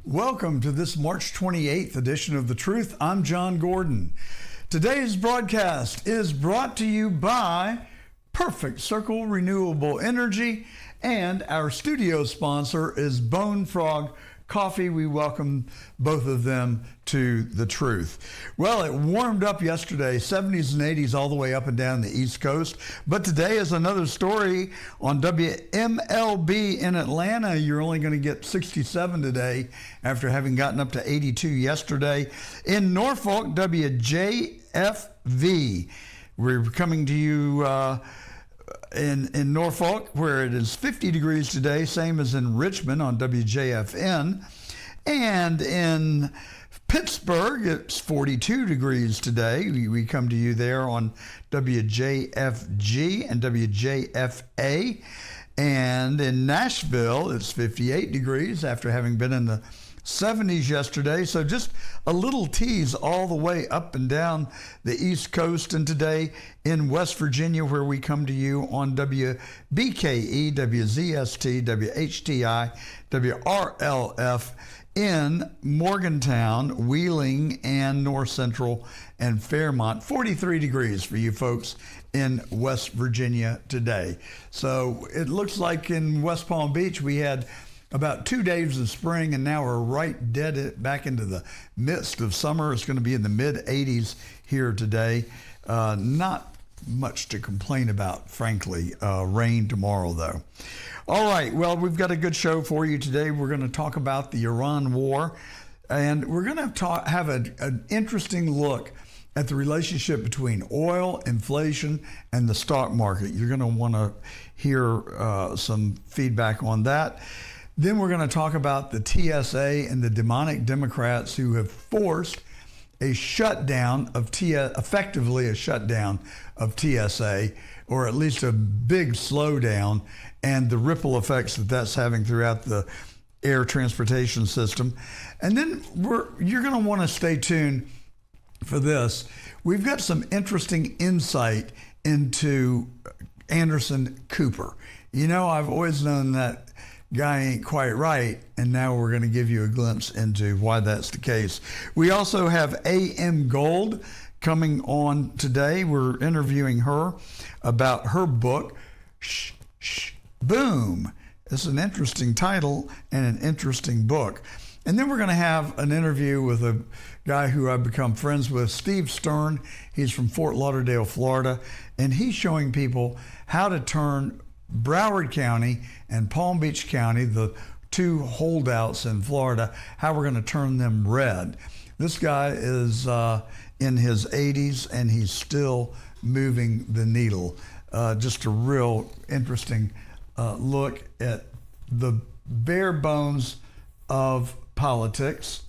Welcome to this March 28th edition of The Truth. I'm John Gordon. Today's broadcast is brought to you by Perfect Circle Renewable Energy, and our studio sponsor is Bone Frog Coffee. We welcome both of them to The Truth. Well, it warmed up yesterday, 70s and 80s all the way up and down the East Coast. But today is another story on WMLB in Atlanta. You're only going to get 67 today after having gotten up to 82 yesterday. In Norfolk, WJFV. We're coming to you in Norfolk, where it is 50 degrees today, same as in Richmond on WJFN. And in Pittsburgh, it's 42 degrees today. We come to you there on WJFG and WJFA. And in Nashville, it's 58 degrees after having been in the 70s yesterday. So just a little tease all the way up and down the East Coast. And today in West Virginia, where we come to you on WBKE, WZST, WHTI, WRLF in Morgantown, Wheeling, and North Central and Fairmont. 43 degrees for you folks in West Virginia today. So it looks like in West Palm Beach we had about 2 days of spring, and now we're right dead back into the midst of summer. It's going to be in the mid-80s here today. Not much to complain about, frankly. Rain tomorrow, though. All right, well, we've got a good show for you today. We're going to talk about the Iran war, and we're going to have an interesting look at the relationship between oil, inflation, and the stock market. You're going to want to hear some feedback on that. Then we're going to talk about the TSA and the demonic Democrats who have forced a shutdown of effectively a shutdown of TSA, or at least a big slowdown, and the ripple effects that that's having throughout the air transportation system. And then you're going to want to stay tuned for this. We've got some interesting insight into Anderson Cooper. You know, I've always known that guy ain't quite right, and now we're going to give you a glimpse into why that's the case. We also have A.M. Gold coming on today. We're interviewing her about her book, Shh, Shh, Boom. It's an interesting title and an interesting book. And then we're going to have an interview with a guy who I've become friends with, Steve Stern. He's from Fort Lauderdale, Florida, and he's showing people how to turn Broward County and Palm Beach County, the two holdouts in Florida, how we're going to turn them red. This guy is in his 80s, and he's still moving the needle. Just a real interesting look at the bare bones of politics.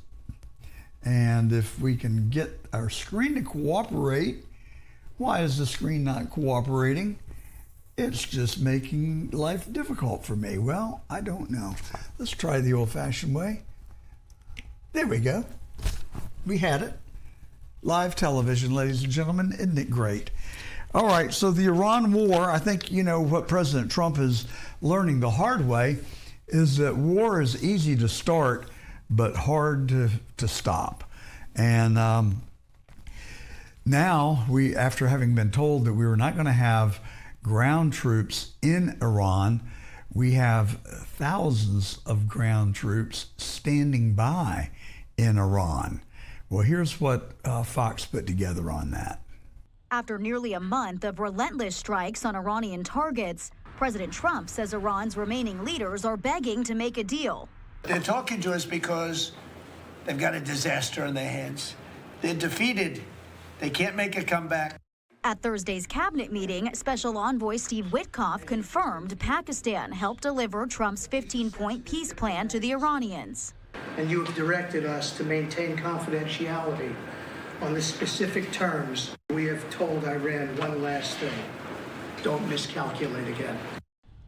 And if we can get our screen to cooperate. Why is the screen not cooperating? It's just making life difficult for me. Well, I don't know. Let's try the old-fashioned way. There we go. We had it. Live television, ladies and gentlemen. Isn't it great? All right, so the Iran war, I think you know what President Trump is learning the hard way is that war is easy to start, but hard to stop. And now, after having been told that we were not going to have ground troops in Iran, we have thousands of ground troops standing by in Iran. Well, here's what Fox put together on that. After nearly a month of relentless strikes on Iranian targets, President Trump says Iran's remaining leaders are begging to make a deal. They're talking to us because they've got a disaster on their hands. They're defeated. They can't make a comeback. At Thursday's cabinet meeting, Special Envoy Steve Witkoff confirmed Pakistan helped deliver Trump's 15-point peace plan to the Iranians. And you have directed us to maintain confidentiality on the specific terms. We have told Iran one last thing: don't miscalculate again.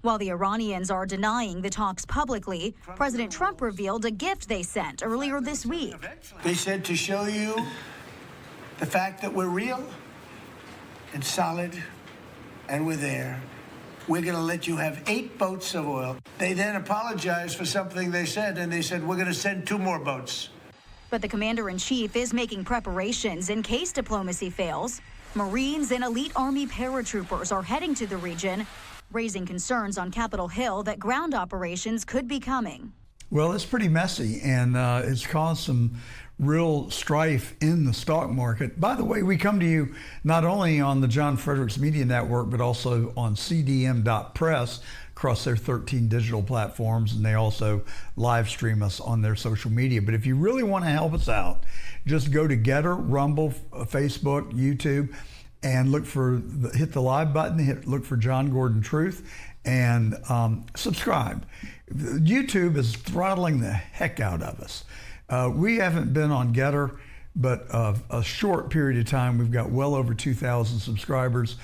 While the Iranians are denying the talks publicly, President Trump revealed a gift they sent earlier this week. They said to show you the fact that we're real and solid and we're there. we're going to let you have 8 boats of oil. They then apologized for something they said, and they said, we're going to send 2 more boats. But the commander-in-chief is making preparations in case diplomacy fails. Marines and elite Army paratroopers are heading to the region, raising concerns on Capitol Hill that ground operations could be coming. Well, it's pretty messy, and it's caused some real strife in the stock market. By the way, we come to you not only on the John Fredericks Media Network, but also on cdm.press across their 13 digital platforms, and they also live stream us on their social media. But if you really want to help us out, just go to Getter, Rumble, Facebook, YouTube, and hit the live button, look for John Gordon Truth, and subscribe. YouTube is throttling the heck out of us. We haven't been on Getter, but a short period of time. We've got well over 2,000 subscribers.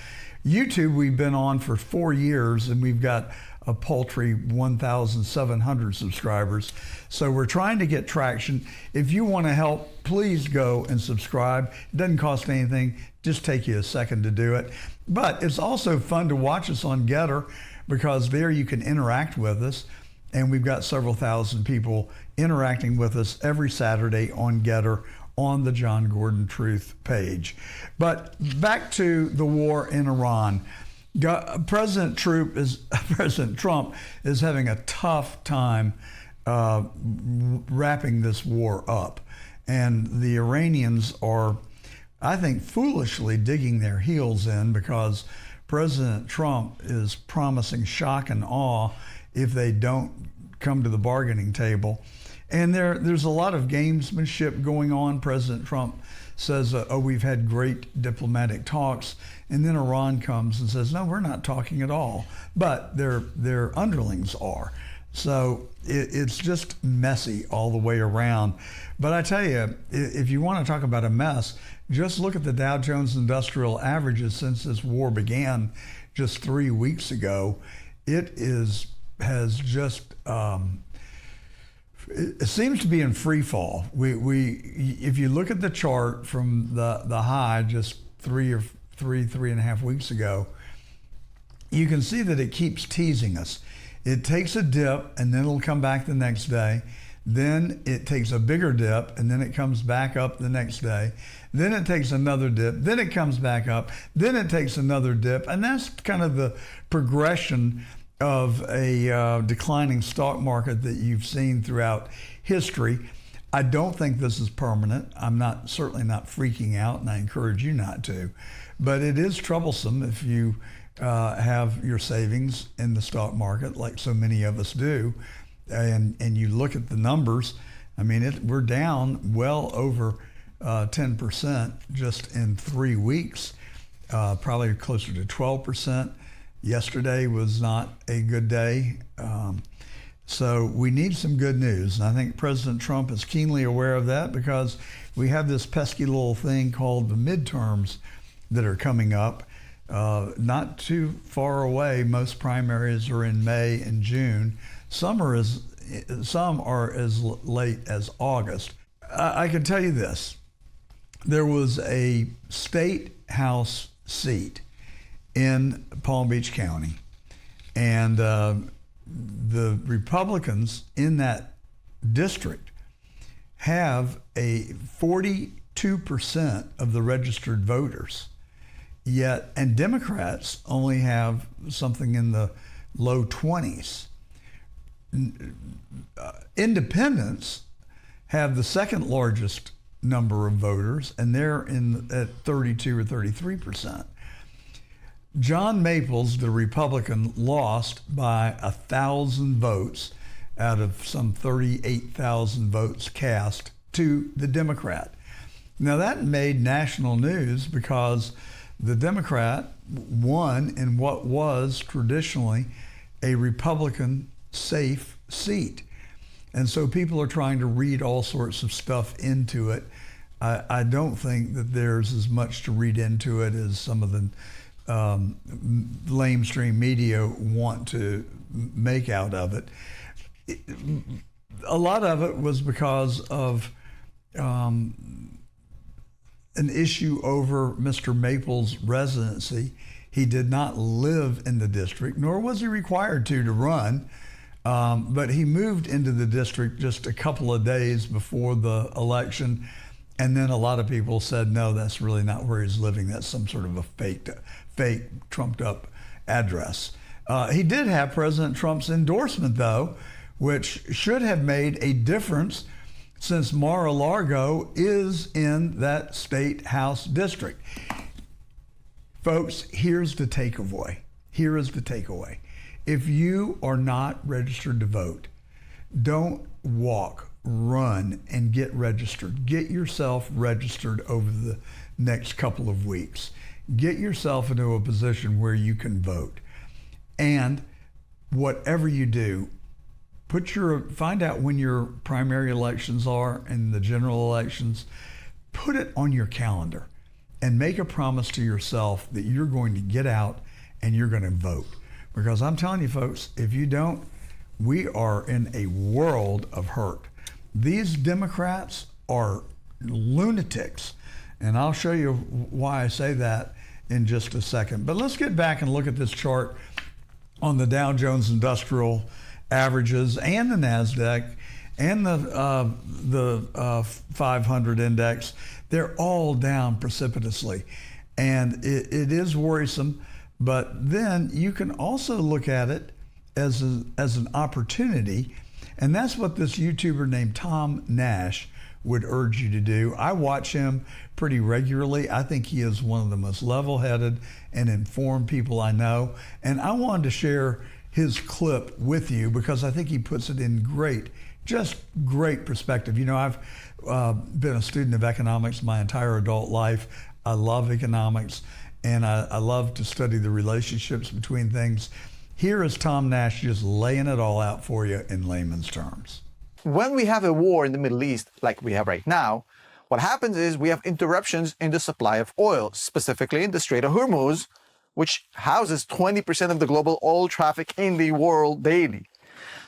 YouTube, we've been on for 4 years, and we've got a paltry 1,700 subscribers. So we're trying to get traction. If you want to help, please go and subscribe. It doesn't cost anything. Just take you a second to do it. But it's also fun to watch us on Getter, because there you can interact with us. And we've got several thousand people interacting with us every Saturday on Getter on the John Gordon Truth page. But back to the war in Iran. President Trump is having a tough time wrapping this war up. And the Iranians are, I think, foolishly digging their heels in, because President Trump is promising shock and awe if they don't come to the bargaining table. And there's a lot of gamesmanship going on. President Trump says, we've had great diplomatic talks. And then Iran comes and says, no, we're not talking at all. But their underlings are. So it's just messy all the way around. But I tell you, if you want to talk about a mess, just look at the Dow Jones Industrial Averages since this war began just 3 weeks ago. It seems to be in free fall. If you look at the chart from the high just three and a half weeks ago, you can see that it keeps teasing us. It takes a dip, and then it'll come back the next day. Then it takes a bigger dip, and then it comes back up the next day. Then it takes another dip. Then it comes back up. Then it takes another dip. And that's kind of the progression of a declining stock market that you've seen throughout history. I don't think this is permanent. I'm certainly not freaking out, and I encourage you not to. But it is troublesome if you have your savings in the stock market, like so many of us do, and you look at the numbers. I mean, we're down well over 10% just in 3 weeks, probably closer to 12%. Yesterday was not a good day. So we need some good news. And I think President Trump is keenly aware of that, because we have this pesky little thing called the midterms that are coming up. Not too far away. Most primaries are in May and June. Some are as late as August. I can tell you this. There was a state house seat in Palm Beach County, and the Republicans in that district have a 42% of the registered voters, and Democrats only have something in the low 20s. Independents have the second largest number of voters, and they're at 32 or 33%. John Maples, the Republican, lost by 1,000 votes out of some 38,000 votes cast to the Democrat. Now that made national news, because the Democrat won in what was traditionally a Republican safe seat. And so people are trying to read all sorts of stuff into it. I don't think that there's as much to read into it as some of the lamestream media want to make out of it. A lot of it was because of an issue over Mr. Maples' residency He did not live in the district, nor was he required to run. But he moved into the district just a couple of days before the election. And then a lot of people said, no, that's really not where he's living. That's some sort of a fake trumped up address. He did have President Trump's endorsement, though, which should have made a difference since Mar-a-Lago is in that state house district. Folks, here's the takeaway. Here is the takeaway. If you are not registered to vote, don't walk, run, and get registered. Get yourself registered over the next couple of weeks. Get yourself into a position where you can vote. And whatever you do, find out when your primary elections are and the general elections. Put it on your calendar and make a promise to yourself that you're going to get out and you're going to vote. Because I'm telling you, folks, if you don't, we are in a world of hurt. These Democrats are lunatics, and I'll show you why I say that in just a second. But let's get back and look at this chart on the Dow Jones Industrial Averages and the NASDAQ and the 500 index. They're all down precipitously, and it is worrisome. But then you can also look at it as an opportunity, and that's what this YouTuber named Tom Nash would urge you to do. I watch him pretty regularly. I think he is one of the most level-headed and informed people I know, and I wanted to share his clip with you because I think he puts it in great perspective. You know, I've been a student of economics my entire adult life. I love economics, and I love to study the relationships between things. Here is Tom Nash just laying it all out for you in layman's terms. When we have a war in the Middle East, like we have right now, what happens is we have interruptions in the supply of oil, specifically in the Strait of Hormuz, which houses 20% of the global oil traffic in the world daily.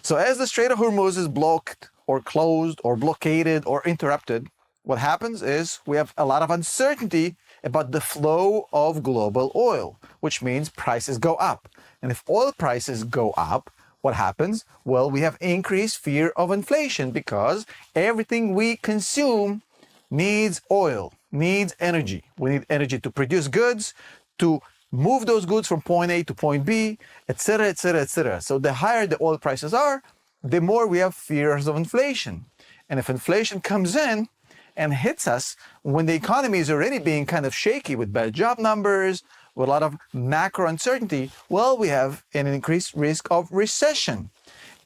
So as the Strait of Hormuz is blocked or closed or blockaded or interrupted, what happens is we have a lot of uncertainty about the flow of global oil, which means prices go up. And if oil prices go up, what happens? Well, we have increased fear of inflation because everything we consume needs oil, needs energy. We need energy to produce goods, to move those goods from point A to point B, etc., etc., etc. So the higher the oil prices are, the more we have fears of inflation. And if inflation comes in and hits us when the economy is already being kind of shaky with bad job numbers, with a lot of macro uncertainty, well, we have an increased risk of recession.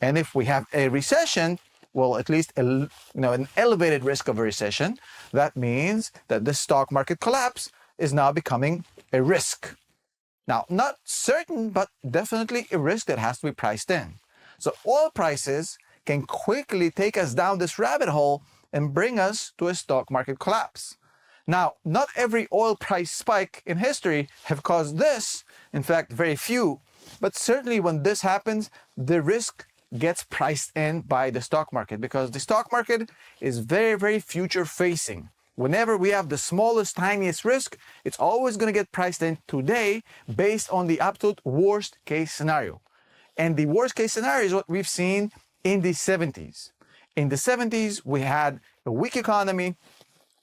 And if we have a recession, well, at least an elevated risk of a recession, that means that the stock market collapse is now becoming a risk. Now, not certain, but definitely a risk that has to be priced in. So oil prices can quickly take us down this rabbit hole and bring us to a stock market collapse. Now, not every oil price spike in history have caused this. In fact, very few. But certainly when this happens, the risk gets priced in by the stock market because the stock market is very, very future facing. Whenever we have the smallest, tiniest risk, it's always going to get priced in today based on the absolute worst case scenario. And the worst case scenario is what we've seen in the 70s. In the 70s, we had a weak economy,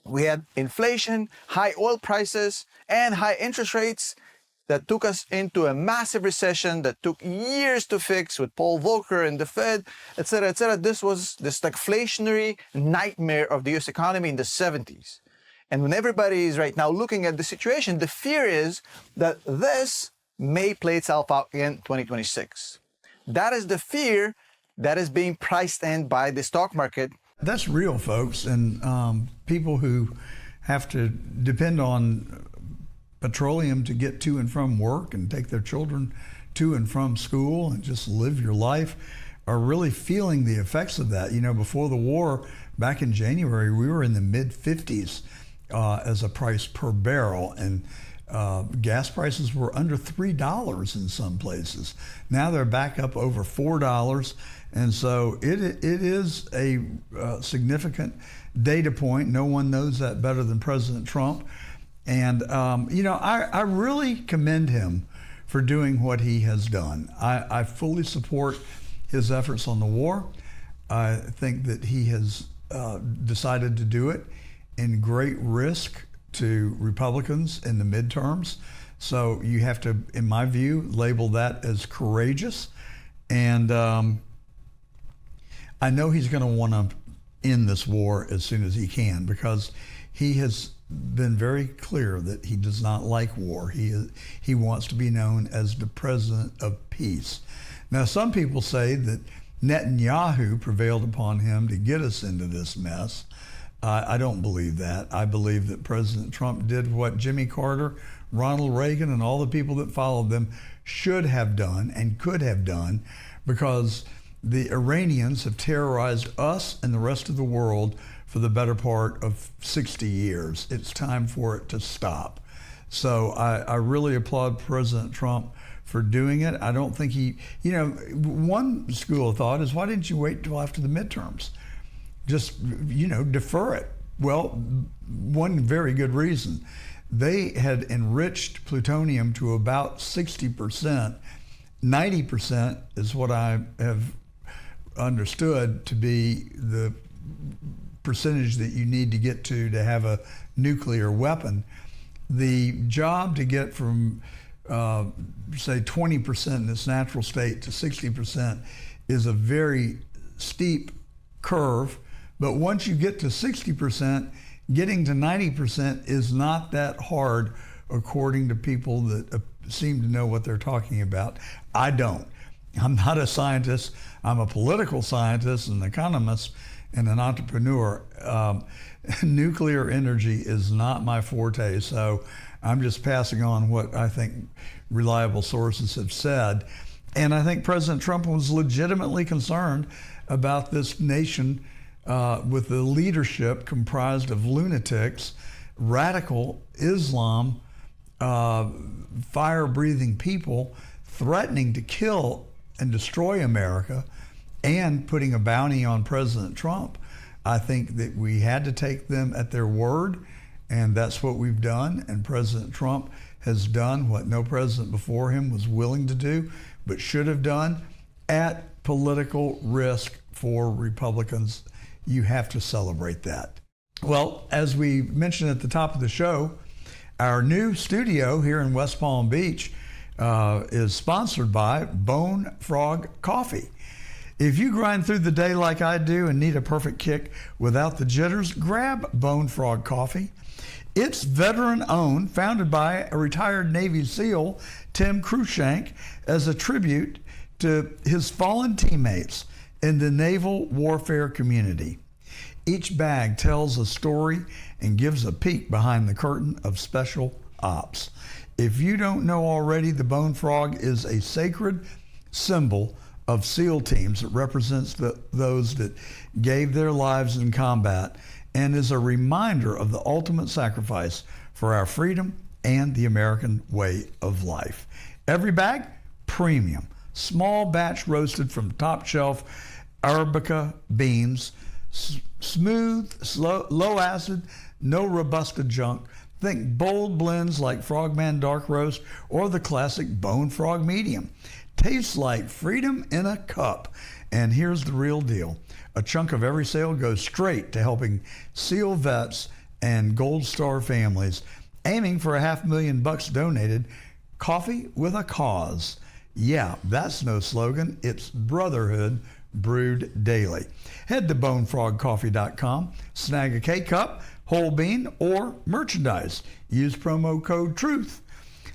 we had inflation, high oil prices, and high interest rates that took us into a massive recession that took years to fix with Paul Volcker and the Fed, etc., etc. This was the stagflationary nightmare of the US economy in the 70s. And when everybody is right now looking at the situation, the fear is that this may play itself out in 2026. That is the fear that is being priced in by the stock market. That's real, folks. And people who have to depend on petroleum to get to and from work and take their children to and from school and just live your life are really feeling the effects of that. You know, before the war, back in January, we were in the mid-50s as a price per barrel, and gas prices were under $3 in some places. Now they're back up over $4, and so it is a significant data point. No one knows that better than President Trump. And, I really commend him for doing what he has done. I fully support his efforts on the war. I think that he has decided to do it in great risk to Republicans in the midterms. So you have to, in my view, label that as courageous. And I know he's going to want to end this war as soon as he can, because he has been very clear that he does not like war. He wants to be known as the president of peace. Now, some people say that Netanyahu prevailed upon him to get us into this mess. I don't believe that. I believe that President Trump did what Jimmy Carter, Ronald Reagan, and all the people that followed them should have done and could have done, because the Iranians have terrorized us and the rest of the world for the better part of 60 years. It's time for it to stop. So I really applaud President Trump for doing it. I don't think one school of thought is, why didn't you wait till after the midterms? Just, defer it. Well, one very good reason. They had enriched plutonium to about 60%. 90% is what I have understood to be the percentage that you need to get to have a nuclear weapon. The job to get from, say, 20% in its natural state to 60% is a very steep curve. But once you get to 60%, getting to 90% is not that hard, according to people that seem to know what they're talking about. I don't. I'm not a scientist. I'm a political scientist, an economist, and an entrepreneur. Nuclear energy is not my forte, so I'm just passing on what I think reliable sources have said. And I think President Trump was legitimately concerned about this nation with the leadership comprised of lunatics, radical Islam, fire-breathing people threatening to kill and destroy America, and putting a bounty on President Trump. I think that we had to take them at their word, and that's what we've done. And President Trump has done what no president before him was willing to do, but should have done, at political risk for Republicans. You have to celebrate that. Well, as we mentioned at the top of the show, our new studio here in West Palm Beach is sponsored by Bone Frog Coffee. If you grind through the day like I do and need a perfect kick without the jitters, grab Bone Frog Coffee. It's veteran-owned, founded by a retired Navy SEAL, Tim Cruikshank, as a tribute to his fallen teammates in the naval warfare community. Each bag tells a story and gives a peek behind the curtain of special ops. If you don't know already, the Bone Frog is a sacred symbol of SEAL teams that represents those that gave their lives in combat, and is a reminder of the ultimate sacrifice for our freedom and the American way of life. Every bag, premium, small batch roasted from top shelf Arabica beans, smooth, low acid, no robusta junk. Think bold blends like Frogman Dark Roast or the classic Bone Frog Medium. Tastes like freedom in a cup. And here's the real deal. A chunk of every sale goes straight to helping SEAL vets and Gold Star families, aiming for $500,000 donated. Coffee with a cause. Yeah, that's no slogan. It's brotherhood brewed daily. Head to bonefrogcoffee.com, snag a K-Cup, whole bean, or merchandise. Use promo code TRUTH.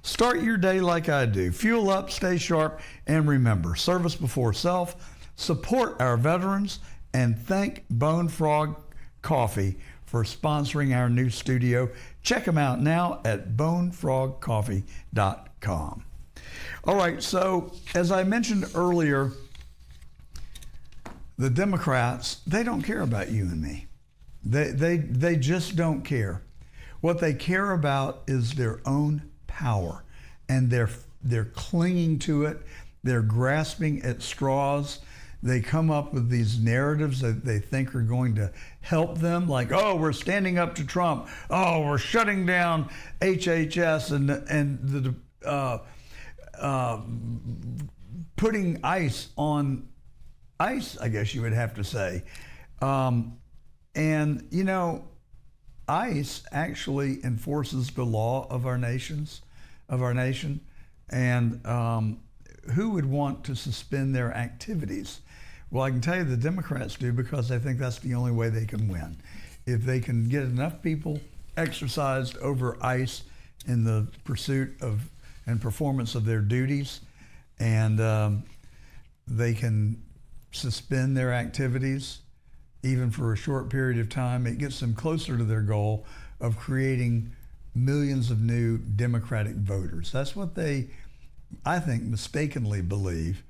Start your day like I do. Fuel up, stay sharp, and remember, service before self. Support our veterans, and thank Bone Frog Coffee for sponsoring our new studio. Check them out now at bonefrogcoffee.com. All right, so as I mentioned earlier, the Democrats, they don't care about you and me. They just don't care. What they care about is their own power, and they're clinging to it. They're grasping at straws. they come up with these narratives that they think are going to help them, like, oh, we're standing up to Trump. Oh, we're shutting down HHS and the putting ICE on ice, I guess you would have to say. And, you know, ICE actually enforces the law of our nation. And who would want to suspend their activities? Well, I can tell you the Democrats do, because they think that's the only way they can win. If they can get enough people exercised over ICE in the pursuit of and performance of their duties, and they can suspend their activities even for a short period of time, it gets them closer to their goal of creating millions of new Democratic voters. That's what they, I think, mistakenly believe.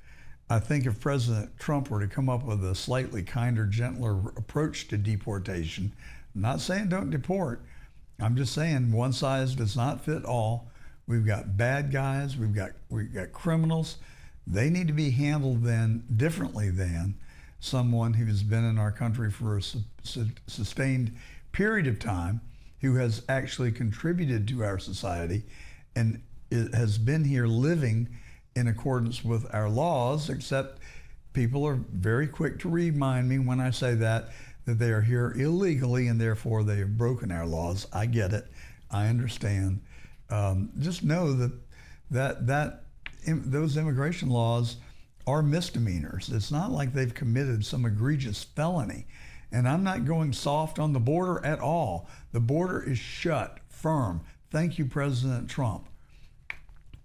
I think if President Trump were to come up with a slightly kinder, gentler approach to deportation, I'm not saying don't deport, I'm just saying one size does not fit all. We've got bad guys, we've got criminals. They need to be handled then differently than someone who has been in our country for a sustained period of time, who has actually contributed to our society and has been here living in accordance with our laws, except people are very quick to remind me when I say that they are here illegally and therefore they have broken our laws. I get it. I understand. Just know that those immigration laws are misdemeanors. It's not like they've committed some egregious felony. And I'm not going soft on the border at all. The border is shut, firm. Thank you, President Trump.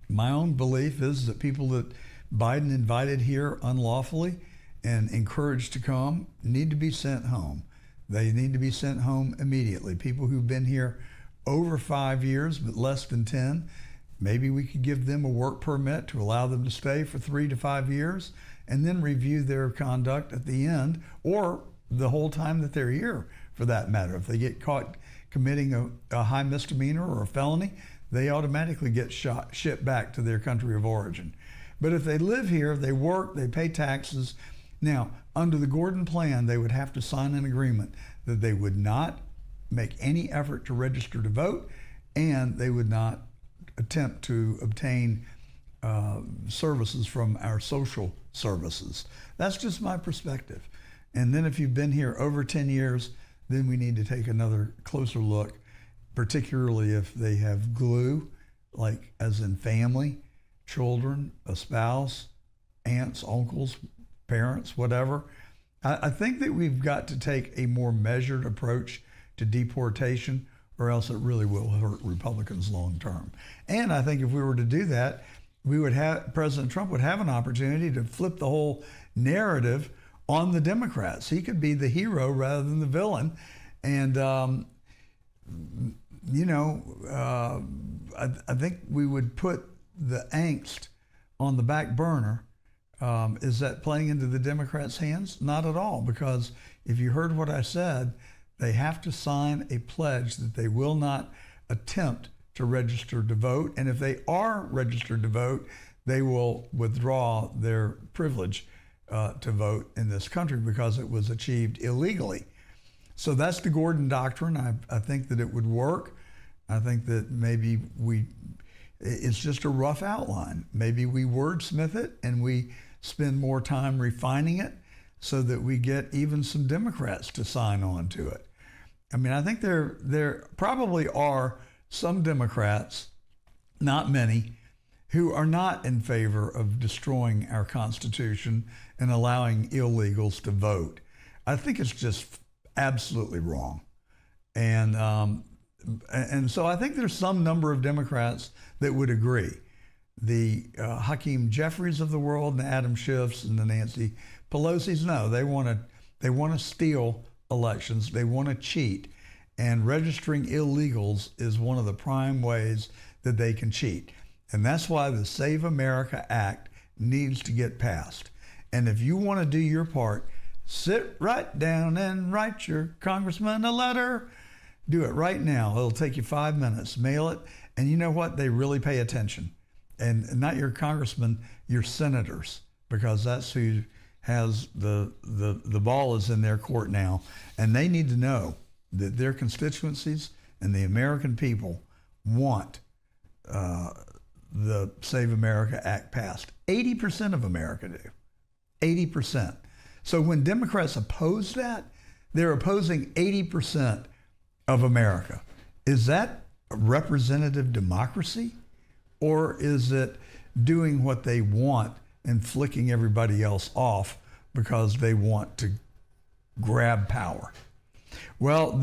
My own belief is that people that Biden invited here unlawfully and encouraged to come need to be sent home. They need to be sent home immediately. People who've been here over 5 years, but less than 10, maybe we could give them a work permit to allow them to stay for 3 to 5 years and then review their conduct at the end, or the whole time that they're here, for that matter. If they get caught committing a high misdemeanor or a felony, they automatically get shipped back to their country of origin. But if they live here, they work, they pay taxes. Now, under the Gordon plan, they would have to sign an agreement that they would not make any effort to register to vote, and they would not attempt to obtain services from our social services. That's just my perspective. And then if you've been here over 10 years, then we need to take another closer look, particularly if they have glue, like as in family, children, a spouse, aunts, uncles, parents, whatever. I think that we've got to take a more measured approach to deportation, or else it really will hurt Republicans long term. And I think if we were to do that, President Trump would have an opportunity to flip the whole narrative on the Democrats. He could be the hero rather than the villain. And, I think we would put the angst on the back burner. Is that playing into the Democrats' hands? Not at all, because if you heard what I said, they have to sign a pledge that they will not attempt to register to vote. And if they are registered to vote, they will withdraw their privilege to vote in this country because it was achieved illegally. So that's the Gordon doctrine. I think that it would work. I think that maybe it's just a rough outline. Maybe we wordsmith it and we spend more time refining it so that we get even some Democrats to sign on to it. I mean, I think there probably are some Democrats, not many, who are not in favor of destroying our Constitution and allowing illegals to vote. I think it's just absolutely wrong. And so I think there's some number of Democrats that would agree. The Hakeem Jeffries of the world and the Adam Schiffs and the Nancy Pelosi's, no, they want to steal elections. They want to cheat. And registering illegals is one of the prime ways that they can cheat. And that's why the Save America Act needs to get passed. And if you want to do your part, sit right down and write your congressman a letter. Do it right now. It'll take you 5 minutes. Mail it. And you know what? They really pay attention. And not your congressmen, your senators, because that's who has the ball is in their court now, and they need to know that their constituencies and the American people want the Save America Act passed. 80% of America do. 80%. So when Democrats oppose that, they're opposing 80% of America. Is that representative democracy, or is it doing what they want and flicking everybody else off because they want to grab power? Well,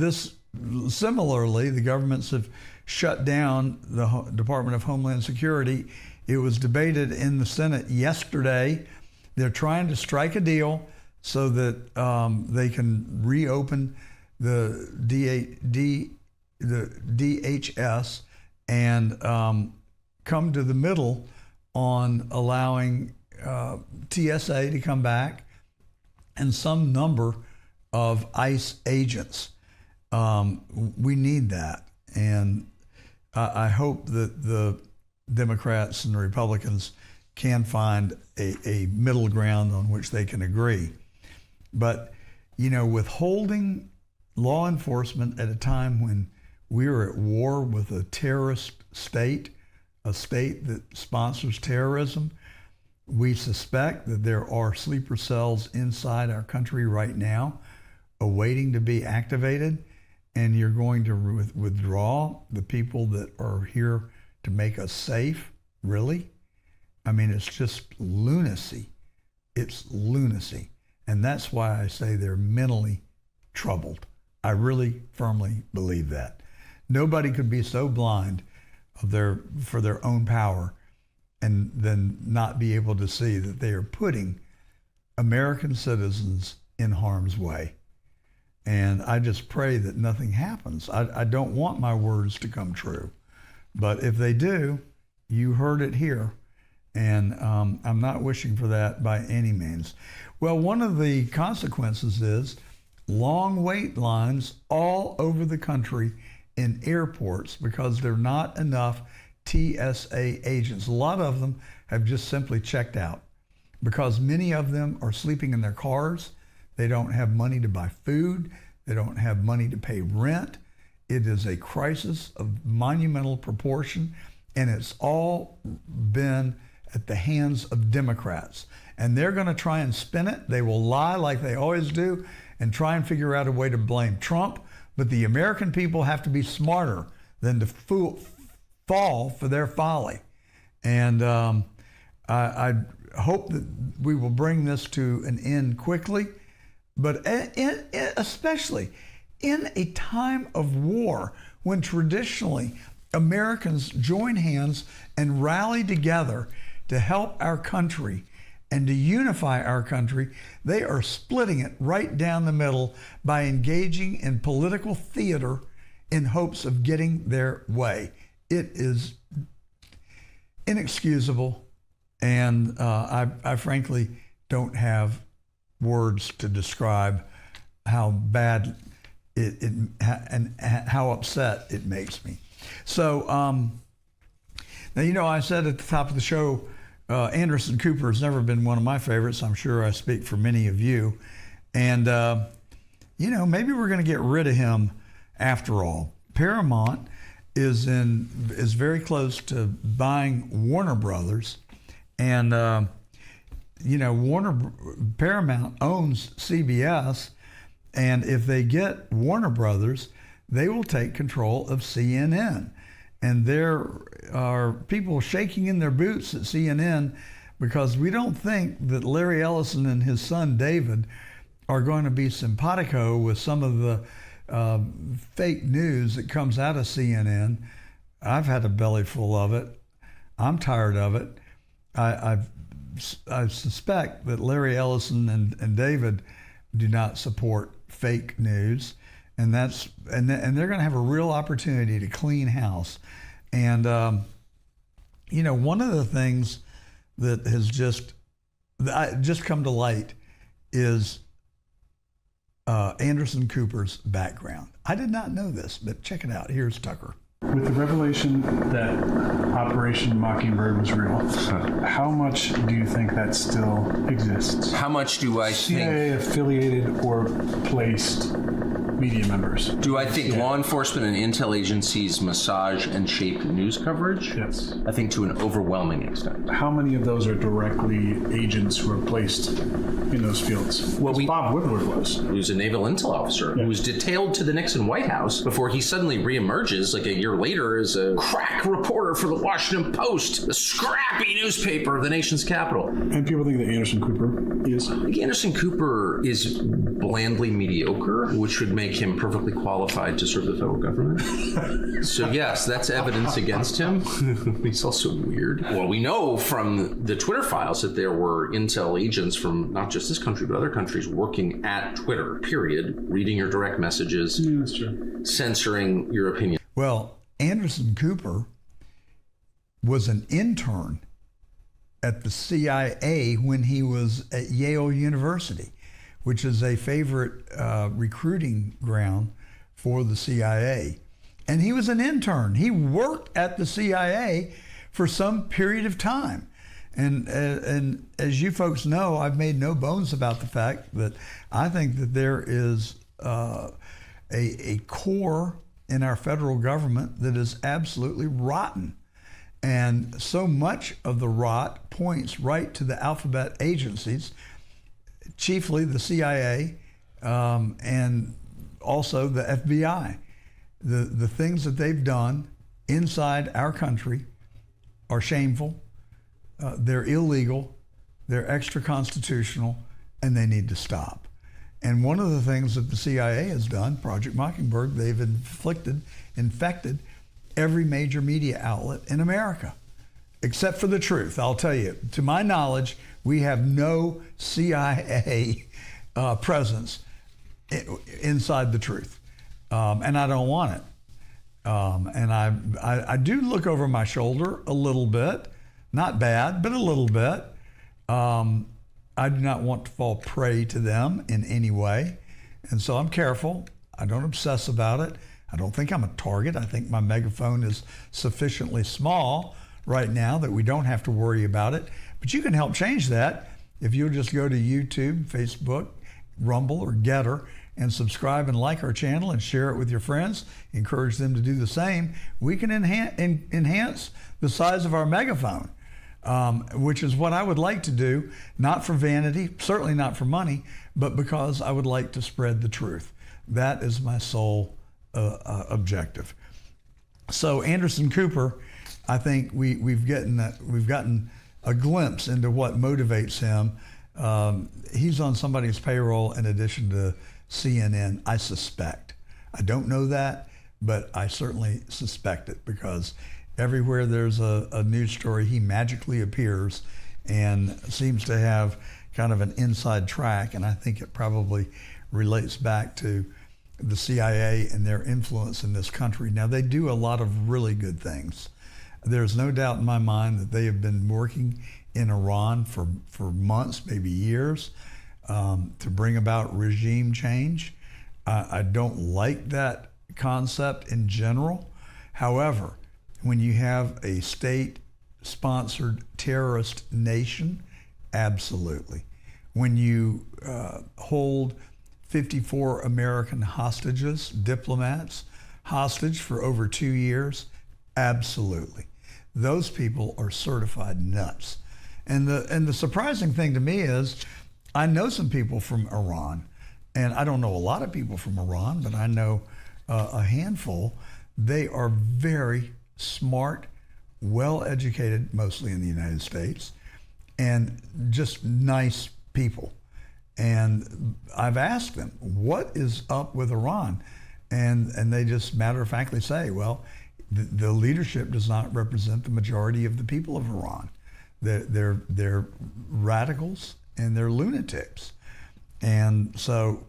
similarly, the governments have shut down the Department of Homeland Security. It was debated in the Senate yesterday. They're trying to strike a deal so that they can reopen the DHS and come to the middle on allowing TSA to come back and some number of ICE agents. We need that. And I hope that the Democrats and the Republicans can find a middle ground on which they can agree. But, withholding law enforcement at a time when we are at war with a terrorist state, a state that sponsors terrorism, we suspect that there are sleeper cells inside our country right now awaiting to be activated, and you're going to withdraw the people that are here to make us safe? Really? I mean, it's just lunacy. It's lunacy. And that's why I say they're mentally troubled. I really firmly believe that. Nobody could be so blind for their own power and then not be able to see that they are putting American citizens in harm's way. And I just pray that nothing happens. I don't want my words to come true. But if they do, you heard it here. And I'm not wishing for that by any means. Well, one of the consequences is long wait lines all over the country in airports because there are not enough TSA agents. A lot of them have just simply checked out because many of them are sleeping in their cars. They don't have money to buy food. They don't have money to pay rent. It is a crisis of monumental proportion, and it's all been at the hands of Democrats. And they're going to try and spin it. They will lie like they always do and try and figure out a way to blame Trump. But the American people have to be smarter than to fall for their folly. And I hope that we will bring this to an end quickly, but especially in a time of war when traditionally Americans join hands and rally together to help our country and to unify our country. They are splitting it right down the middle by engaging in political theater in hopes of getting their way. It is inexcusable, and I frankly don't have words to describe how bad and how upset it makes me. So now, I said at the top of the show, Anderson Cooper has never been one of my favorites. I'm sure I speak for many of you. And, maybe we're going to get rid of him after all. Paramount is very close to buying Warner Brothers. And, Paramount owns CBS. And if they get Warner Brothers, they will take control of CNN. And there are people shaking in their boots at CNN because we don't think that Larry Ellison and his son David are going to be simpatico with some of the fake news that comes out of CNN. I've had a belly full of it. I'm tired of it. I suspect that Larry Ellison and David do not support fake news. And they're going to have a real opportunity to clean house. And, one of the things that has just come to light is Anderson Cooper's background. I did not know this, but check it out. Here's Tucker. With the revelation that Operation Mockingbird was real, how much do you think that still exists? How much do I think? CIA affiliated or placed media members. Do I think law enforcement and intel agencies massage and shape news coverage? Yes. I think to an overwhelming extent. How many of those are directly agents who are placed in those fields? Well, Bob Woodward was. He was a naval intel officer who was detailed to the Nixon White House before he suddenly reemerges like a year later as a crack reporter for the Washington Post, the scrappy newspaper of the nation's capital. And people think that Anderson Cooper is? I think Anderson Cooper is blandly mediocre, which would make him perfectly qualified to serve the federal government. So yes, that's evidence against him. He's also weird. Well, we know from the Twitter files that there were intel agents from not just this country, but other countries working at Twitter, period, reading your direct messages, That's true. censoring your opinion. Well, Anderson Cooper was an intern at the CIA when he was at Yale University, which is a favorite recruiting ground for the CIA. And he was an intern. He worked at the CIA for some period of time. And as you folks know, I've made no bones about the fact that I think that there is a core in our federal government that is absolutely rotten. And so much of the rot points right to the alphabet agencies, chiefly the CIA, and also the FBI. The things that they've done inside our country are shameful, they're illegal, they're extra-constitutional, and they need to stop. And one of the things that the CIA has done, Project Mockingbird, they've infected every major media outlet in America, except for the truth. I'll tell you, to my knowledge, we have no CIA presence inside the truth, and I don't want it. And I do look over my shoulder a little bit, not bad, but a little bit. I do not want to fall prey to them in any way, and so I'm careful. I don't obsess about it. I don't think I'm a target. I think my megaphone is sufficiently small right now that we don't have to worry about it. But you can help change that if you'll just go to YouTube, Facebook, Rumble, or Getter and subscribe and like our channel and share it with your friends. Encourage them to do the same. We can enhance the size of our megaphone, which is what I would like to do, not for vanity, certainly not for money, but because I would like to spread the truth. That is my sole objective. So Anderson Cooper, I think we've gotten a glimpse into what motivates him. He's on somebody's payroll in addition to CNN, I suspect. I don't know that, but I certainly suspect it because everywhere there's a news story, he magically appears and seems to have kind of an inside track, and I think it probably relates back to the CIA and their influence in this country. Now, they do a lot of really good things. There's no doubt in my mind that they have been working in Iran for months, maybe years, to bring about regime change. I don't like that concept in general. However, when you have a state-sponsored terrorist nation, absolutely. When you hold 54 American hostages, diplomats, hostage for over 2 years, absolutely. Those people are certified nuts. And the surprising thing to me is, I know some people from Iran, and I don't know a lot of people from Iran, but I know a handful. They are very smart, well-educated, mostly in the United States, and just nice people. And I've asked them, what is up with Iran? And they just matter-of-factly say, well, the leadership does not represent the majority of the people of Iran. They're radicals and they're lunatics. And so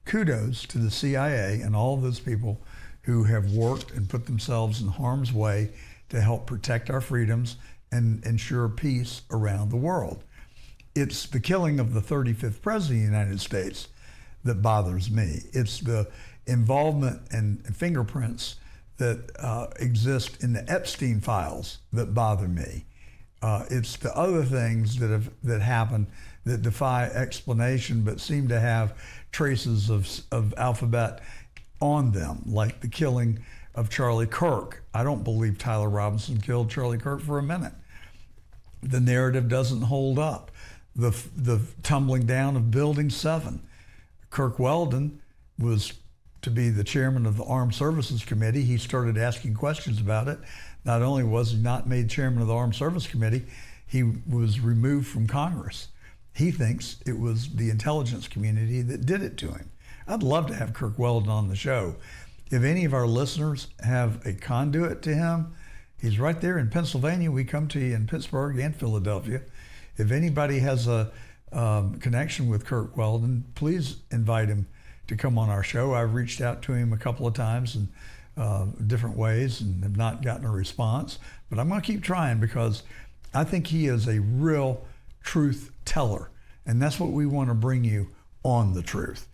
kudos to the CIA and all of those people who have worked and put themselves in harm's way to help protect our freedoms and ensure peace around the world. It's the killing of the 35th president of the United States that bothers me. It's the involvement and fingerprints that exist in the Epstein files that bother me. It's the other things that happen that defy explanation but seem to have traces of alphabet on them, like the killing of Charlie Kirk. I don't believe Tyler Robinson killed Charlie Kirk for a minute. The narrative doesn't hold up. The tumbling down of Building 7. Kirk Weldon was to be the chairman of the Armed Services Committee. He started asking questions about it. Not only was he not made chairman of the Armed Service Committee, he was removed from Congress. He thinks it was the intelligence community that did it to him. I'd love to have Kirk Weldon on the show. If any of our listeners have a conduit to him, he's right there in Pennsylvania. We come to you in Pittsburgh and Philadelphia. If anybody has a connection with Kirk Weldon, please invite him to come on our show. I've reached out to him a couple of times in different ways and have not gotten a response, but I'm going to keep trying because I think he is a real truth teller, and that's what we want to bring you on The Truth.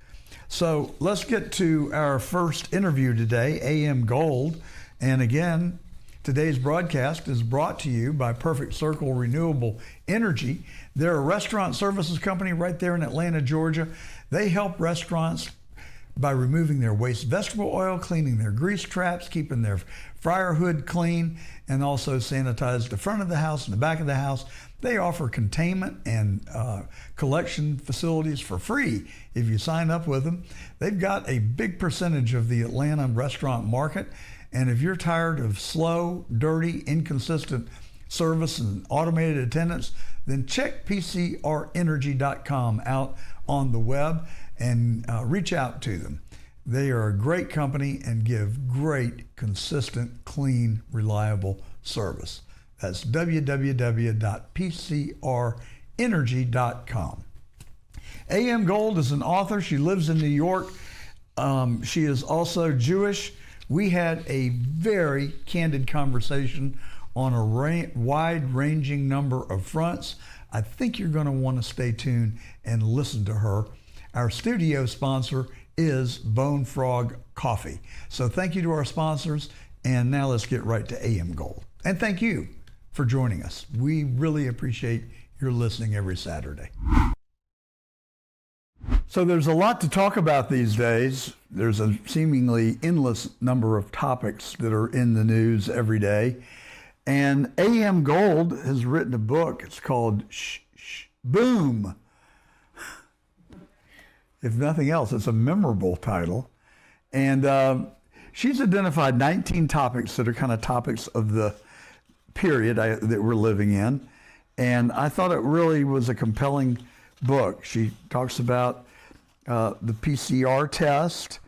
So let's get to our first interview today, AM Gold. And again, today's broadcast is brought to you by Perfect Circle Renewable Energy. They're a restaurant services company right there in Atlanta, Georgia. They help restaurants by removing their waste vegetable oil, cleaning their grease traps, keeping their fryer hood clean, and also sanitize the front of the house and the back of the house. They offer containment and collection facilities for free if you sign up with them. They've got a big percentage of the Atlanta restaurant market, and if you're tired of slow, dirty, inconsistent service and automated attendance, then check PCRenergy.com out on the web and reach out to them. They are a great company and give great, consistent, clean, reliable service. That's www.PCRenergy.com. AM Gold is an author. She lives in New York. She is also Jewish. We had a very candid conversation on a wide-ranging number of fronts. I think you're going to want to stay tuned and listen to her. Our studio sponsor is Bone Frog Coffee. So thank you to our sponsors, and now let's get right to AM Gold. And thank you for joining us. We really appreciate your listening every Saturday. So there's a lot to talk about these days. There's a seemingly endless number of topics that are in the news every day. And AM Gold has written a book. It's called Boom. If nothing else, it's a memorable title. And she's identified 19 topics that are kind of topics of the period that we're living in. And I thought it really was a compelling book. She talks about the PCR test,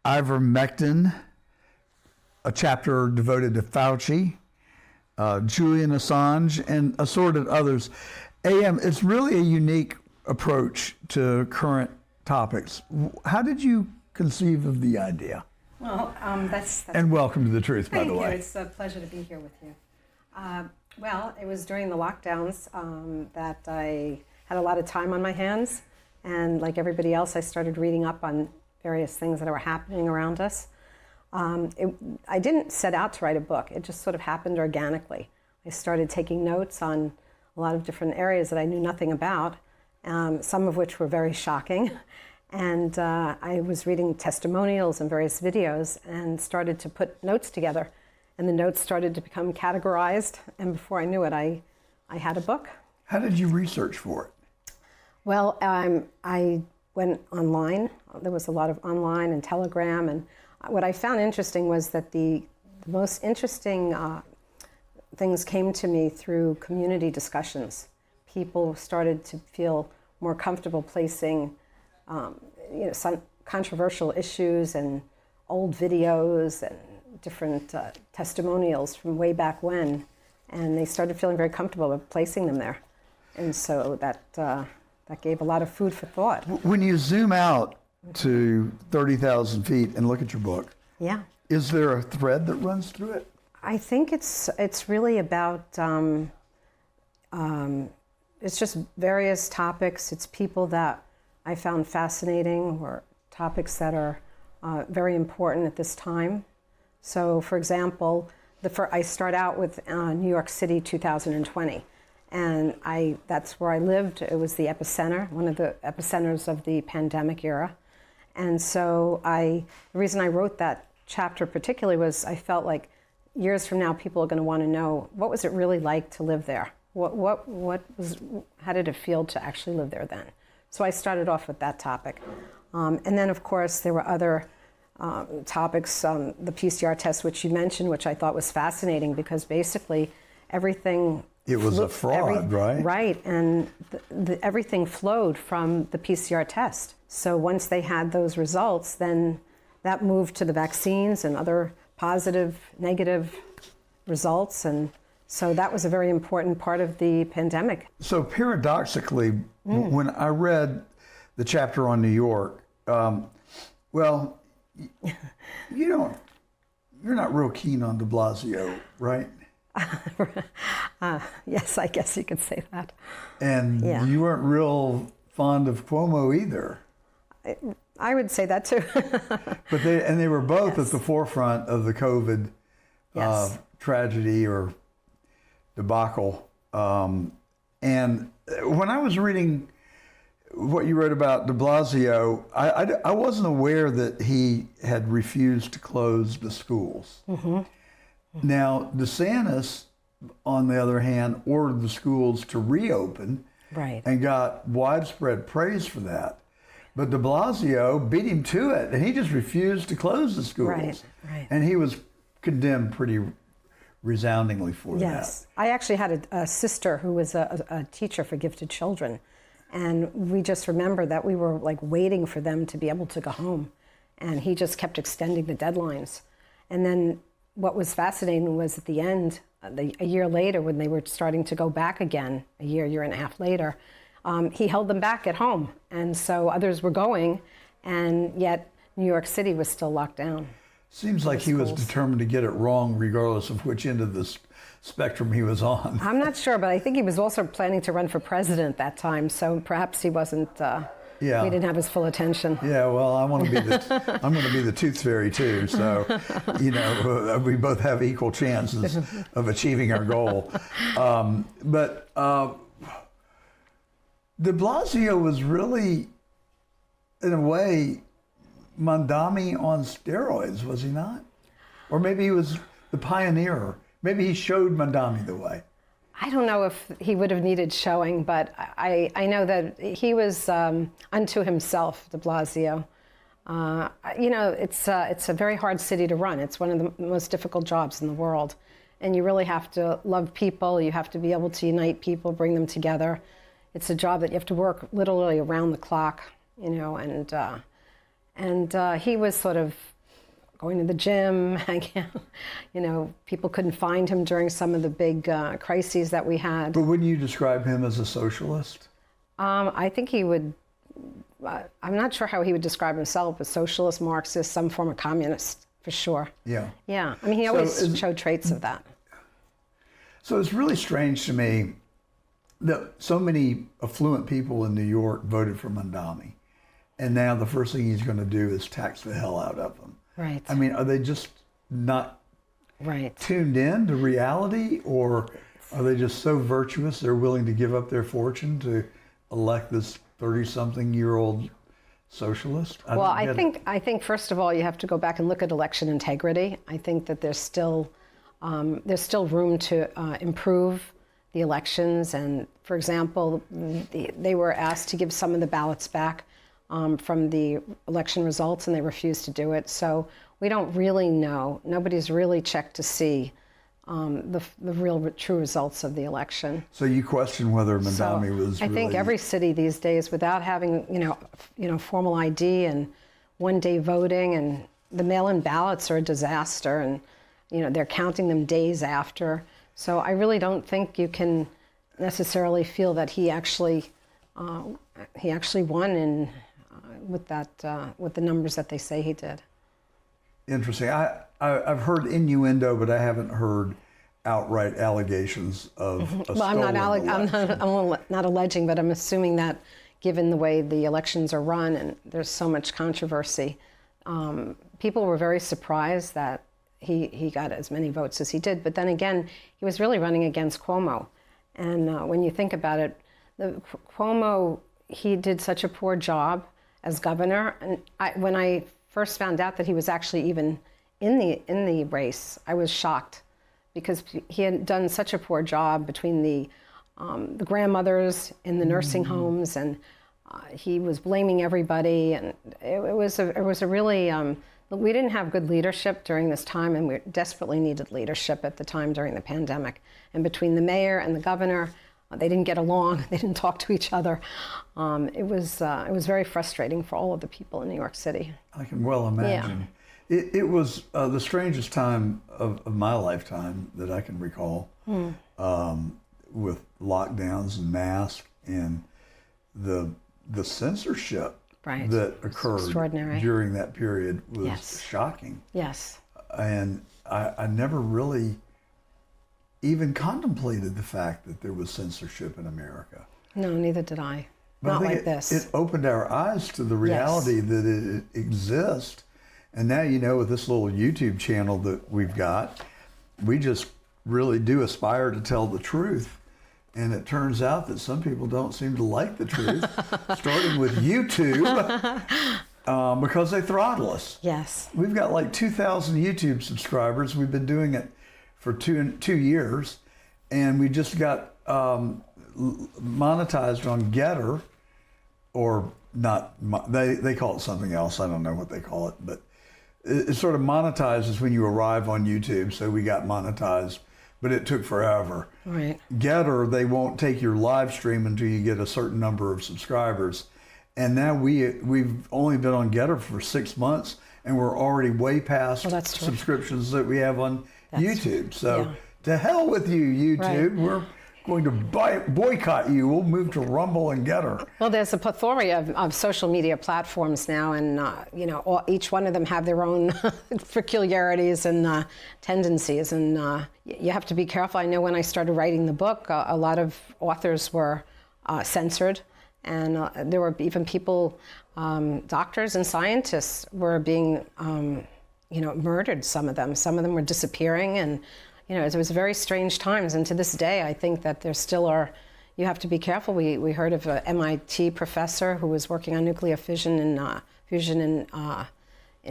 ivermectin, a chapter devoted to Fauci, Julian Assange, and assorted others. AM, it's really a unique approach to current topics. How did you conceive of the idea? Well, that's and welcome to The Truth, by the way. Thank you. It's a pleasure to be here with you. Well, it was during the lockdowns that I had a lot of time on my hands, and like everybody else, I started reading up on various things that were happening around us. I didn't set out to write a book. It just sort of happened organically. I started taking notes on a lot of different areas that I knew nothing about, some of which were very shocking. And I was reading testimonials and various videos and started to put notes together. And the notes started to become categorized. And before I knew it, I had a book. How did you research for it? Well, I went online. There was a lot of online and Telegram. And what I found interesting was that the most interesting things came to me through community discussions. People started to feel more comfortable placing some controversial issues and old videos and different testimonials from way back when, and they started feeling very comfortable with placing them there. And so that gave a lot of food for thought. When you zoom out to 30,000 feet and look at your book, yeah, is there a thread that runs through it? I think it's really about it's just various topics. It's people that I found fascinating, or topics that are very important at this time. So, for example, I start out with New York City 2020, and that's where I lived. It was the epicenter, one of the epicenters of the pandemic era. And so the reason I wrote that chapter particularly was I felt like years from now people are going to want to know, what was it really like to live there? How did it feel to actually live there then? So I started off with that topic. And then, of course, there were other topics, the PCR test, which you mentioned, which I thought was fascinating because basically everything... It was a fraud, right? Right, and everything flowed from the PCR test. So once they had those results, then that moved to the vaccines and other positive, negative results. And so that was a very important part of the pandemic. So paradoxically, when I read the chapter on New York, well, you're not real keen on de Blasio, right? Yes, I guess you could say that. And you weren't real fond of Cuomo either. I would say that too. But they were both at the forefront of the COVID tragedy or debacle. And when I was reading what you wrote about de Blasio, I wasn't aware that he had refused to close the schools. Now, DeSantis, on the other hand, ordered the schools to reopen and got widespread praise for that. But de Blasio beat him to it, and he just refused to close the schools. And he was condemned pretty resoundingly for that. Yes. I actually had a sister who was a teacher for gifted children. And we just remember that we were like waiting for them to be able to go home. And he just kept extending the deadlines. And then what was fascinating was at the end, a year later, when they were starting to go back again, a year and a half later, he held them back at home. And so others were going, and yet New York City was still locked down. Seems like he was determined to get it wrong regardless of which end of the spectrum he was on. I'm not sure, but I think he was also planning to run for president that time, so perhaps he wasn't, he didn't have his full attention. Yeah, well, I'm going to be the tooth fairy too, so, we both have equal chances of achieving our goal. But de Blasio was really, in a way, Mondami on steroids, was he not? Or maybe he was the pioneer. Maybe he showed Mondami the way. I don't know if he would have needed showing, but I know that he was unto himself, de Blasio. It's a very hard city to run. It's one of the most difficult jobs in the world. And you really have to love people. You have to be able to unite people, bring them together. It's a job that you have to work literally around the clock, and he was sort of going to the gym, people couldn't find him during some of the big crises that we had. But wouldn't you describe him as a socialist? I think he would, I'm not sure how he would describe himself, a socialist, Marxist, some form of communist, for sure. Yeah. Yeah, I mean, he always showed traits of that. So it's really strange to me that so many affluent people in New York voted for Mondami. And now the first thing he's going to do is tax the hell out of them. Right. I mean, are they just not tuned in to reality, or are they just so virtuous they're willing to give up their fortune to elect this 30-something-year-old socialist? I think first of all you have to go back and look at election integrity. I think that there's still room to improve the elections. And for example, they were asked to give some of the ballots back from the election results, and they refused to do it. So we don't really know. Nobody's really checked to see the real true results of the election. So you question whether Mondami was I think every city these days, without having formal ID and one-day voting, and the mail-in ballots are a disaster, and they're counting them days after. So I really don't think you can necessarily feel that he actually won with the numbers that they say he did. Interesting. I've heard innuendo, but I haven't heard outright allegations of a stolen election. I'm not alleging, but I'm assuming that given the way the elections are run and there's so much controversy, People were very surprised that he got as many votes as he did. But then again, he was really running against Cuomo. And when you think about it, Cuomo, he did such a poor job as governor. And when I first found out that he was actually even in the race, I was shocked, because he had done such a poor job between the grandmothers in the nursing homes, and he was blaming everybody, and it was a really we didn't have good leadership during this time, and we desperately needed leadership at the time during the pandemic. And between the mayor and the governor, they didn't get along. They didn't talk to each other. It was very frustrating for all of the people in New York City. I can well imagine. Yeah. It was the strangest time of my lifetime that I can recall, with lockdowns and masks and the censorship that occurred during that period was shocking. Yes. And I never really even contemplated the fact that there was censorship in America. No, neither did I. But Not I think like this. It opened our eyes to the reality that it exists. And now, with this little YouTube channel that we've got, we just really do aspire to tell the truth. And it turns out that some people don't seem to like the truth, starting with YouTube, because they throttle us. Yes. We've got like 2,000 YouTube subscribers. We've been doing it for two years, and we just got monetized on Getter, or not. They call it something else. I don't know what they call it, but it sort of monetizes when you arrive on YouTube. So we got monetized, but it took forever. Right. Getter, they won't take your live stream until you get a certain number of subscribers. And now we've only been on Getter for 6 months, and we're already way past subscriptions that we have on YouTube. So to hell with you, YouTube. Right. We're going to boycott you. We'll move to Rumble and Getter. Well, there's a plethora of social media platforms now, and each one of them have their own peculiarities and tendencies, and you have to be careful. I know when I started writing the book, a lot of authors were censored, and there were even people, doctors and scientists were being, murdered. Some of them were disappearing, and it was very strange times, and to this day, I think that there still are. You have to be careful. We heard of an MIT professor who was working on nuclear fusion in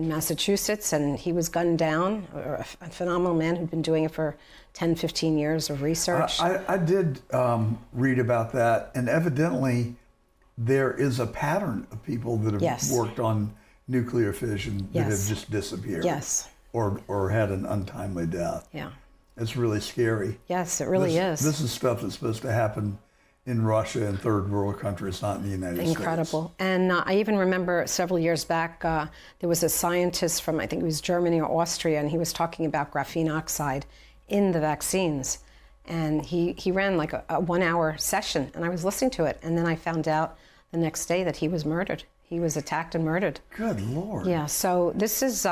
Massachusetts, and he was gunned down. A phenomenal man who'd been doing it for 10, 15 years of research. I did read about that, and evidently there is a pattern of people that have worked on nuclear fission that have just disappeared. Yes. Or had an untimely death. Yeah. It's really scary. Yes, it really is. This is stuff that's supposed to happen in Russia and third world countries, not in the United States. Incredible. And I even remember several years back, there was a scientist from, I think it was Germany or Austria, and he was talking about graphene oxide in the vaccines. And he ran like a 1-hour session, and I was listening to it. And then I found out the next day that he was murdered. He was attacked and murdered. Good Lord. Yeah, so this is,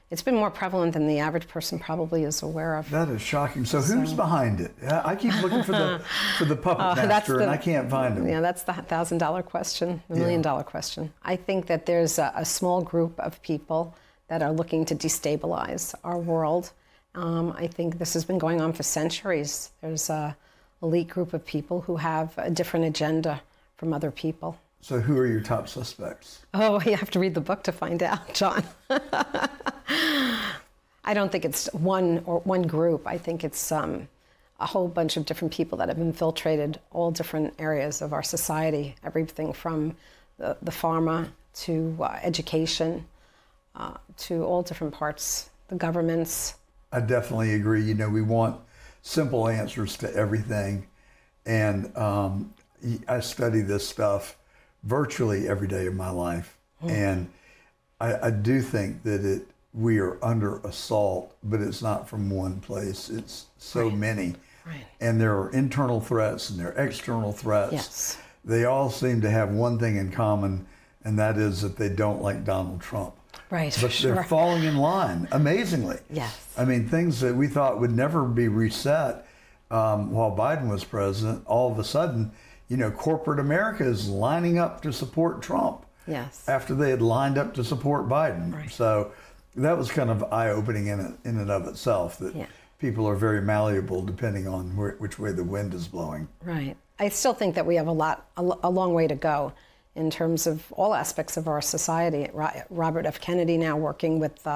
it's been more prevalent than the average person probably is aware of. That is shocking. So who's behind it? I keep looking for the puppet master, and I can't find him. Yeah, that's the $1,000 question, the $1 million question. I think that there's a small group of people that are looking to destabilize our world. I think this has been going on for centuries. There's an elite group of people who have a different agenda from other people. So who are your top suspects? Oh, you have to read the book to find out, John. I don't think it's one group. I think it's a whole bunch of different people that have infiltrated all different areas of our society, everything from the pharma to education to all different parts, the governments. I definitely agree. We want simple answers to everything. And I study this stuff virtually every day of my life. And I do think that we are under assault, but it's not from one place. It's so many. Right. And there are internal threats and there are external threats. Yes. They all seem to have one thing in common, and that is that they don't like Donald Trump. Right. But they're falling in line, amazingly. Yes. I mean, things that we thought would never be reset while Biden was president, all of a sudden, corporate America is lining up to support Trump. Yes. after they had lined up to support Biden. Right. So that was kind of eye-opening in and of itself, that people are very malleable depending on which way the wind is blowing. Right. I still think that we have a long way to go in terms of all aspects of our society. Robert F. Kennedy now working with,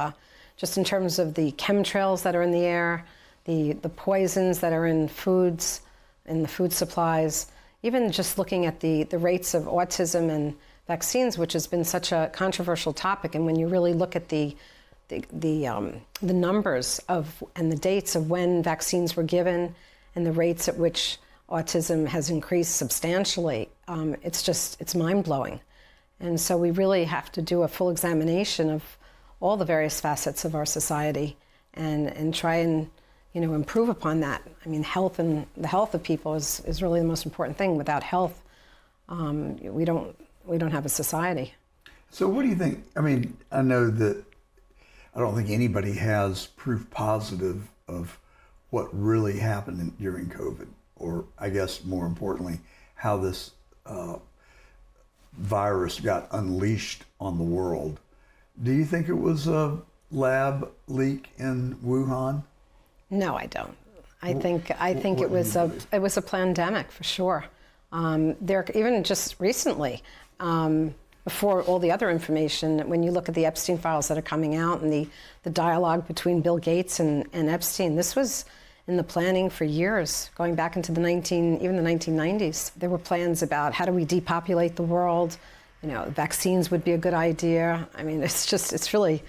just in terms of the chemtrails that are in the air, the poisons that are in foods, in the food supplies, even just looking at the rates of autism and vaccines, which has been such a controversial topic. And when you really look at the numbers of and the dates of when vaccines were given and the rates at which autism has increased substantially, it's mind-blowing. And so we really have to do a full examination of all the various facets of our society and try and improve upon that. I mean, health and the health of people is really the most important thing. Without health, we don't have a society. So what do you think? I mean, I know that I don't think anybody has proof positive of what really happened during COVID, or I guess more importantly, how this virus got unleashed on the world. Do you think it was a lab leak in Wuhan? No, I don't. I think it was a pandemic for sure. There, even just recently, before all the other information, when you look at the Epstein files that are coming out and the dialogue between Bill Gates and Epstein, this was in the planning for years, going back into the 1990s. There were plans about how do we depopulate the world. Vaccines would be a good idea. I mean, it's really,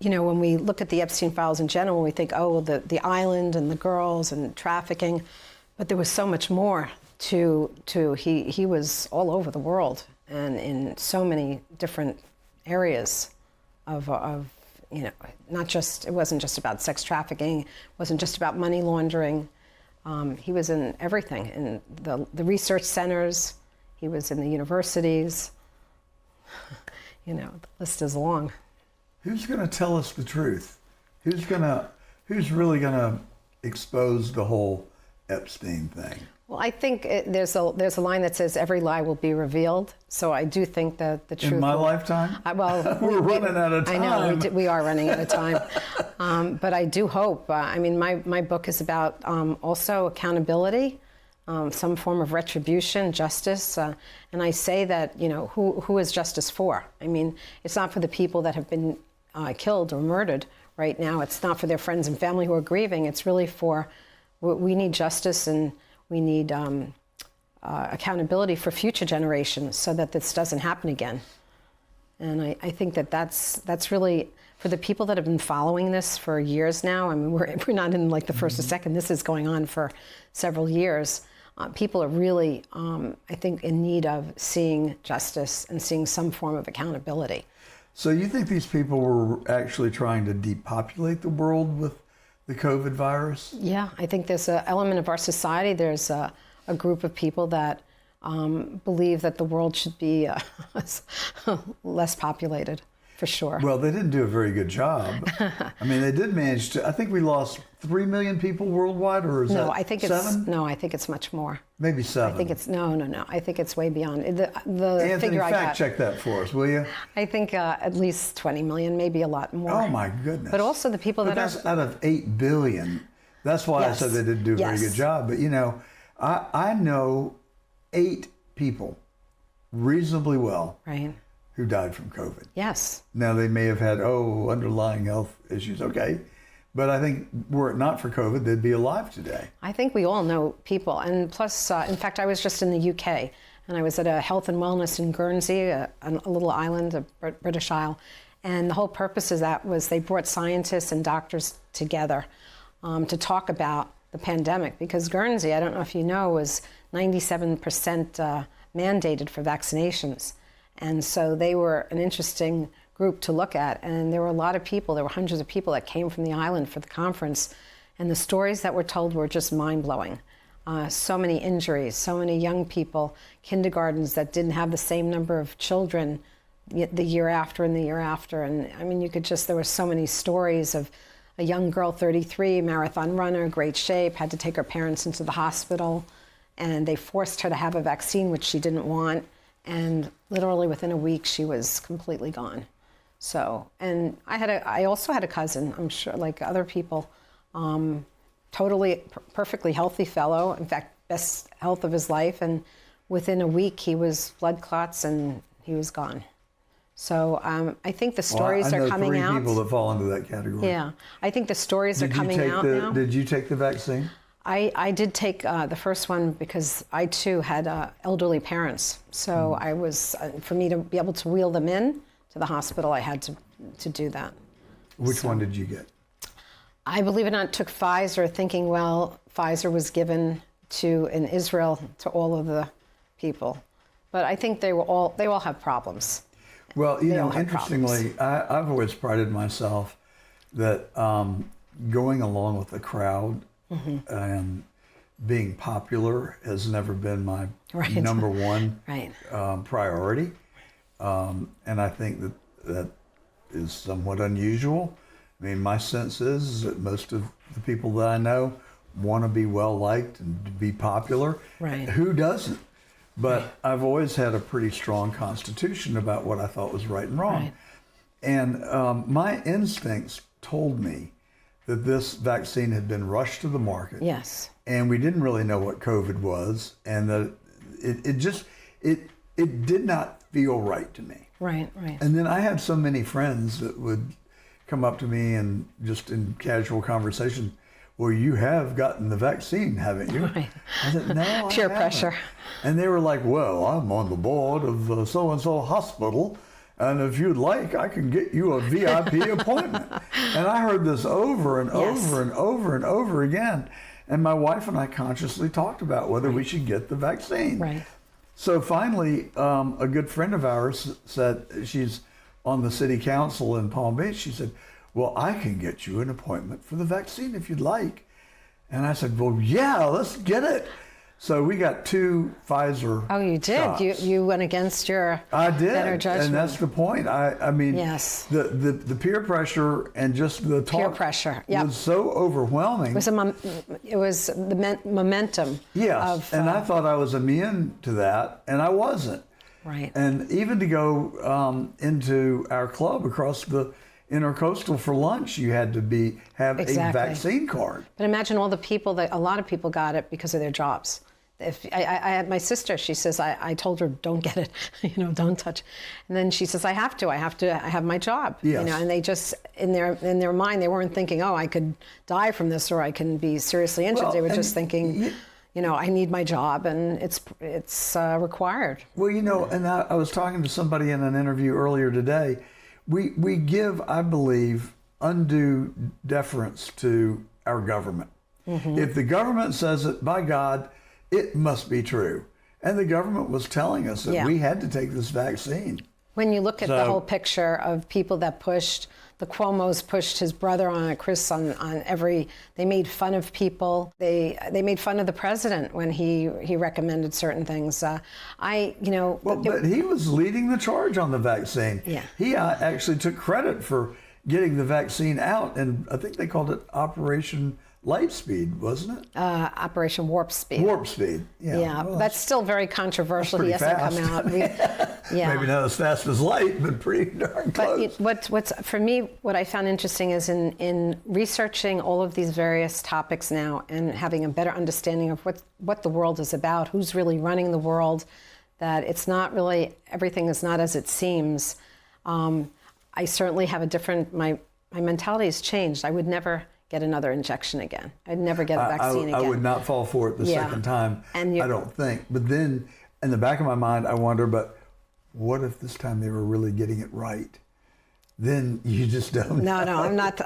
when we look at the Epstein files in general, we think, oh, the island and the girls and trafficking, but there was so much more to he was all over the world and in so many different areas of it wasn't just about sex trafficking, it wasn't just about money laundering. He was in everything, in the research centers, he was in the universities. The list is long. Who's going to tell us the truth? Who's really going to expose the whole Epstein thing? Well, I think there's a line that says every lie will be revealed. So I do think that the truth. In my lifetime? We're running out of time. I know we are running out of time, but I do hope. I mean, my book is about also accountability, some form of retribution, justice, and I say that who is justice for? I mean, it's not for the people that have been killed or murdered right now. It's not for their friends and family who are grieving. It's really for we need justice and we need accountability for future generations so that this doesn't happen again. And I think that's really, for the people that have been following this for years now, I mean, we're not in like the first or second, this is going on for several years. People are really, I think, in need of seeing justice and seeing some form of accountability. So you think these people were actually trying to depopulate the world with the COVID virus? Yeah, I think there's an element of our society. There's a group of people that believe that the world should be less populated, for sure. Well, they didn't do a very good job. I mean, they did manage to. I think we lost 3 million people worldwide, or is that 7? No, I think it's much more. Maybe 7. I think it's no. I think it's way beyond the Anthony, figure I got. fact check that for us, will you? I think at least 20 million, maybe a lot more. Oh my goodness! But also the people that that's out of 8 billion. That's why I said they didn't do a very good job. But I know 8 people reasonably well. Right. Who died from COVID. Yes. Now they may have had underlying health issues. Okay. But I think were it not for COVID, they'd be alive today. I think we all know people. And plus, in fact, I was just in the UK and I was at a health and wellness in Guernsey, a little island, a British Isle. And the whole purpose of that was they brought scientists and doctors together to talk about the pandemic. Because Guernsey, I don't know if you know, was 97% mandated for vaccinations. And so they were an interesting group to look at. And there were a lot of people, there were hundreds of people that came from the island for the conference. And the stories that were told were just mind-blowing. So many injuries, so many young people, kindergartens that didn't have the same number of children the year after and the year after. And I mean, there were so many stories of a young girl, 33, marathon runner, great shape, had to take her parents into the hospital. And they forced her to have a vaccine, which she didn't want. and literally within a week she was completely gone. So, and I also had a cousin, I'm sure, like other people, totally perfectly healthy fellow, in fact, best health of his life, and within a week he was blood clots and he was gone. So I think the stories are coming out. I know 3 people that fall into that category. Yeah, I think the stories are coming out now. Did you take the vaccine? I did take the first one because I too had elderly parents. So I was, for me to be able to wheel them in to the hospital, I had to do that. Which one did you get? I believe it or not took Pfizer, thinking, well, Pfizer was given in Israel to all of the people. But I think they all have problems. Well, you know, interestingly, I've always prided myself that going along with the crowd and being popular has never been my number one priority. And I think that is somewhat unusual. I mean, my sense is that most of the people that I know want to be well liked and be popular. Right. Who doesn't? But I've always had a pretty strong constitution about what I thought was right and wrong. Right. And my instincts told me that this vaccine had been rushed to the market. Yes. And we didn't really know what COVID was, and that it did not feel right to me. Right. And then I had so many friends that would come up to me and just in casual conversation, well, you have gotten the vaccine, haven't you? Right. I said, no, Peer I pressure. haven't. And they were like, well, I'm on the board of so-and-so hospital, and if you'd like, I can get you a VIP appointment. And I heard this over and over and over and over again. And my wife and I consciously talked about whether we should get the vaccine. Right. So finally, a good friend of ours said, she's on the city council in Palm Beach, she said, well, I can get you an appointment for the vaccine if you'd like. And I said, well, yeah, let's get it. So we got 2 Pfizer Oh, you did? shots. You went against your better judgment. And that's the point. I mean, yes. the peer pressure and just the talk Peer pressure, yep. was so overwhelming. It was the momentum. Yes, and I thought I was immune to that, and I wasn't. Right. And even to go into our club across the Intercoastal for lunch, you had to have a vaccine card. But imagine all the people a lot of people got it because of their jobs. If I had my sister, she says, I told her, don't get it, don't touch. And then she says, I have my job. Yes. And they just, in their mind, they weren't thinking, oh, I could die from this or I can be seriously injured. Well, they were just thinking, I need my job and it's required. Well, and I was talking to somebody in an interview earlier today. We give, I believe, undue deference to our government. Mm-hmm. If the government says it, by God, it must be true. And the government was telling us that we had to take this vaccine. When you look at the whole picture of people that the Cuomo's pushed his brother on Chris on they made fun of people. They made fun of the president when he recommended certain things. But he was leading the charge on the vaccine. Yeah. He actually took credit for getting the vaccine out, and I think they called it Operation Lightspeed, wasn't it? Operation Warp Speed. Warp Speed, yeah. Yeah, well, that's still very controversial. He hasn't come out. Maybe not as fast as light, but pretty darn close. But for me, what I found interesting is in researching all of these various topics now and having a better understanding of what the world is about, who's really running the world, that it's not really, everything is not as it seems. I certainly have my mentality has changed. I would never get another injection again. I'd never get a vaccine again. I would not fall for it the second time, I don't think. But then in the back of my mind, I wonder, but what if this time they were really getting it right? Then you just don't know. No, I'm not.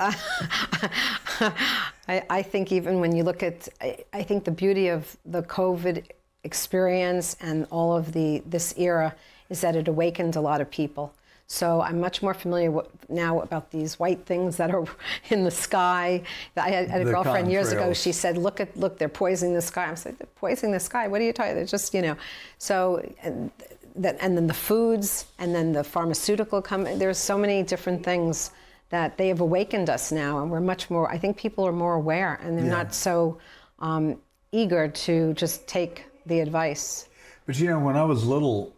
I think even when you look at, I think the beauty of the COVID experience and all of this era is that it awakened a lot of people. So I'm much more familiar now about these white things that are in the sky. I had a girlfriend years ago. She said, "Look, they're poisoning the sky." I'm saying, "They're poisoning the sky? What are you talking? They're just, So, and then the foods, and then the pharmaceutical There's so many different things that they have awakened us now, and we're much more. I think people are more aware, and they're not so eager to just take the advice. But when I was little,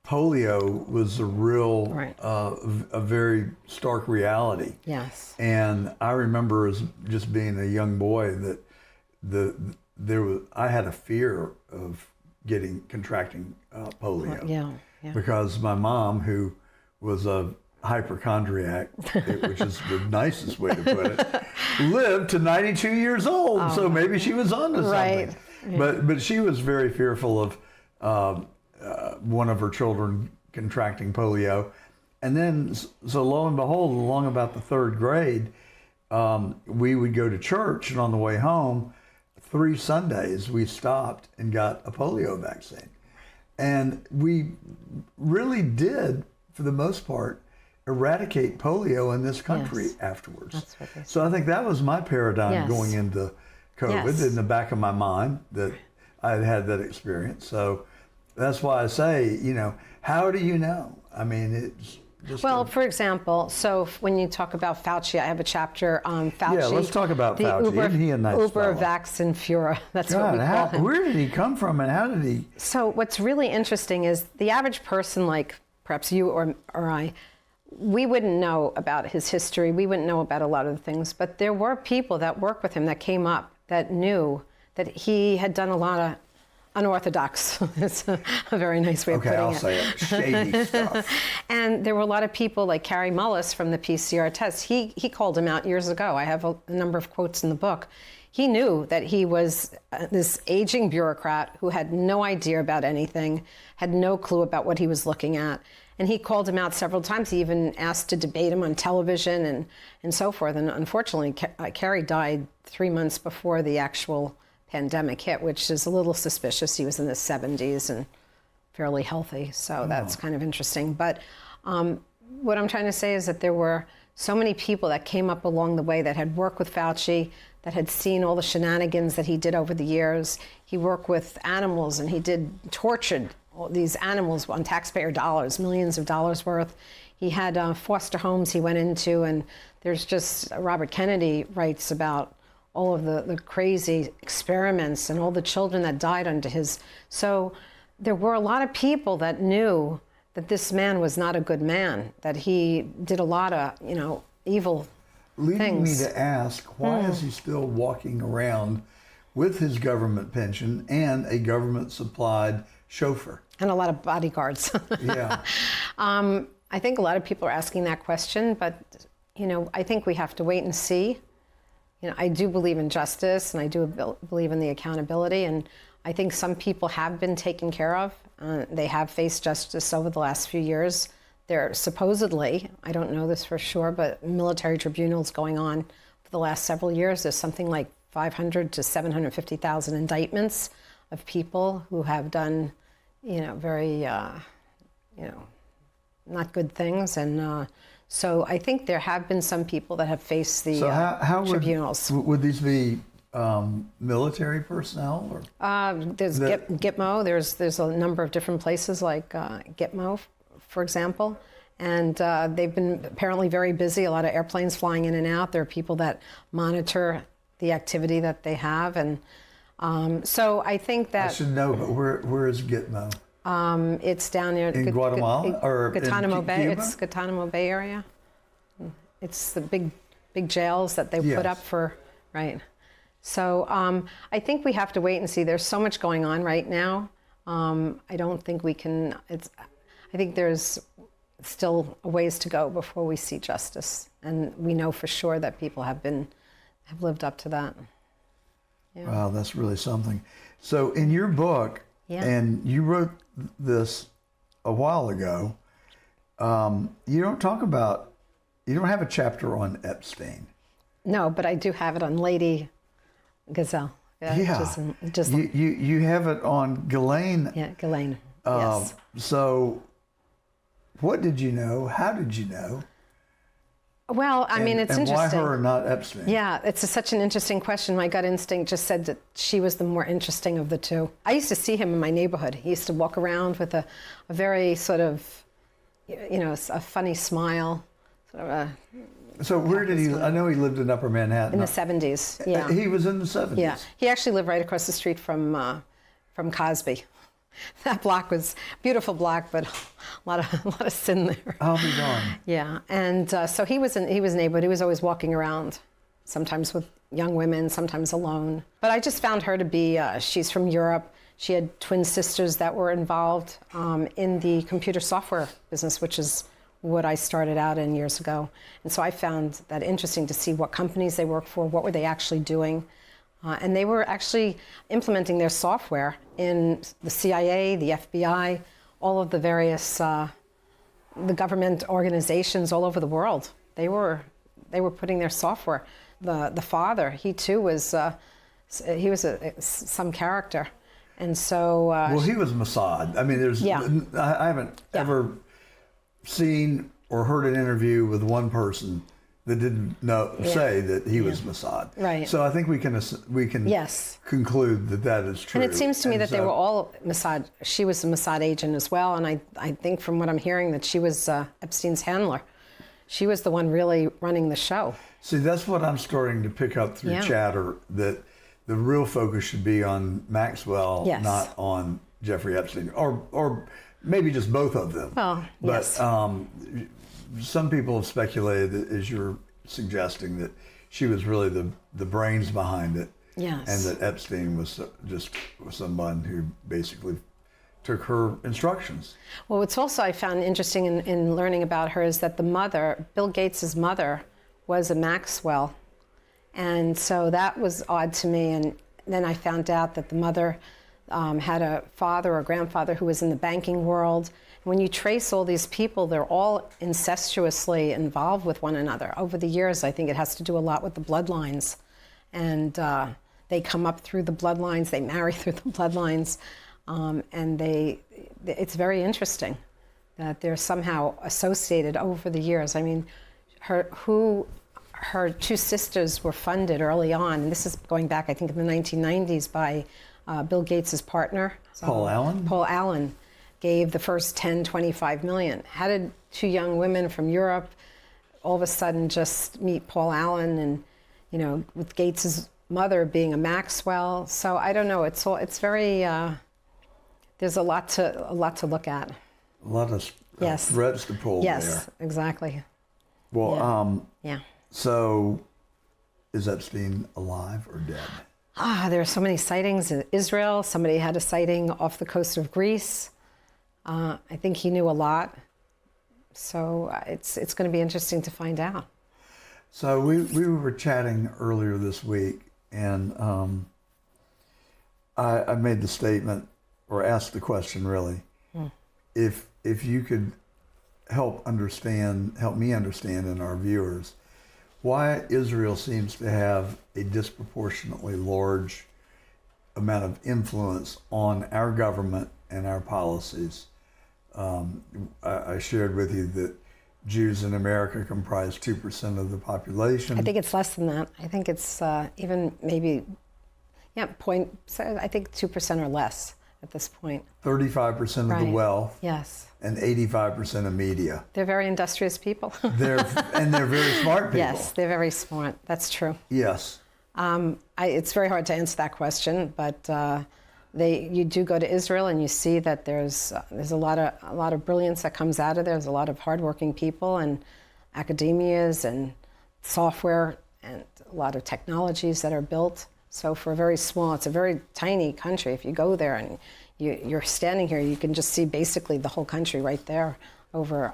polio was a real, a very stark reality. Yes. And I remember as just being a young boy that I had a fear of contracting polio. Yeah. Because my mom, who was a hypochondriac, which is the nicest way to put it, lived to 92 years old. So maybe she was onto something. But she was very fearful of one of her children contracting polio. And then, so lo and behold, along about the third grade, we would go to church, and on the way home, 3 Sundays, we stopped and got a polio vaccine. And we really did, for the most part, eradicate polio in this country afterwards. That's what they said. So I think that was my paradigm going into COVID, in the back of my mind, that I had that experience. So that's why I say, how do you know? I mean, it's just... Well, for example, so when you talk about Fauci, I have a chapter on Fauci. Yeah, let's talk about Fauci. Isn't he a nice Uber fellow? Vaccine Führer. That's what we call him. Where did he come from, and how did he... So what's really interesting is the average person, like perhaps you or I, we wouldn't know about his history. We wouldn't know about a lot of the things. But there were people that worked with him that came up that knew that he had done a lot of unorthodox. It's a very nice way of putting it. Okay, I'll say it. Shady stuff. And there were a lot of people like Carrie Mullis from the PCR test. He called him out years ago. I have a number of quotes in the book. He knew that he was this aging bureaucrat who had no idea about anything, had no clue about what he was looking at. And he called him out several times. He even asked to debate him on television and so forth. And unfortunately, Carrie died 3 months before the actual pandemic hit, which is a little suspicious. He was in his 70s and fairly healthy, so that's kind of interesting. But what I'm trying to say is that there were so many people that came up along the way that had worked with Fauci, that had seen all the shenanigans that he did over the years. He worked with animals, and he tortured all these animals on taxpayer dollars, millions of dollars worth. He had foster homes he went into, and there's just, Robert Kennedy writes about all of the crazy experiments and all the children that died under his. So there were a lot of people that knew that this man was not a good man, that he did a lot of, evil Leading things. me to ask, why is he still walking around with his government pension and a government-supplied chauffeur? And a lot of bodyguards. Yeah. I think a lot of people are asking that question, but, I think we have to wait and see. I do believe in justice, and I do believe in the accountability, and I think some people have been taken care of. They have faced justice over the last few years. There are supposedly, I don't know this for sure, but military tribunals going on for the last several years. There's something like 500 to 750,000 indictments of people who have done, very, not good things. And so I think there have been some people that have faced the tribunals. Would these be military personnel? Or? There's Gitmo. There's a number of different places like Gitmo, for example. And they've been apparently very busy, a lot of airplanes flying in and out. There are people that monitor the activity that they have. And so I think that... I should know, but where is Gitmo? It's down near... In Guatemala? Or Guantanamo in Bay. Cuba? It's Guantanamo Bay area. It's the big jails that they put up for... Right. So I think we have to wait and see. There's so much going on right now. I don't think we can... I think there's still a ways to go before we see justice. And we know for sure that people have lived up to that. Yeah. Wow, that's really something. So in your book, and you wrote this a while ago, you don't have a chapter on Epstein. No, but I do have it on Lady Gazelle. You have it on Ghislaine. Yeah, Ghislaine. Yes. So what did you know? How did you know? Well, I mean, it's interesting. And why her and not Epstein? Yeah, it's such an interesting question. My gut instinct just said that she was the more interesting of the two. I used to see him in my neighborhood. He used to walk around with a very sort of, a funny smile. Sort of so where did he, I know he lived in Upper Manhattan. In the 70s, yeah. He was in the 70s? Yeah, he actually lived right across the street from Cosby. That block was a beautiful block, but a lot of sin there. I'll be darned. Yeah, and so he was a neighbor. He was always walking around, sometimes with young women, sometimes alone. But I just found her to be. She's from Europe. She had twin sisters that were involved in the computer software business, which is what I started out in years ago. And so I found that interesting to see what companies they worked for, what were they actually doing. And they were actually implementing their software in the CIA, the FBI, all of the various the government organizations all over the world. They were putting their software. The father, he too was some character, and so. Well, he was Mossad. I mean, I haven't ever seen or heard an interview with one person that didn't say that he was Mossad. Right. So I think we can conclude that is true. And it seems to me that they were all Mossad. She was a Mossad agent as well, and I think from what I'm hearing that she was Epstein's handler. She was the one really running the show. See, that's what I'm starting to pick up through chatter, that the real focus should be on Maxwell, not on Jeffrey Epstein, or maybe just both of them. Well, but some people have speculated that, as you're suggesting, that she was really the brains behind it. Yes. And that Epstein was just someone who basically took her instructions. Well, what's also I found interesting in learning about her is that the mother, Bill Gates' mother, was a Maxwell. And so that was odd to me. And then I found out that the mother had a father or grandfather who was in the banking world. When you trace all these people, they're all incestuously involved with one another. Over the years, I think it has to do a lot with the bloodlines. And they come up through the bloodlines, they marry through the bloodlines, and it's very interesting that they're somehow associated over the years. I mean, her two sisters were funded early on, and this is going back, I think, in the 1990s by Bill Gates' partner. Paul Allen? Paul Allen gave the first 10, 25 million. How did two young women from Europe all of a sudden just meet Paul Allen, and, you know, with Gates' mother being a Maxwell? So I don't know, it's very, there's a lot to look at. A lot of threads to pull there. Yes, exactly. Well, yeah. So is Epstein alive or dead? There are so many sightings in Israel. Somebody had a sighting off the coast of Greece. I think he knew a lot. So it's going to be interesting to find out. So we were chatting earlier this week, and I made the statement, or asked the question really, if you could help me understand and our viewers, why Israel seems to have a disproportionately large amount of influence on our government and our policies. I shared with you that Jews in America comprise 2% of the population. I think it's less than that. I think it's even maybe, I think 2% or less at this point. 35% of the wealth. Yes. And 85% of media. They're very industrious people. they're very smart people. Yes, they're very smart. That's true. Yes. It's very hard to answer that question, but you do go to Israel and you see that there's a lot of brilliance that comes out of there. There's a lot of hardworking people and academias and software and a lot of technologies that are built. So for it's a very tiny country. If you go there and you're standing here, you can just see basically the whole country right there over.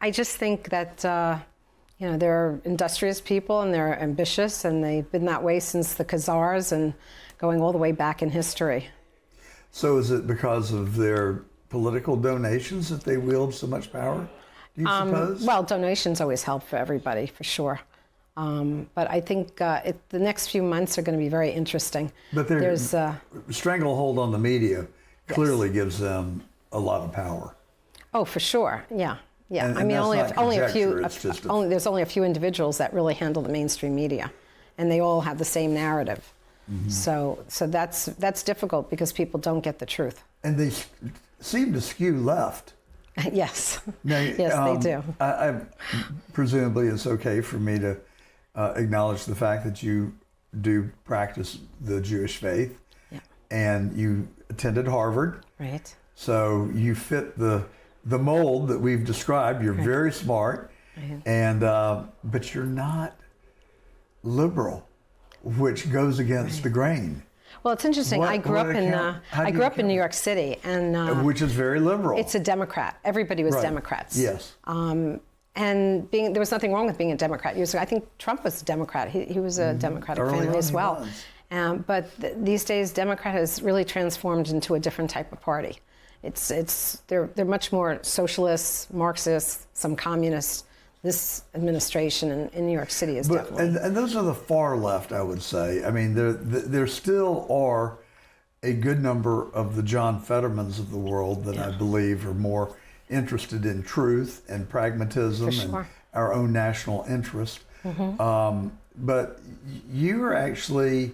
I just think that, they're industrious people and they're ambitious, and they've been that way since the Khazars and going all the way back in history. So is it because of their political donations that they wield so much power, do you suppose? Well, donations always help for everybody, for sure. But I think the next few months are going to be very interesting. But there's stranglehold on the media clearly gives them a lot of power. Oh, for sure. Yeah. And I mean, there's only a few individuals that really handle the mainstream media, and they all have the same narrative. Mm-hmm. So that's difficult because people don't get the truth. And they seem to skew left. Yes. Now, yes, they do. I presumably it's okay for me to acknowledge the fact that you do practice the Jewish faith. Yeah. and you attended Harvard. Right. So you fit the mold that we've described. You're very smart, and but you're not liberal, which goes against the grain. Well, it's interesting. I grew up in New York City, and which is very liberal. It's a Democrat. Everybody was Democrats. Yes. And there was nothing wrong with being a Democrat. I think Trump was a Democrat. He was a Democratic family as well. But these days, Democrat has really transformed into a different type of party. They're much more socialists, Marxists, some communists. This administration in New York City is definitely. And those are the far left, I would say. I mean, there still are a good number of the John Fettermans of the world that I believe are more interested in truth and pragmatism and our own national interest. But you're actually,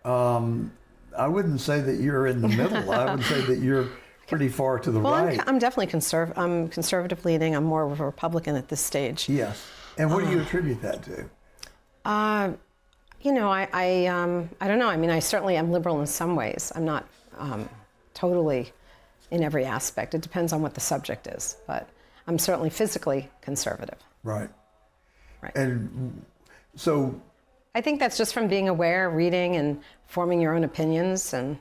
I wouldn't say that you're in the middle. I would say that you're pretty far to the right. I'm definitely I'm conservative leaning. I'm more of a Republican at this stage. Yes. And what do you attribute that to? I don't know. I mean, I certainly am liberal in some ways. I'm not totally in every aspect. It depends on what the subject is. But I'm certainly physically conservative. Right. And so I think that's just from being aware, reading, and forming your own opinions. And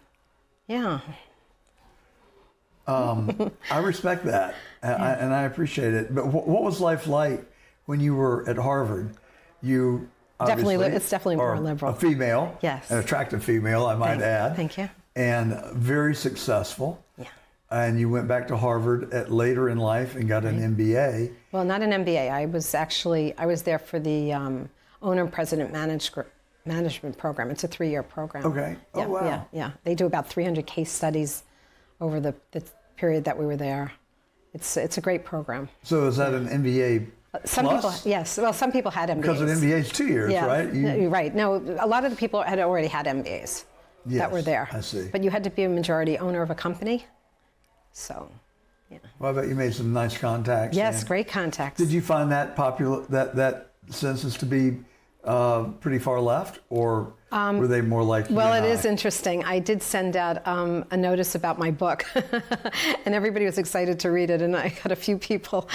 I respect that, and I appreciate it. But what was life like when you were at Harvard? You it's definitely more liberal. A female, yes, an attractive female, I might add. Thank you. And very successful. Yeah. And you went back to Harvard later in life and got an MBA. Well, not an MBA. I was there for the Owner President Management Program. It's a 3-year program. Okay. Yeah, oh wow. Yeah. They do about 300 case studies over the period that we were there. It's a great program. So is that an MBA Some plus? people, yes. Well, some people had MBAs. Because an MBA is 2 years, right? Right. No, a lot of the people had already had MBAs that were there. I see. But you had to be a majority owner of a company. So, yeah. Well, I bet you made some nice contacts. Yes, great contacts. Did you find that popular, that census to be pretty far left, or were they more like you? Well, it is interesting. I did send out a notice about my book, and everybody was excited to read it, and I got a few people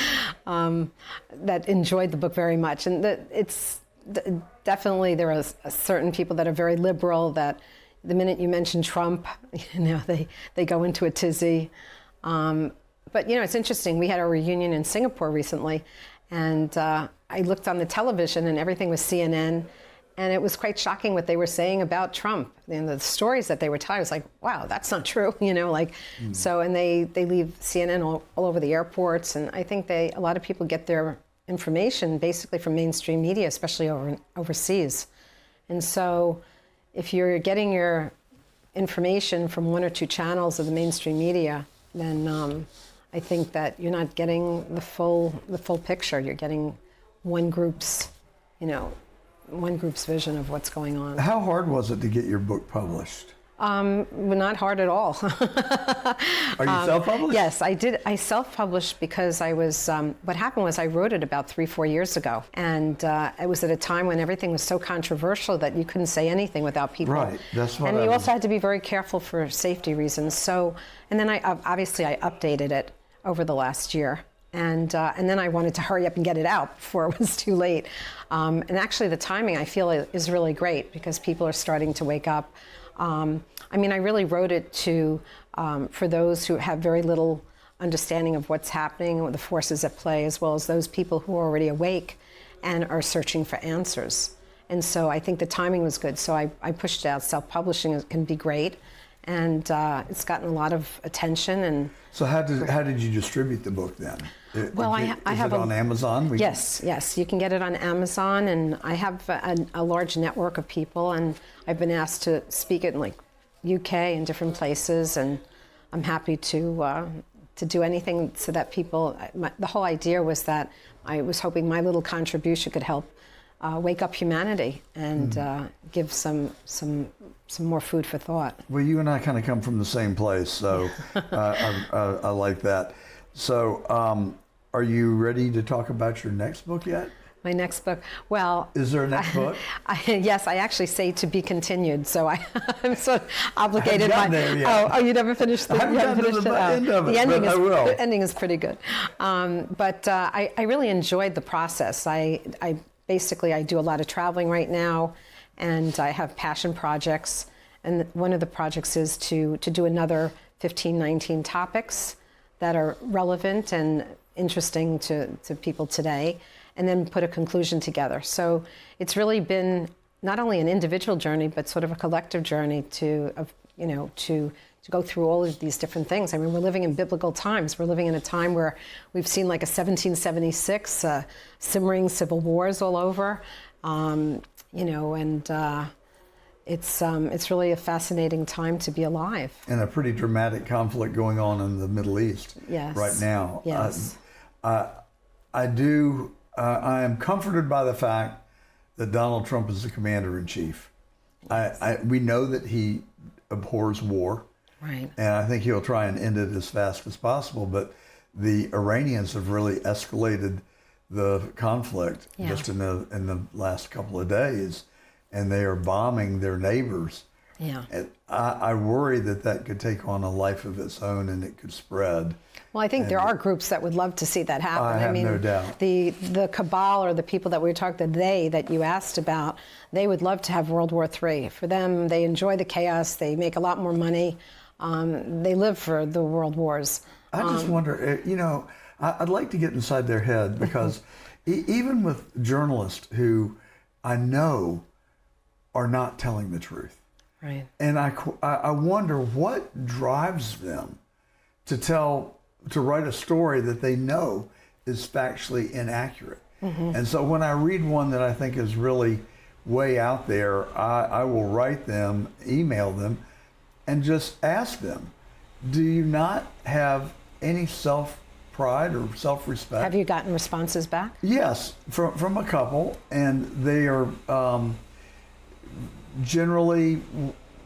that enjoyed the book very much. And definitely there are certain people that are very liberal that the minute you mention Trump, they go into a tizzy. But, it's interesting. We had a reunion in Singapore recently, and I looked on the television, and everything was CNN, and it was quite shocking what they were saying about Trump. And the stories that they were telling, I was like, wow, that's not true, So, and they leave CNN all over the airports, and I think a lot of people get their information basically from mainstream media, especially overseas. And so if you're getting your information from one or two channels of the mainstream media, then I think that you're not getting the full picture. You're getting one group's vision of what's going on. How hard was it to get your book published? Not hard at all. Are you self-published? Yes, I did. I self-published because I was, what happened was I wrote it about 3-4 years ago. And it was at a time when everything was so controversial that you couldn't say anything without people. Right, that's what And you also had to be very careful for safety reasons. So, and then I updated it over the last year. And then I wanted to hurry up and get it out before it was too late. And actually the timing, I feel, is really great because people are starting to wake up. I really wrote it for those who have very little understanding of what's happening, or the forces at play, as well as those people who are already awake and are searching for answers. And so I think the timing was good. So I pushed it out. Self-publishing can be great. And it's gotten a lot of attention. And so how did you distribute the book then? Well, I have it on Amazon? Yes, you can get it on Amazon, and I have a large network of people, and I've been asked to speak it in like UK and different places, and I'm happy to do anything so that people. The whole idea was that I was hoping my little contribution could help wake up humanity and give some more food for thought. Well, you and I kind of come from the same place, so I like that. So, are you ready to talk about your next book yet? My next book. Well, Is there a next book? Yes, I actually say to be continued. So I'm so obligated. I haven't gotten there yet. Oh, you never finished the, I haven't you haven't gotten to finished the end of it, the ending but is, I will. The ending is pretty good. But I really enjoyed the process. I basically do a lot of traveling right now, and I have passion projects. And one of the projects is to do another 15, 19 topics that are relevant and interesting to people today, and then put a conclusion together. So it's really been not only an individual journey, but sort of a collective journey to go through all of these different things. I mean, we're living in biblical times. We're living in a time where we've seen like a 1776 simmering civil wars all over, it's really a fascinating time to be alive. And a pretty dramatic conflict going on in the Middle East right now. Yes. I am comforted by the fact that Donald Trump is the commander-in-chief. We know that he abhors war. Right. And I think he'll try and end it as fast as possible. But the Iranians have really escalated the conflict just in the last couple of days, and they are bombing their neighbors. Yeah. And I worry that could take on a life of its own, and it could spread. Well, I think there are groups that would love to see that happen. I have no doubt. The cabal, or the people that we talked, that you asked about, they would love to have World War III. For them, they enjoy the chaos. They make a lot more money. They live for the world wars. I just wonder, I'd like to get inside their head, because even with journalists who I know are not telling the truth. Right. And I wonder what drives them to write a story that they know is factually inaccurate. Mm-hmm. And so when I read one that I think is really way out there, I will write them, email them, and just ask them, do you not have any self-pride or self-respect? Have you gotten responses back? Yes, from a couple, and they are generally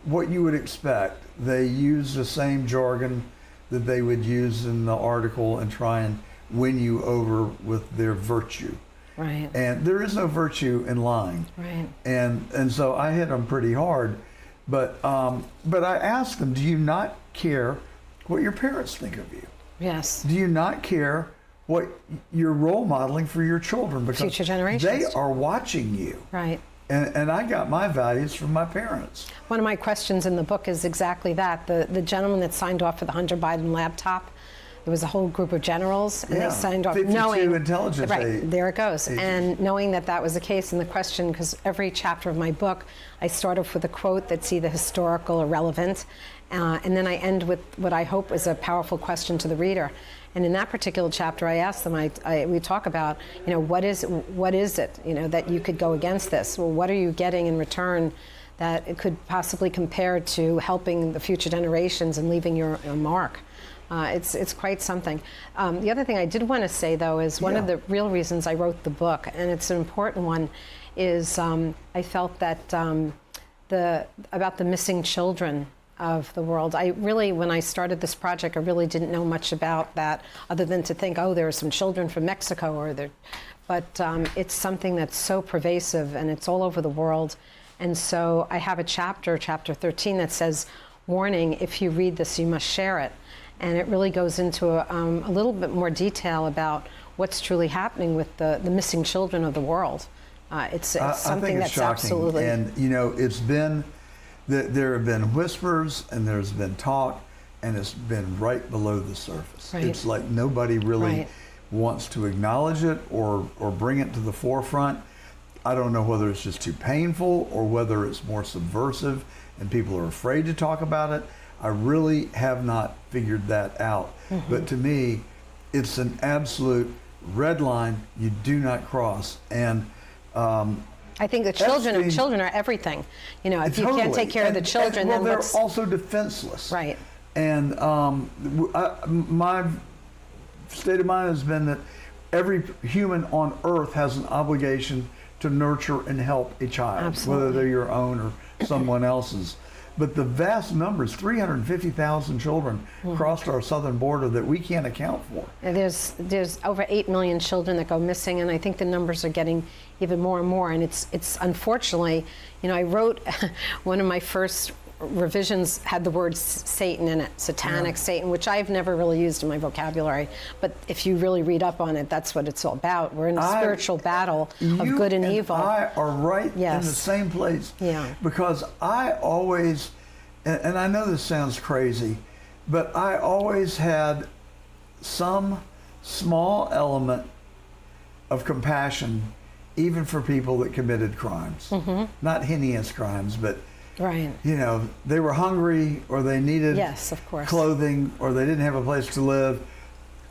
what you would expect. They use the same jargon that they would use in the article and try and win you over with their virtue. Right. And there is no virtue in lying. Right. And so I hit them pretty hard, but I asked them, do you not care what your parents think of you? Yes. Do you not care what you're role modeling for your children? Because future generations. They are watching you. Right. And I got my values from my parents. One of my questions in the book is exactly that. The gentleman that signed off for the Hunter Biden laptop, there was a whole group of generals, and they signed off 52 knowing intelligence there it goes. agents. And knowing that was the case, and the question, because every chapter of my book, I start off with a quote that's either historical or relevant, and then I end with what I hope is a powerful question to the reader. And in that particular chapter, I asked them, we talk about, what is it, that you could go against this? Well, what are you getting in return that it could possibly compare to helping the future generations and leaving your mark? It's quite something. The other thing I did want to say, though, is one of the real reasons I wrote the book, and it's an important one, is I felt that about the missing children of the world. When I started this project, I really didn't know much about that, other than to think, there are some children from Mexico, but it's something that's so pervasive, and it's all over the world. And so I have a chapter 13, that says, warning, if you read this, you must share it. And it really goes into a little bit more detail about what's truly happening with the missing children of the world. It's something that's shocking. Absolutely... And, it's been... There have been whispers, and there's been talk, and it's been right below the surface. Right. It's like nobody really wants to acknowledge it or bring it to the forefront. I don't know whether it's just too painful or whether it's more subversive and people are afraid to talk about it. I really have not figured that out. Mm-hmm. But to me, it's an absolute red line you do not cross. And I think the children are everything. If you can't take care of the children, then they're also defenseless. Right. And my state of mind has been that every human on earth has an obligation to nurture and help a child, Absolutely. whether they're your own or someone else's. but the vast numbers, 350,000 children crossed our southern border that we can't account for. And there's over 8 million children that go missing, and I think the numbers are getting even more and more. And it's unfortunately, I wrote one of my first revisions had the word Satan in it, satanic Satan, which I've never really used in my vocabulary. But if you really read up on it, that's what it's all about. We're in a spiritual battle of good and evil. I are right in the same place. Yeah. Because I always, and I know this sounds crazy, but I always had some small element of compassion, even for people that committed crimes. Not heinous crimes, but right. They were hungry, or they needed clothing, or they didn't have a place to live.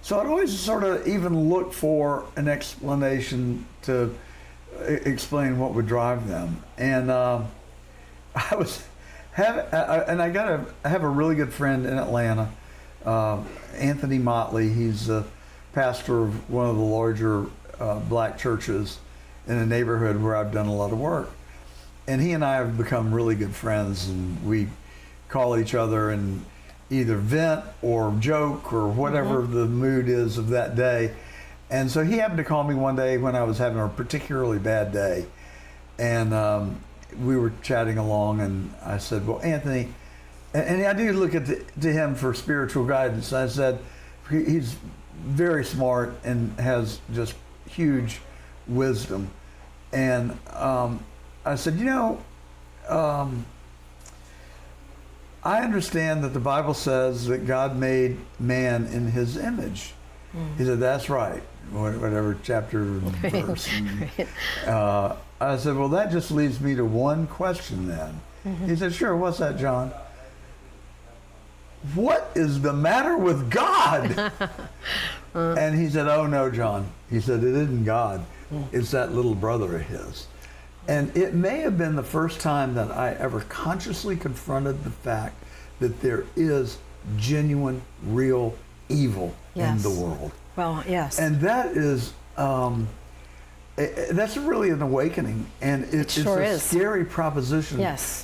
So I'd always sort of even look for an explanation to explain what would drive them. And I have a really good friend in Atlanta, Anthony Motley. He's the pastor of one of the larger black churches in a neighborhood where I've done a lot of work. And he and I have become really good friends, and we call each other and either vent or joke or whatever the mood is of that day. And so he happened to call me one day when I was having a particularly bad day. And we were chatting along, and I said, well, Anthony, and I do look to him for spiritual guidance. I said, he's very smart and has just huge wisdom. And I said, I understand that the Bible says that God made man in his image. He said, that's right, whatever chapter and verse. I said, well, that just leads me to one question then. He said, sure, what's that, John? What is the matter with God? And he said, oh, no, John. He said, it isn't God. It's that little brother of his. And it may have been the first time that I ever consciously confronted the fact that there is genuine, real evil in the world. Well, yes. And that is, that's really an awakening. And it's a scary proposition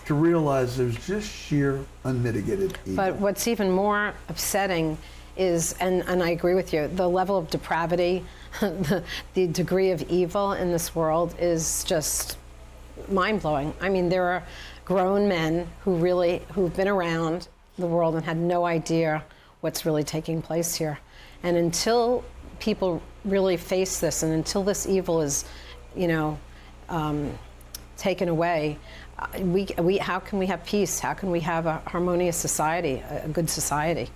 to realize there's just sheer unmitigated evil. But what's even more upsetting is, and I agree with you, the level of depravity, the degree of evil in this world is just mind-blowing. I mean, there are grown men who've been around the world and had no idea what's really taking place here. And until people really face this, and until this evil is, taken away, how can we have peace? How can we have a harmonious society, a good society?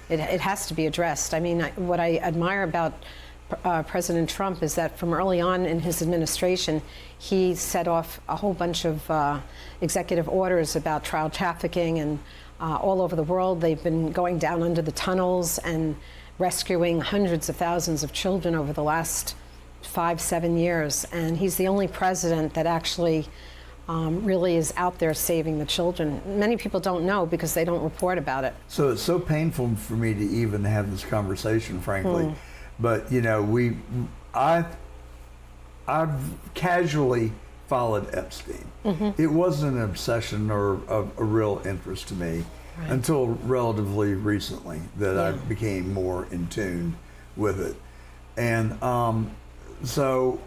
It has to be addressed. I mean, what I admire about President Trump is that from early on in his administration, he set off a whole bunch of executive orders about child trafficking, and all over the world they've been going down under the tunnels and rescuing hundreds of thousands of children over the last 5-7 years. And he's the only president that actually really is out there saving the children. Many people don't know because they don't report about it. So it's so painful for me to even have this conversation, frankly. But I've casually followed Epstein. It wasn't an obsession or a real interest to me until relatively recently that I became more in tune with it. And so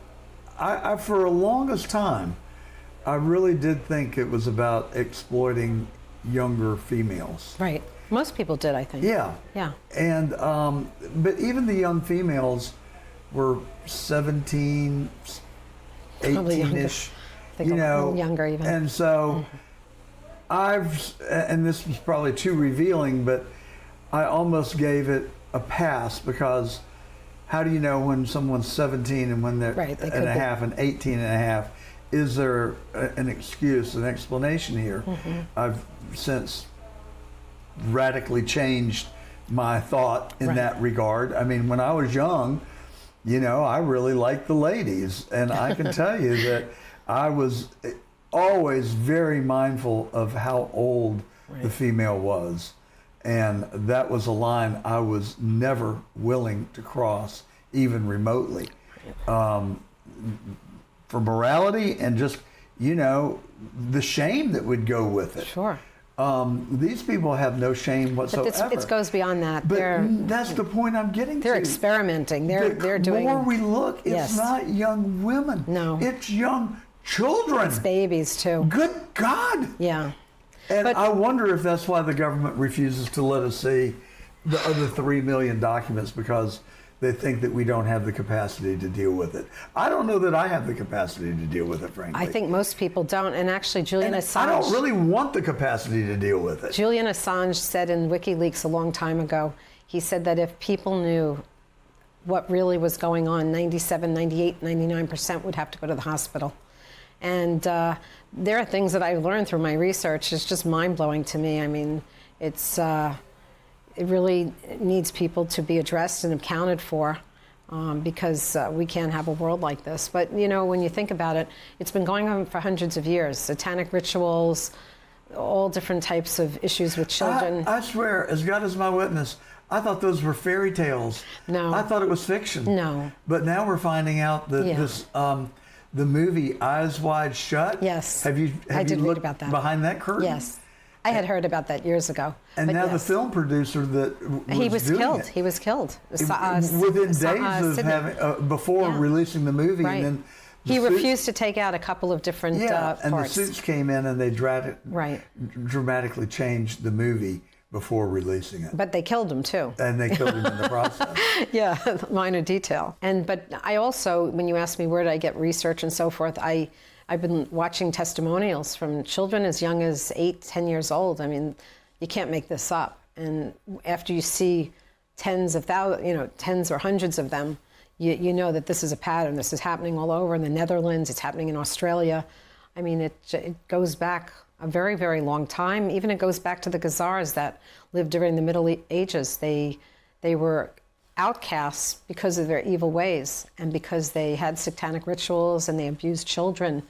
I for the longest time, I really did think it was about exploiting younger females. Right. Most people did, I think. Yeah. Yeah. And but even the young females were 17, 18-ish, younger even. And so and this was probably too revealing, but I almost gave it a pass, because how do you know when someone's 17 and when they're and a half and 18 and a half? Is there an excuse, an explanation here? I've since radically changed my thought in that regard. I mean, when I was young, I really liked the ladies, and I can tell you that I was always very mindful of how old the female was, and that was a line I was never willing to cross, even remotely. For morality and just, the shame that would go with it. Sure. These people have no shame whatsoever. But it goes beyond that. But that's the point I'm getting to. They're experimenting. They're doing. The more we look, it's Yes. not young women. No. It's young children. It's babies too. Good God. Yeah. And But- I wonder if that's why the government refuses to let us see the other 3 million documents, because they think that we don't have the capacity to deal with it. I don't know that I have the capacity to deal with it, frankly. I think most people don't. And actually, Julian And Assange. I don't really want the capacity to deal with it. Julian Assange said in WikiLeaks a long time ago, he said that if people knew what really was going on, 97, 98, 99% would have to go to the hospital. And there are things that I've learned through my research. It's just mind-blowing to me. I mean, it really needs people to be addressed and accounted for, because we can't have a world like this. But, you know, when you think about it, it's been going on for hundreds of years. Satanic rituals, all different types of issues with children. I swear, as God is my witness, I thought those were fairy tales. No. I thought it was fiction. No. But now we're finding out that Yeah. this, the movie Eyes Wide Shut. Yes. Have you I did read looked about that. behind that curtain? Yes. I had heard about that years ago. And but now yes. the film producer that He was doing killed. it, He was killed. within days of Sydney. having before Yeah. releasing the movie, Right. and then the He suits- refused to take out a couple of different Yeah, and the parts. suits came in and they Right. dramatically changed the movie before releasing it, But they killed him too. and they killed him in the process. Yeah, minor detail. But I also, when you asked me where did I get research and so forth, I've been watching testimonials from children as young as 8, 10 years old. I mean, you can't make this up. And after you see tens of thousands, you know, tens or hundreds of them, you know that this is a pattern. This is happening all over in the Netherlands. It's happening in Australia. I mean, it goes back a very, very long time. Even it goes back to the Khazars that lived during the Middle Ages. They were outcasts because of their evil ways and because they had satanic rituals and they abused children.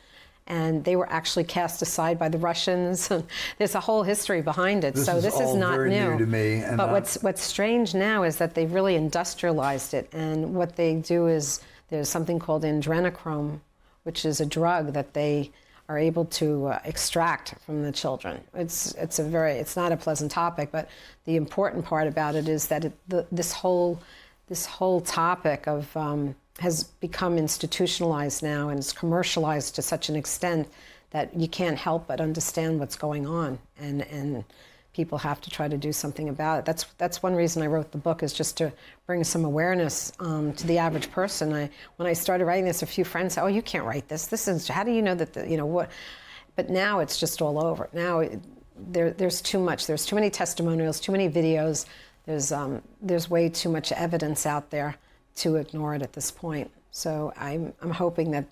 And they were actually cast aside by the Russians. There's a whole history behind it. This so is this all is not very new to me, and but what's strange now is that they've really industrialized it. And what they do is there's something called adrenochrome, which is a drug that they are able to extract from the children. It's not a pleasant topic, but the important part about it is that this whole topic of has become institutionalized now and is commercialized to such an extent that you can't help but understand what's going on, and people have to try to do something about it. That's one reason I wrote the book, is just to bring some awareness to the average person. When I started writing this, a few friends said, "Oh, you can't write this. This is, how do you know that what?" But now it's just all over. Now there's too much. There's too many testimonials, too many videos. There's way too much evidence out there to ignore it at this point. So I'm hoping that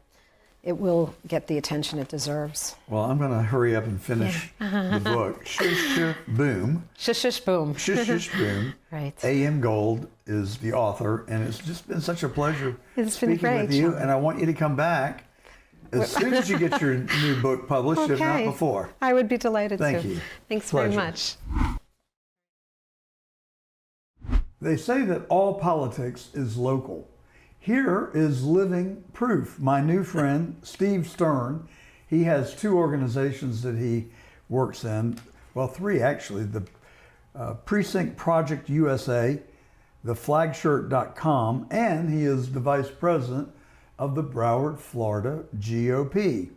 it will get the attention it deserves. Well, I'm going to hurry up and finish the book. Shush, shush, boom. Shush, shush, boom. Shush, shush, boom. Right. A.M. Gold is the author, and it's just been such a pleasure It's been speaking great, with you. Sean. And I want you to come back as soon as you get your new book published, if not before. I would be delighted to. Thank you. Thanks Pleasure. very much. They say that all politics is local. Here is living proof. My new friend, Steve Stern, he has 2 organizations that he works in. Well, 3 actually. The Precinct Project USA, the Flagshirt.com, and he is the vice president of the Broward, Florida GOP.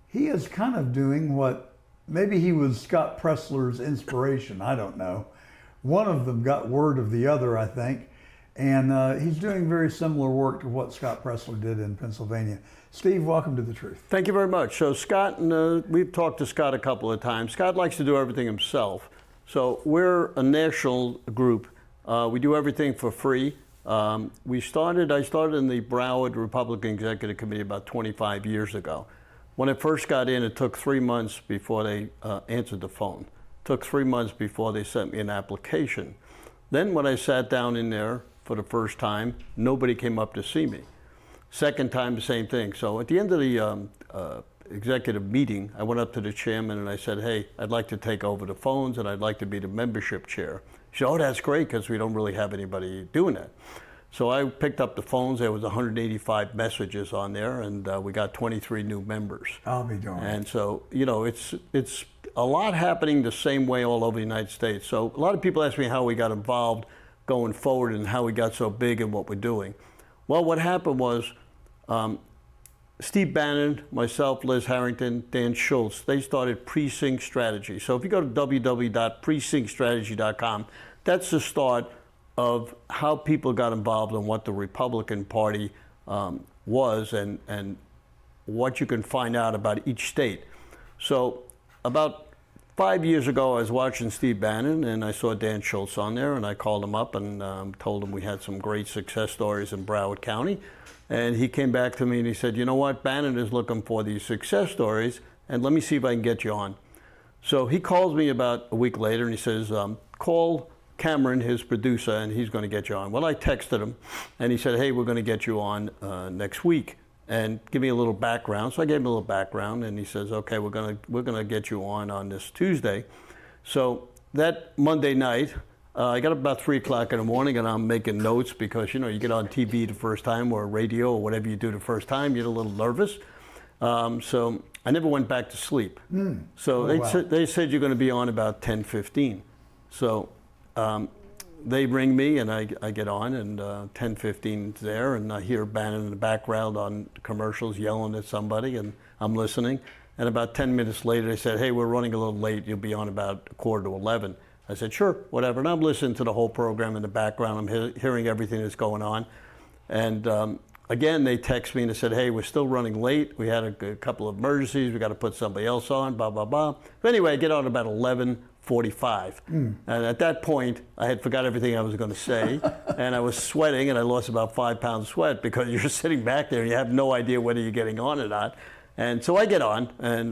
He is kind of doing what, maybe he was Scott Pressler's inspiration, I don't know. One of them got word of the other, I think, and he's doing very similar work to what Scott Pressler did in Pennsylvania. Steve, welcome to The Truth. Thank you very much. So Scott, and we've talked to Scott a couple of times. Scott likes to do everything himself. So we're a national group. We do everything for free. I started in the Broward Republican Executive Committee about 25 years ago. When I first got in, it took 3 months before they answered the phone. Took 3 months before they sent me an application. Then when I sat down in there for the first time, nobody came up to see me. Second time, the same thing. So at the end of the executive meeting, I went up to the chairman and I said, "Hey, I'd like to take over the phones and I'd like to be the membership chair." She said, "Oh, that's great, because we don't really have anybody doing that." So I picked up the phones. There was 185 messages on there, and we got 23 new members. I'll be darned. And so, it's a lot happening the same way all over the United States. So a lot of people ask me how we got involved going forward and how we got so big and what we're doing. Well, what happened was Steve Bannon, myself, Liz Harrington, Dan Schultz, they started Precinct Strategy. So if you go to www.precinctstrategy.com, that's the start of how people got involved in what the Republican Party was and what you can find out about each state. So about 5 years ago, I was watching Steve Bannon and I saw Dan Schultz on there, and I called him up and told him we had some great success stories in Broward County. And he came back to me and he said, you know what, Bannon is looking for these success stories, and let me see if I can get you on. So he calls me about a week later and he says, call Cameron, his producer, and he's going to get you on. Well, I texted him and he said, hey, we're going to get you on next week and give me a little background. So I gave him a little background and he says, okay, we're going to get you on this Tuesday. So that Monday night, I got up about 3 o'clock in the morning and I'm making notes because, you know, you get on TV the first time or radio or whatever you do the first time, you're a little nervous. So I never went back to sleep. So they said you're going to be on about 10:15. So they ring me and I get on and 10:15 is there and I hear Bannon in the background on commercials yelling at somebody and I'm listening. And about 10 minutes later they said, hey, we're running a little late. You'll be on about 10:45. I said, sure, whatever. And I'm listening to the whole program in the background. I'm hearing everything that's going on. And again, they text me and they said, hey, we're still running late. We had a couple of emergencies. We got to put somebody else on, blah, blah, blah. But anyway, I get on about 11:45. And at that point, I had forgot everything I was going to say. And I was sweating and I lost about 5 pounds of sweat because you're sitting back there and you have no idea whether you're getting on or not. And so I get on and,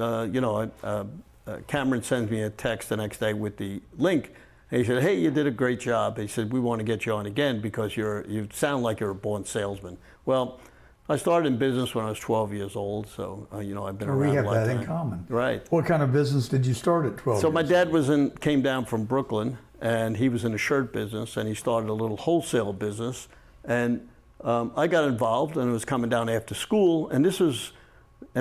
Cameron sends me a text the next day with the link. And he said, hey, you did a great job. He said, we want to get you on again because you sound like you're a born salesman. Well, I started in business when I was 12 years old, so I've been around a long time. We have that in common. Right. What kind of business did you start at 12 So years my dad came down from Brooklyn, and he was in the shirt business, and he started a little wholesale business. And I got involved, and it was coming down after school, and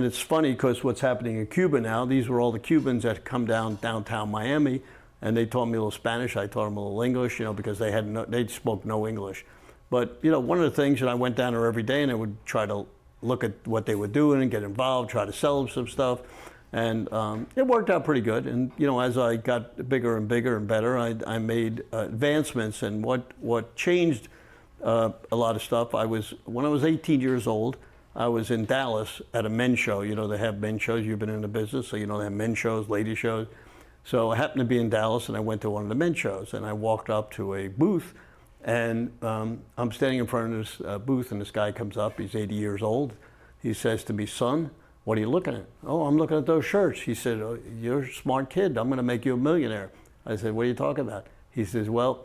it's funny because what's happening in Cuba now, these were all the Cubans that come downtown Miami, and they taught me a little Spanish. I taught them a little English, because they spoke no English. But, one of the things, I went down there every day and I would try to look at what they were doing and get involved, try to sell them some stuff. And it worked out pretty good. And, as I got bigger and bigger and better, I made advancements. And what changed a lot of stuff, when I was 18 years old, I was in Dallas at a men's show. They have men's shows. You've been in the business, so they have men's shows, ladies shows. So I happened to be in Dallas, and I went to one of the men's shows, and I walked up to a booth, and I'm standing in front of this booth, and this guy comes up. He's 80 years old. He says to me, son, what are you looking at? Oh, I'm looking at those shirts. He said, oh, you're a smart kid. I'm going to make you a millionaire. I said, what are you talking about? He says, well,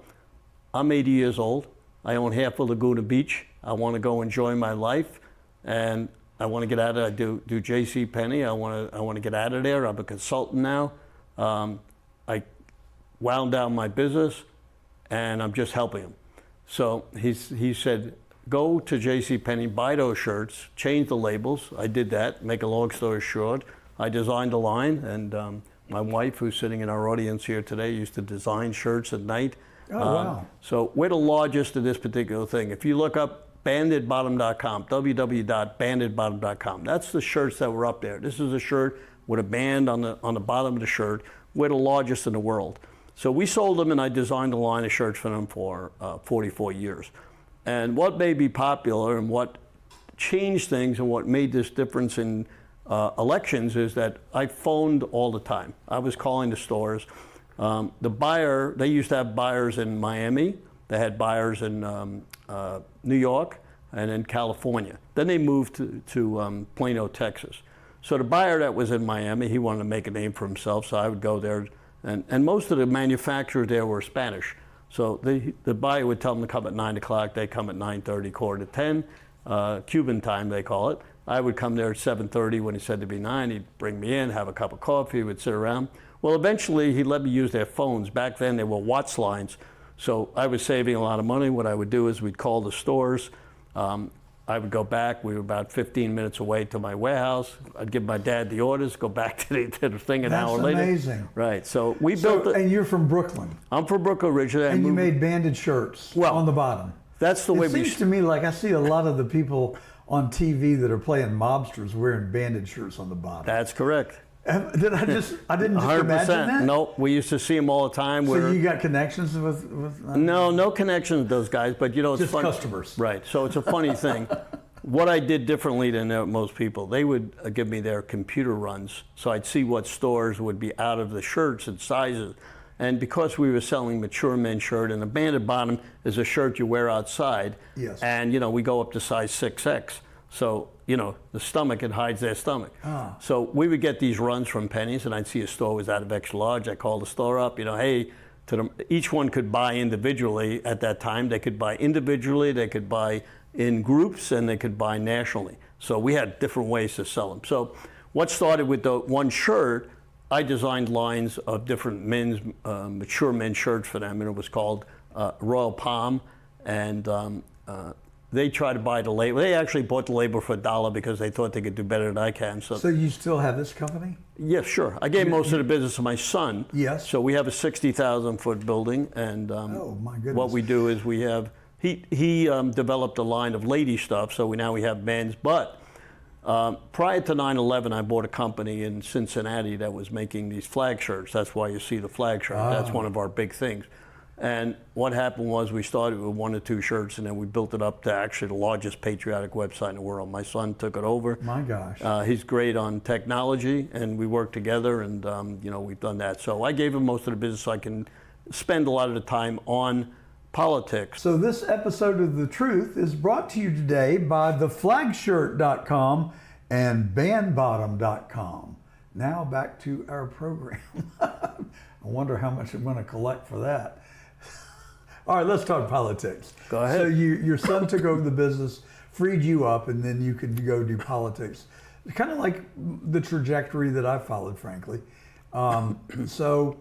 I'm 80 years old. I own half of Laguna Beach. I want to go enjoy my life. And I want to get out of it. I do JCPenney. I want to get out of there. I'm a consultant now. I wound down my business, and I'm just helping him. So he said, go to JCPenney, buy those shirts, change the labels. I did that. Make a long story short, I designed a line, and my wife, who's sitting in our audience here today, used to design shirts at night. Oh, wow. So we're the largest in this particular thing. If you look up bandedbottom.com, www.bandedbottom.com. That's the shirts that were up there. This is a shirt with a band on the bottom of the shirt. We're the largest in the world. So we sold them, and I designed a line of shirts for them for 44 years. And what made me popular and what changed things and what made this difference in elections is that I phoned all the time. I was calling the stores. The buyer, they used to have buyers in Miami. They had buyers in New York and in California. Then they moved to Plano, Texas. So the buyer that was in Miami, he wanted to make a name for himself, so I would go there. And most of the manufacturers there were Spanish. So the buyer would tell them to come at 9 o'clock. They come at 9:30, quarter to 10, Cuban time they call it. I would come there at 7:30 when he said to be 9. He'd bring me in, have a cup of coffee, we'd sit around. Well, eventually he let me use their phones. Back then they were Watts lines. So I was saving a lot of money. What I would do is we'd call the stores. I would go back. We were about 15 minutes away to my warehouse. I'd give my dad the orders, go back to the thing an hour later. That's amazing. Right. So we built it. And you're from Brooklyn. I'm from Brooklyn originally. And you made banded shirts on the bottom. That's the way it seems to me like I see a lot of the people on TV that are playing mobsters wearing banded shirts on the bottom. That's correct. I didn't just 100%. Imagine that? No, we used to see them all the time. So you got connections with no connections with those guys, but you know, it's just funny. Customers. Right. So it's a funny thing. What I did differently than most people, they would give me their computer runs, so I'd see what stores would be out of the shirts and sizes. And because we were selling mature men's shirt, and a banded bottom is a shirt you wear outside, yes. And you know, we go up to size 6X. So, you know, the stomach, it hides their stomach. Ah. So we would get these runs from Penny's, and I'd see a store was out of extra large. I called the store up, you know, hey, each one could buy individually at that time. They could buy individually, they could buy in groups, and they could buy nationally. So we had different ways to sell them. So what started with the one shirt, I designed lines of different men's, mature men's shirts for them, and it was called Royal Palm, and they tried to buy the label. They actually bought the label for $1 because they thought they could do better than I can. So you still have this company? Yes, sure. I gave most of the business to my son. Yes. So we have a 60,000-foot building, and oh my goodness. What we do is we have, he developed a line of lady stuff, so now we have men's. But prior to 9/11, I bought a company in Cincinnati that was making these flag shirts. That's why you see the flag shirt. That's one of our big things. And what happened was we started with 1 or 2 shirts, and then we built it up to actually the largest patriotic website in the world. My son took it over. My gosh. He's great on technology, and we work together, and you know, we've done that. So I gave him most of the business so I can spend a lot of the time on politics. So this episode of The Truth is brought to you today by theflagshirt.com and bandbottom.com. Now back to our program. I wonder how much I'm going to collect for that. All right, let's talk politics. Go ahead. So your son took over the business, freed you up, and then you could go do politics. Kind of like the trajectory that I followed, frankly. So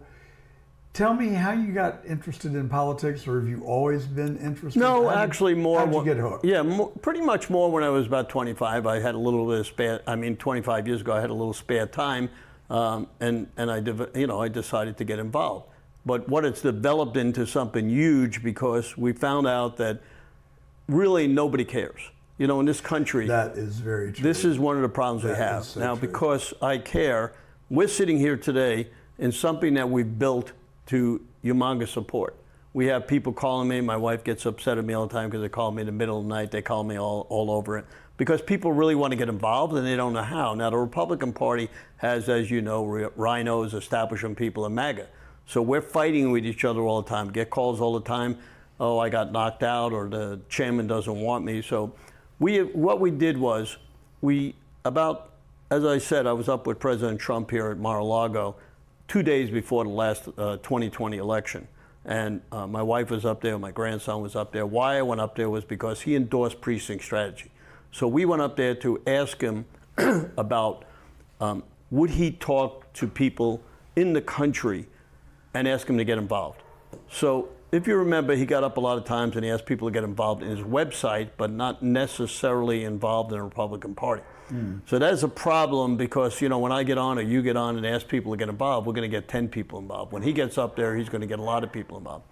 tell me how you got interested in politics, or have you always been interested? No, actually more. How'd you get hooked? Yeah, pretty much more when I was about 25. I had a little bit of spare, 25 years ago, I had a little spare time, and I decided to get involved. But what it's developed into something huge, because we found out that really nobody cares. You know, in this country, that is very true. This is one of the problems we have. So now, true. because I care, we're sitting here today in something that we've built to humongous support. We have people calling me. My wife gets upset at me all the time because they call me in the middle of the night. They call me all over it. Because people really want to get involved and they don't know how. Now, the Republican Party has, as you know, rhinos, establishment people, and MAGA. So we're fighting with each other all the time. Get calls all the time. Oh, I got knocked out, or the chairman doesn't want me. So what we did was, as I said, I was up with President Trump here at Mar-a-Lago 2 days before the last 2020 election. And my wife was up there, my grandson was up there. Why I went up there was because he endorsed Precinct strategy. So we went up there to ask him about would he talk to people in the country and ask him to get involved. So if you remember, he got up a lot of times and he asked people to get involved in his website, but not necessarily involved in the Republican Party. So that's a problem, because, you know, when I get on or you get on and ask people to get involved, we're going to get 10 people involved. When he gets up there, he's going to get a lot of people involved.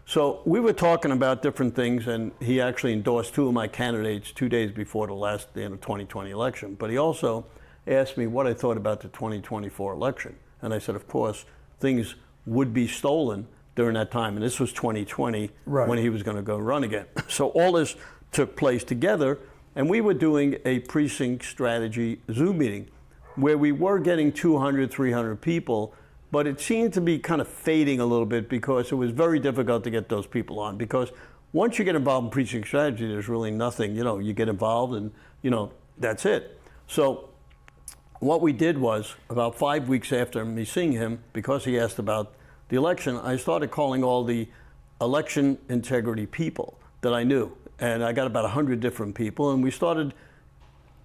So we were talking about different things, and he actually endorsed 2 of my candidates 2 days before the last day of the 2020 election. But he also asked me what I thought about the 2024 election. And I said, of course, things would be stolen during that time. And this was 2020, right, when he was going to go run again. So all this took place together, and we were doing a precinct strategy Zoom meeting where we were getting 200, 300 people, but it seemed to be kind of fading a little bit because it was very difficult to get those people on. Because once you get involved in precinct strategy, there's really nothing, you know, you get involved and, you know, that's it. So what we did was, about 5 weeks after me seeing him, because he asked about the election, I started calling all the election integrity people that I knew. And I got about 100 different people, and we started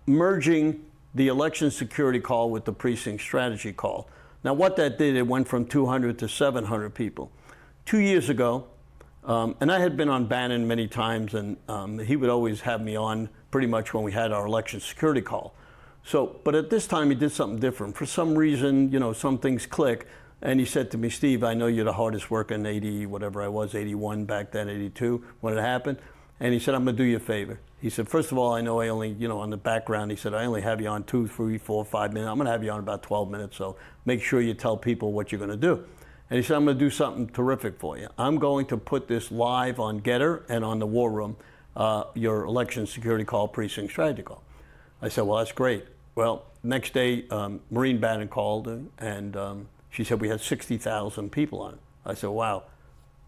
merging the election security call with the precinct strategy call. Now what that did, it went from 200 to 700 people. 2 years ago, And I had been on Bannon many times, and he would always have me on pretty much when we had our election security call. So, but at this time he did something different. For some reason, you know, some things click. And he said to me, Steve, I know you're the hardest worker in 80, whatever I was, 81 back then, 82, when it happened. And he said, I'm going to do you a favor. He said, first of all, I know I only, you know, on the background, he said, I only have you on 2, 3, 4, 5 minutes. I'm going to have you on about 12 minutes. So make sure you tell people what you're going to do. And he said, I'm going to do something terrific for you. I'm going to put this live on Getter and on the War Room, your election security call, precinct strategy call. I said, well, that's great. Well, next day, Marine Bannon called, and she said we had 60,000 people on it. I said, wow,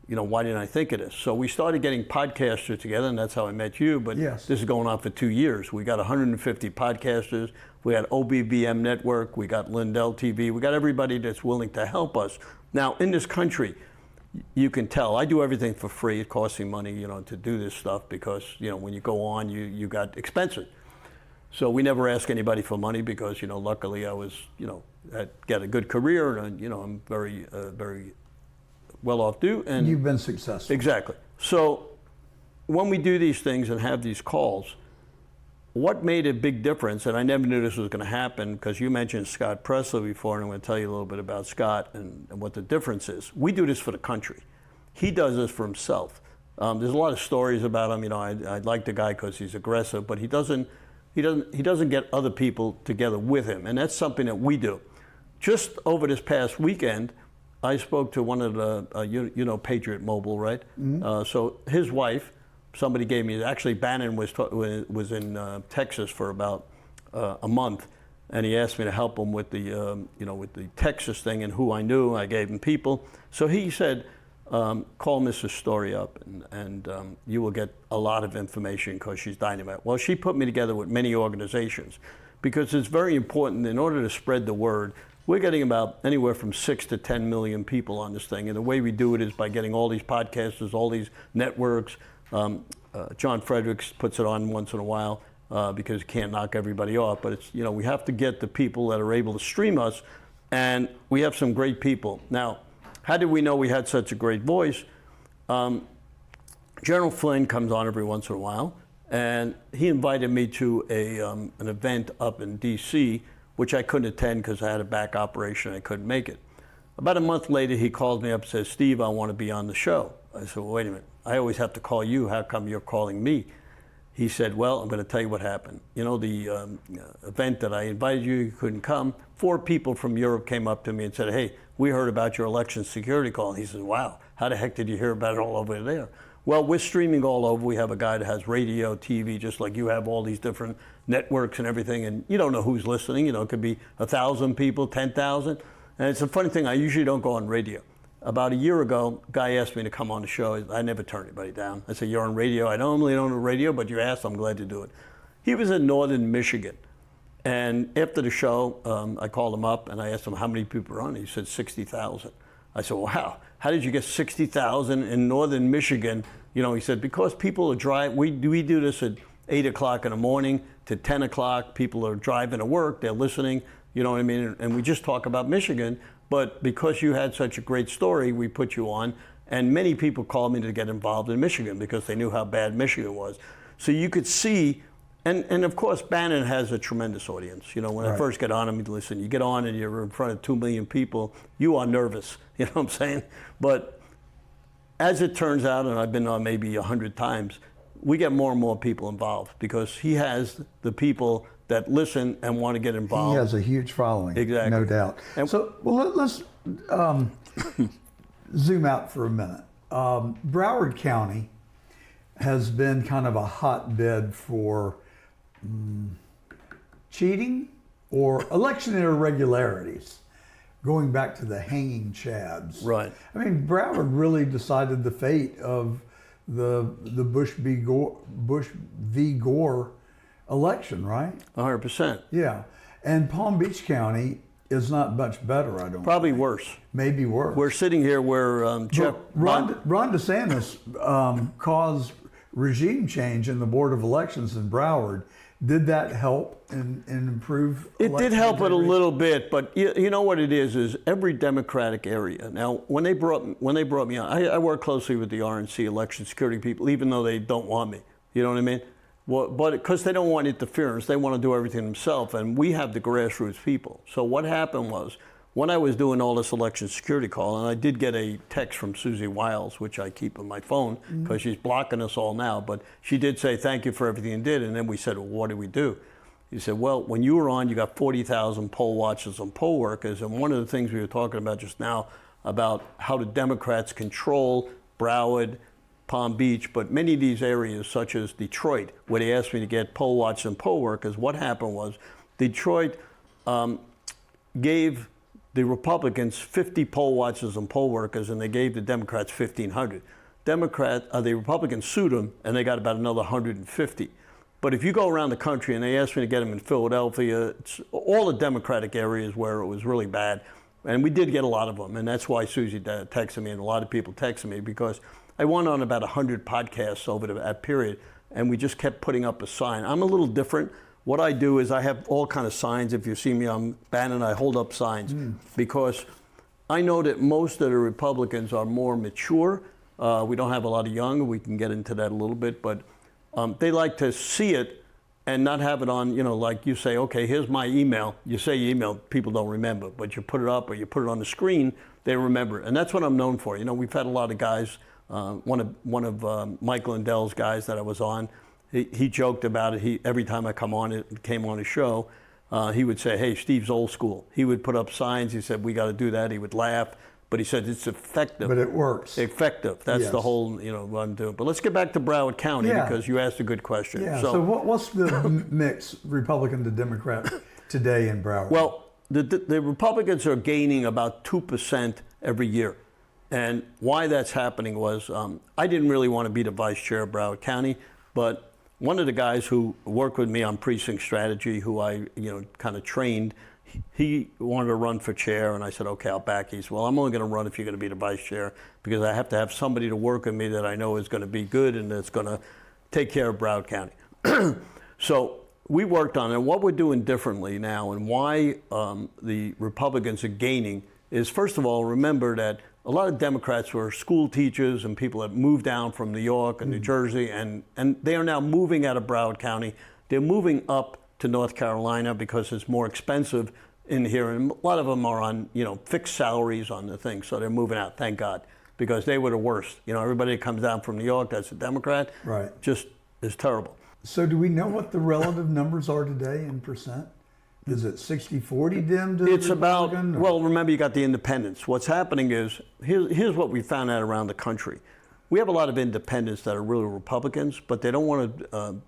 you know, why didn't I think of this? So we started getting podcasters together, and that's how I met you. But yes, this is going on for 2 years. We got 150 podcasters. We got OBBM Network. We got Lindell TV. We got everybody that's willing to help us. Now, in this country, you can tell I do everything for free. It costs me money, you know, to do this stuff because, you know, when you go on, you got expenses. So we never ask anybody for money because, you know, luckily I was, you know, got a good career and, you know, I'm very, very well off due. And you've been successful. Exactly. So when we do these things and have these calls, what made a big difference, and I never knew this was going to happen because you mentioned Scott Presley before, and I'm going to tell you a little bit about Scott and what the difference is. We do this for the country. He does this for himself. There's a lot of stories about him. You know, I like the guy because he's aggressive, but he doesn't get other people together with him, and that's something that we do. Just over this past weekend, I spoke to one of the, you know, Patriot Mobile, right? Mm-hmm. So his wife, somebody gave me, actually Bannon was in Texas for about a month, and he asked me to help him with the, you know, with the Texas thing and who I knew. I gave him people. So he said, call Mrs. Story up and you will get a lot of information because she's dynamite. Well, she put me together with many organizations because it's very important in order to spread the word. We're getting about anywhere from 6 to 10 million people on this thing. And the way we do it is by getting all these podcasters, all these networks. John Fredericks puts it on once in a while because he can't knock everybody off. But it's, you know, we have to get the people that are able to stream us. And we have some great people. Now, how did we know we had such a great voice? General Flynn comes on every once in a while, and he invited me to an event up in D.C., which I couldn't attend because I had a back operation. I couldn't make it. About a month later, he called me up and said, Steve, I want to be on the show. I said, well, wait a minute. I always have to call you. How come you're calling me? He said, well, I'm going to tell you what happened. You know, the event that I invited you couldn't come. 4 people from Europe came up to me and said, hey, we heard about your election security call. And he said, wow, how the heck did you hear about it all over there? Well, we're streaming all over. We have a guy that has radio, TV, just like you have all these different networks and everything. And you don't know who's listening. You know, it could be 1,000 people, 10,000. And it's a funny thing. I usually don't go on radio. About a year ago, a guy asked me to come on the show. I never turn anybody down. I said, you're on radio. I normally don't do radio, but you asked, I'm glad to do it. He was in northern Michigan. And after the show, I called him up and I asked him how many people are on. He said 60,000. I said, wow, how did you get 60,000 in northern Michigan? You know, he said, because people are driving. We do this at 8 o'clock in the morning to 10 o'clock. People are driving to work. They're listening. You know what I mean? And we just talk about Michigan. But because you had such a great story, we put you on. And many people called me to get involved in Michigan because they knew how bad Michigan was. So you could see, and of course, Bannon has a tremendous audience. You know, when I first get on him, listen, you get on and you're in front of 2 million people, you are nervous. You know what I'm saying? But as it turns out, and I've been on maybe 100 times, we get more and more people involved because he has the people that listen and want to get involved. He has a huge following, exactly, no doubt. And so, well, let's zoom out for a minute. Broward County has been kind of a hotbed for cheating or election irregularities, going back to the hanging chads. Right. I mean, Broward really decided the fate of the Bush v. Gore election, right? 100%. Yeah. And Palm Beach County is not much better, I don't Probably think. worse. Maybe worse. We're sitting here where Ron DeSantis caused regime change in the Board of Elections in Broward, Did that help and improve? It did help it a little bit, but you know what it is every Democratic area. Now, when they brought me on, I work closely with the RNC election security people, even though they don't want me. You know what I mean? Well, but because they don't want interference, they want to do everything themselves, and we have the grassroots people. So what happened was, when I was doing all this election security call, and I did get a text from Susie Wiles, which I keep on my phone because she's blocking us all now, but she did say, thank you for everything you did. And then we said, well, what did we do? He said, well, when you were on, you got 40,000 poll watchers and poll workers. And one of the things we were talking about just now about how the Democrats control Broward, Palm Beach, but many of these areas, such as Detroit, where they asked me to get poll watchers and poll workers, what happened was Detroit gave the Republicans 50 poll watchers and poll workers, and they gave the Democrats 1,500. The Republicans sued them, and they got about another 150. But if you go around the country, and they asked me to get them in Philadelphia, it's all the Democratic areas where it was really bad, and we did get a lot of them, and that's why Susie texted me, and a lot of people texted me, because I went on about 100 podcasts over that period, and we just kept putting up a sign. I'm a little different. What I do is I have all kind of signs. If you see me on Bannon, I hold up signs because I know that most of the Republicans are more mature. We don't have a lot of young. We can get into that a little bit, but they like to see it and not have it on, like you say, okay, here's my email. You say your email, people don't remember, but you put it up or you put it on the screen, they remember. And that's what I'm known for. We've had a lot of guys, one of Mike Lindell's guys that I was on, he joked about it. Every time I came on a show, he would say, hey, Steve's old school. He would put up signs. He said, we got to do that. He would laugh. But he said, it's effective. But it works. Effective. That's the whole, what I'm doing. But let's get back to Broward County because you asked a good question. Yeah. So what's the mix, Republican to Democrat, today in Broward? Well, the Republicans are gaining about 2% every year. And why that's happening was I didn't really want to be the vice chair of Broward County, but one of the guys who worked with me on Precinct strategy, who I kind of trained, he wanted to run for chair, and I said, okay, I'll back you. He said, well, I'm only going to run if you're going to be the vice chair, because I have to have somebody to work with me that I know is going to be good and that's going to take care of Broward County. So we worked on it. What we're doing differently now, and why the Republicans are gaining, is first of all, remember that a lot of Democrats were school teachers and people that moved down from New York and New Jersey, and they are now moving out of Broward County. They're moving up to North Carolina because it's more expensive in here, and a lot of them are on fixed salaries on the thing, so they're moving out, thank God, because they were the worst. Everybody that comes down from New York that's a Democrat, right, just is terrible. So do we know what the relative numbers are today in percent? Is it 60-40 Dem to It's about, Republican, well, remember you got the independents. What's happening is, here's what we found out around the country. We have a lot of independents that are really Republicans, but they don't want to,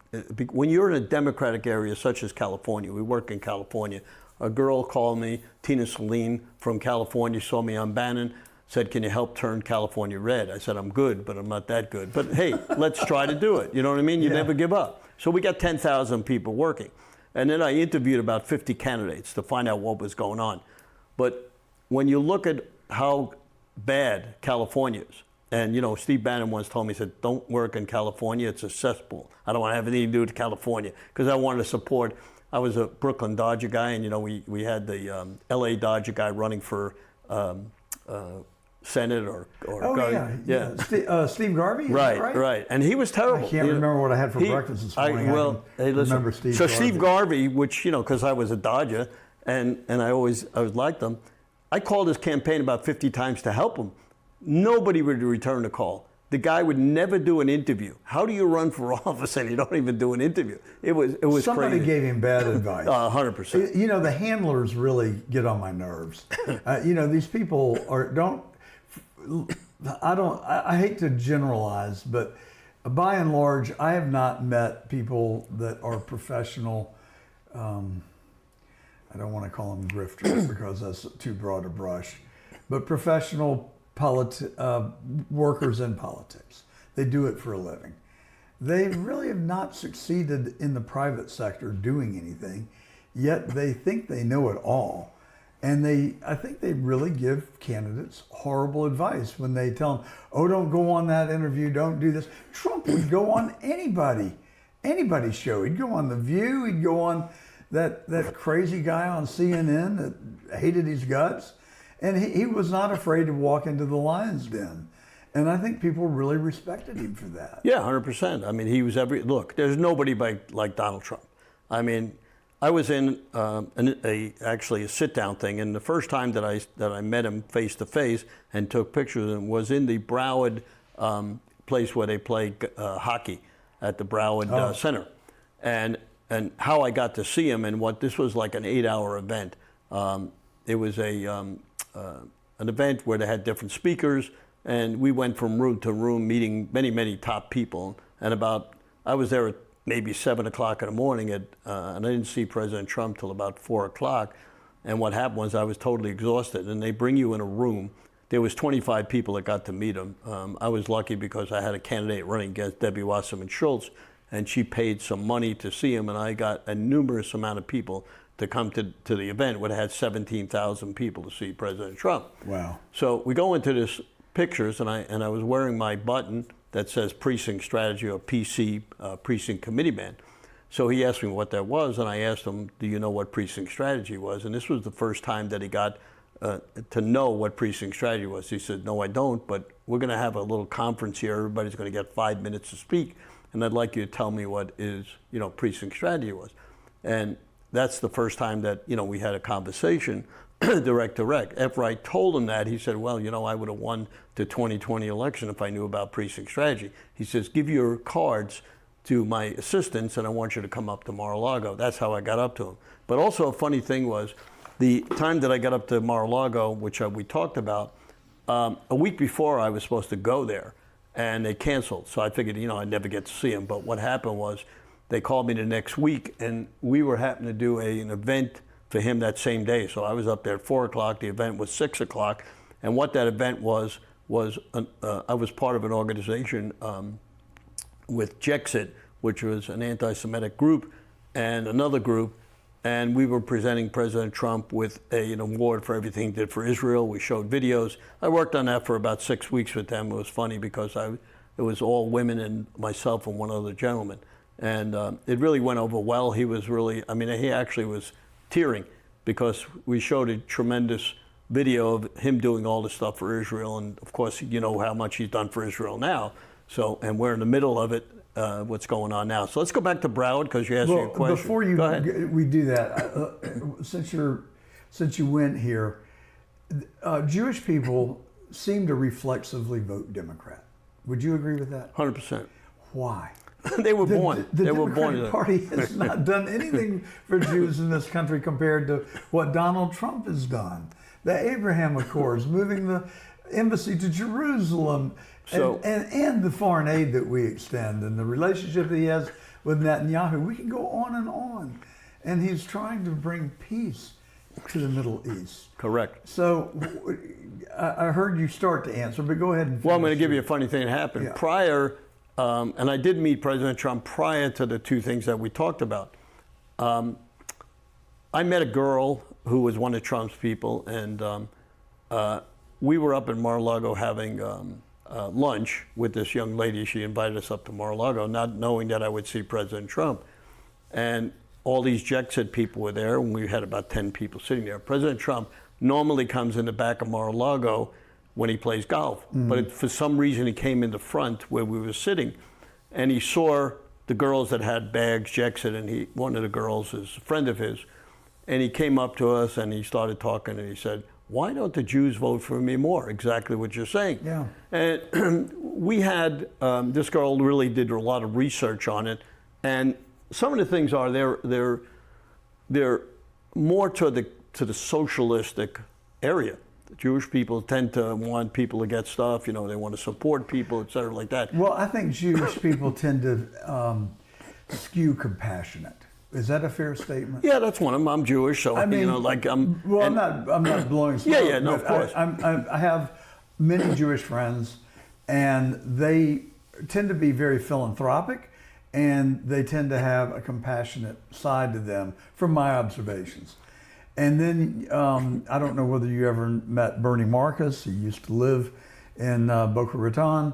when you're in a Democratic area such as California, we work in California, a girl called me, Tina Celine from California, saw me on Bannon, said, can you help turn California red? I said, I'm good, but I'm not that good. But hey, let's try to do it. You know what I mean? You never give up. So we got 10,000 people working. And then I interviewed about 50 candidates to find out what was going on. But when you look at how bad California is, and Steve Bannon once told me, he said, don't work in California, it's a cesspool. I don't want to have anything to do with California, because I wanted to support, I was a Brooklyn Dodger guy, and we had the LA Dodger guy running for Senate or Steve Garvey? Right. And he was terrible. I can't remember what I had for breakfast this morning. Hey, listen. Remember Steve so Garvey. Steve Garvey, which, because I was a Dodger and I always liked him, I called his campaign about 50 times to help him. Nobody would return the call. The guy would never do an interview. How do you run for office and you don't even do an interview? It was Somebody crazy. ged him bad advice. 100%. The handlers really get on my nerves. These people I hate to generalize, but by and large, I have not met people that are professional. I don't want to call them grifters because that's too broad a brush, but professional workers in politics. They do it for a living. They really have not succeeded in the private sector doing anything, yet they think they know it all. And I think they really give candidates horrible advice when they tell them, oh, don't go on that interview, don't do this. Trump would go on anybody anybody's show. He'd go on The View. He'd go on that crazy guy on CNN that hated his guts. And he was not afraid to walk into the lion's den. And I think people really respected him for that. Yeah, 100%. I mean, he was look, there's nobody like Donald Trump. I mean, I was in actually a sit-down thing, and the first time that I met him face-to-face and took pictures with him was in the Broward place where they play hockey at the Broward Center. And how I got to see him, and what this was like an 8-hour event. It was an event where they had different speakers, and we went from room to room meeting many top people. And I was there at maybe 7 o'clock in the morning, and I didn't see President Trump till about 4 o'clock. And what happened was I was totally exhausted, and they bring you in a room. There was 25 people that got to meet him. I was lucky because I had a candidate running against Debbie Wasserman Schultz, and she paid some money to see him, and I got a numerous amount of people to come to the event. Would have had 17,000 people to see President Trump. Wow. So we go into this pictures, and I was wearing my button that says Precinct Strategy, or PC, Precinct Committee Man. So he asked me what that was, and I asked him, do you know what Precinct Strategy was? And this was the first time that he got to know what Precinct Strategy was. He said, no, I don't, but we're going to have a little conference here. Everybody's going to get 5 minutes to speak, and I'd like you to tell me what Precinct Strategy was. And that's the first time that, we had a conversation, direct. After I told him that, he said, well, I would have won the 2020 election if I knew about Precinct Strategy. He says, give your cards to my assistants, and I want you to come up to Mar-a-Lago. That's how I got up to him. But also a funny thing was, the time that I got up to Mar-a-Lago, which we talked about, a week before I was supposed to go there, and they canceled. So I figured, I'd never get to see him. But what happened was, they called me the next week, and we were happening to do an event for him that same day. So I was up there at 4 o'clock. The event was 6 o'clock. And what that event was I was part of an organization with Jexit, which was an anti-Semitic group, and another group. And we were presenting President Trump with an award for everything he did for Israel. We showed videos. I worked on that for about 6 weeks with them. It was funny because it was all women and myself and one other gentleman. And it really went over well. He was really, he actually was tearing because we showed a tremendous video of him doing all this stuff for Israel. And of course, you know how much he's done for Israel now. So, and we're in the middle of it, what's going on now. So let's go back to Broward because you asked me a question. Before we do that, since you went here, Jewish people seem to reflexively vote Democrat. Would you agree with that? 100%. Why? They were born. The they were born. Democratic Party has not done anything for Jews in this country compared to what Donald Trump has done. The Abraham Accords, moving the embassy to Jerusalem, and the foreign aid that we extend, and the relationship that he has with Netanyahu. We can go on and on. And he's trying to bring peace to the Middle East. Correct. So I heard you start to answer, but go ahead and finish. Well, I'm going to give you a funny thing that happened. Yeah. Prior, and I did meet President Trump prior to the two things that we talked about. I met a girl who was one of Trump's people, and we were up in Mar-a-Lago having lunch with this young lady. She invited us up to Mar-a-Lago, not knowing that I would see President Trump. And all these Jexit people were there, and we had about 10 people sitting there. President Trump normally comes in the back of Mar-a-Lago when he plays golf. Mm-hmm. But for some reason, he came in the front where we were sitting, and he saw the girls that had bags, Jexit, and one of the girls is a friend of his. And he came up to us, and he started talking, and he said, why don't the Jews vote for me more? Exactly what you're saying. Yeah. And we had, this girl really did a lot of research on it, and some of the things are they're more to the socialistic area. The Jewish people tend to want people to get stuff, they want to support people, et cetera, like that. Well, I think Jewish people tend to skew compassionate. Is that a fair statement? Yeah, that's one of them. I'm Jewish, so I'm. Well, I'm not blowing smoke. Yeah, no, of course. I have many Jewish friends, and they tend to be very philanthropic, and they tend to have a compassionate side to them, from my observations. And then I don't know whether you ever met Bernie Marcus. He used to live in Boca Raton.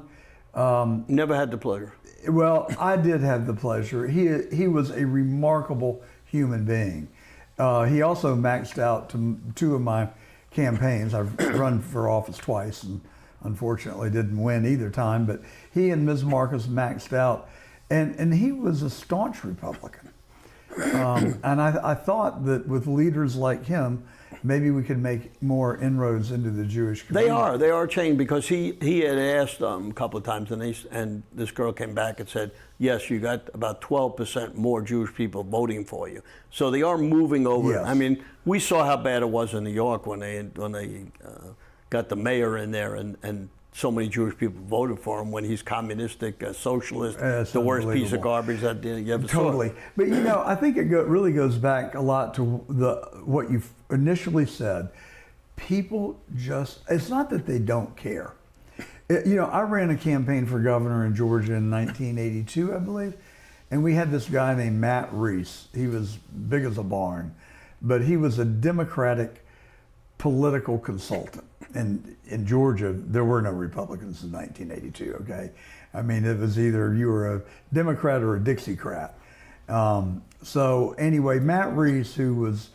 Never had the pleasure. Well, I did have the pleasure. He was a remarkable human being. He also maxed out to 2 of my campaigns. I've run for office twice and unfortunately didn't win either time, but he and Ms. Marcus maxed out, and he was a staunch Republican. And I thought that with leaders like him, maybe we could make more inroads into the Jewish community. They are changed, because he had asked a couple of times, and this girl came back and said, yes, you got about 12% more Jewish people voting for you. So they are moving over. Yes. I mean, we saw how bad it was in New York when they got the mayor in there, and so many Jewish people voted for him when he's communistic, socialist, the worst piece of garbage that you ever saw. Totally. But you know, I think it really goes back a lot to what you initially said. People just, it's not that they don't care. You know, I ran a campaign for governor in Georgia in 1982, I believe, and we had this guy named Matt Reese. He was big as a barn, but he was a Democratic political consultant. And in Georgia, there were no Republicans in 1982, okay? I mean, it was either you were a Democrat or a Dixiecrat. So anyway, Matt Reese, who was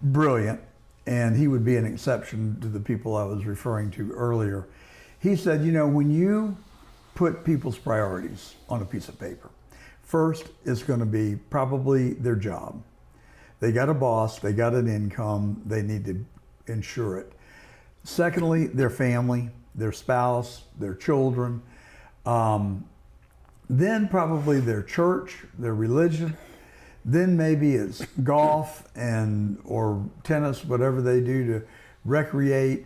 brilliant, and he would be an exception to the people I was referring to earlier, he said, you know, when you put people's priorities on a piece of paper, first it's going to be probably their job. They got a boss, they got an income, they need to insure it. Secondly, their family, their spouse, their children. Then probably their church, their religion. Then maybe it's golf or tennis, whatever they do to recreate.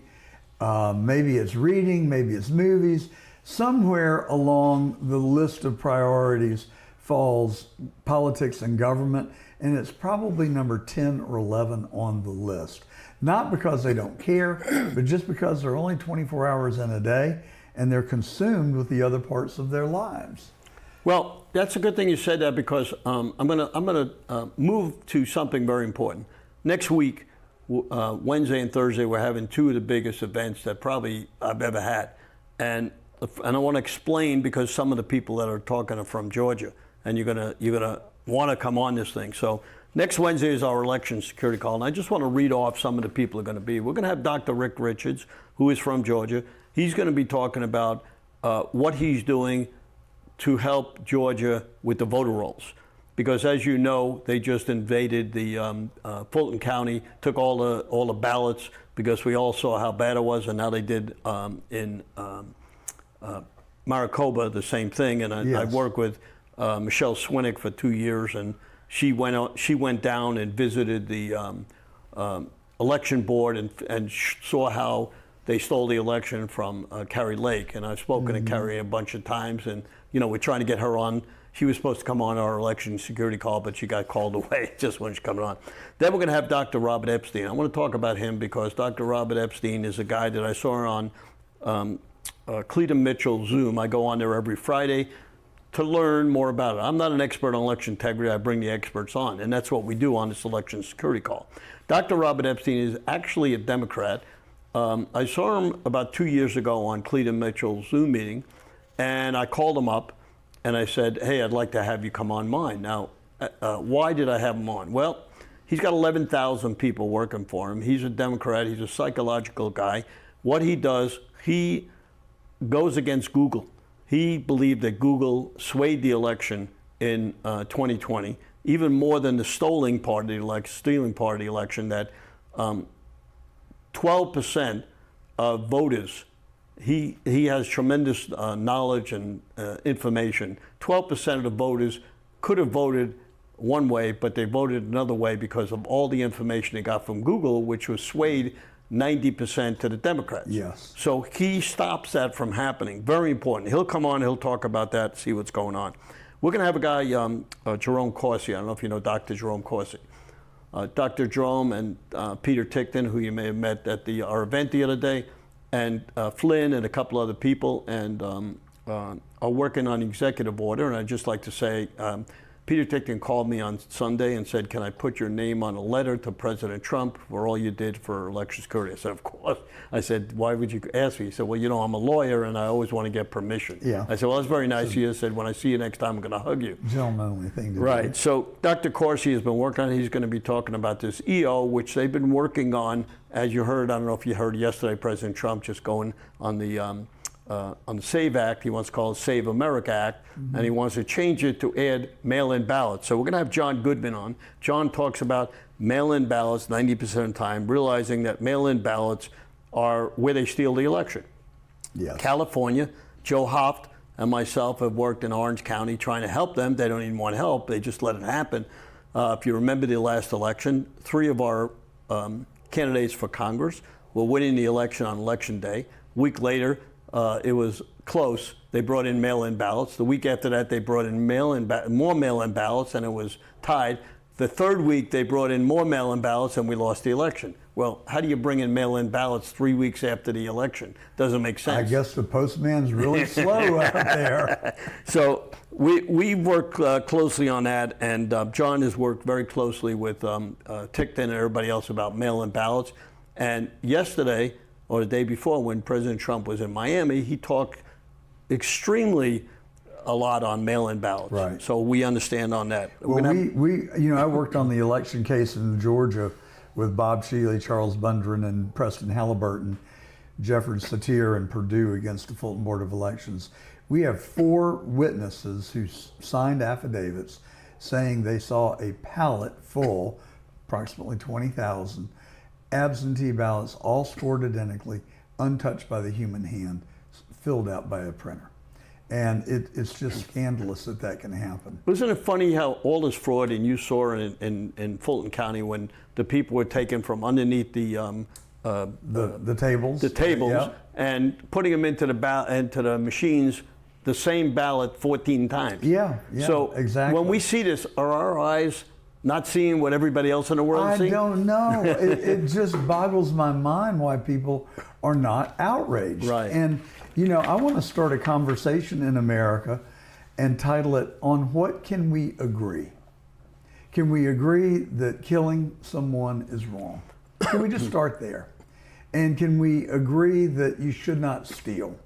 Maybe it's reading, maybe it's movies. Somewhere along the list of priorities falls politics and government, and it's probably number 10 or 11 on the list. Not because they don't care, but just because they're only 24 hours in a day and they're consumed with the other parts of their lives. Well, that's a good thing you said that, because I'm gonna move to something very important. Next week, Wednesday and Thursday, we're having 2 of the biggest events that probably I've ever had, and I want to explain, because some of the people that are talking are from Georgia, and you're gonna want to come on this thing. So next Wednesday is our election security call, and I just want to read off some of the people who are going to be. We're going to have Dr. Rick Richards, who is from Georgia. He's going to be talking about what he's doing to help Georgia with the voter rolls. Because as you know, they just invaded the Fulton County, took all the ballots, because we all saw how bad it was, and now they did in Maricopa the same thing. And I worked with Michelle Swinnick for 2 years, and she went down and visited the election board and saw how they stole the election from Carrie Lake. And I've spoken to Carrie a bunch of times, and you know, we're trying to get her on. She was supposed to come on our election security call, but she got called away just when she's coming on. Then we're going to have Dr. Robert Epstein. I want to talk about him because Dr. Robert Epstein is a guy that I saw on Cleveland Mitchell Zoom. I go on there every Friday to learn more about it. I'm not an expert on election integrity. I bring the experts on, and that's what we do on this election security call. Dr. Robert Epstein is actually a Democrat. I saw him about 2 years ago on Cleveland Mitchell's Zoom meeting, and I called him up, and I said, hey, I'd like to have you come on mine. Now, why did I have him on? Well, he's got 11,000 people working for him. He's a Democrat. He's a psychological guy. What he does, he goes against Google. He believed that Google swayed the election in 2020, even more than the stealing part of the election, that 12% of voters, he has tremendous knowledge and information. 12% of the voters could have voted one way, but they voted another way because of all the information they got from Google, which was swayed 90% to the Democrats. Yes. So he stops that from happening. Very important. He'll come on, he'll talk about that, see what's going on. We're going to have a guy, Jerome Corsi. I don't know if you know Dr. Jerome Corsi. Dr. Jerome and Peter Tickton, who you may have met at our event the other day, and Flynn and a couple other people, and are working on executive order. And I'd just like to say, Peter Tickton called me on Sunday and said, can I put your name on a letter to President Trump for all you did for election security? I said, of course. I said, why would you ask me? He said, well, you know, I'm a lawyer and I always want to get permission. Yeah. I said, well, that's very nice of you. I said, when I see you next time, I'm going to hug you. Gentlemanly thing to do. Right. So Dr. Corsi has been working on it. He's going to be talking about this EO, which they've been working on. As you heard, I don't know if you heard yesterday, President Trump just going on the SAVE Act. He wants to call it Save America Act, and he wants to change it to add mail-in ballots. So we're going to have John Goodman on. John talks about mail-in ballots 90% of the time, realizing that mail-in ballots are where they steal the election. Yes. California, Joe Hoft and myself have worked in Orange County trying to help them. They don't even want help. They just let it happen. If you remember the last election, 3 of our candidates for Congress were winning the election on Election Day. A week later, it was close. They brought in mail-in ballots. The week after that, they brought in more mail-in ballots, and it was tied. The third week, they brought in more mail-in ballots, and we lost the election. Well, how do you bring in mail-in ballots 3 weeks after the election? Doesn't make sense. I guess the postman's really slow out there. So we work closely on that, and John has worked very closely with Tickton and everybody else about mail-in ballots. And yesterday, or the day before, when President Trump was in Miami, he talked extremely a lot on mail-in ballots. Right. So we understand on that. Well, I worked on the election case in Georgia with Bob Shealy, Charles Bundren, and Preston Halliburton, Jeffrey Satir, and Perdue against the Fulton Board of Elections. We have 4 witnesses who signed affidavits saying they saw a pallet full, approximately 20,000, absentee ballots, all scored identically, untouched by the human hand, filled out by a printer. And it's just scandalous that can happen. Wasn't it funny how all this fraud, and you saw it in Fulton County when the people were taken from underneath the tables, yeah, and putting them into the machines, the same ballot 14 times. Yeah, so exactly. When we see this, are our eyes not seeing what everybody else in the world is seeing? I don't know. it just boggles my mind why people are not outraged. Right. And I want to start a conversation in America and title it, On What Can We Agree? Can we agree that killing someone is wrong? Can we just start there? And can we agree that you should not steal?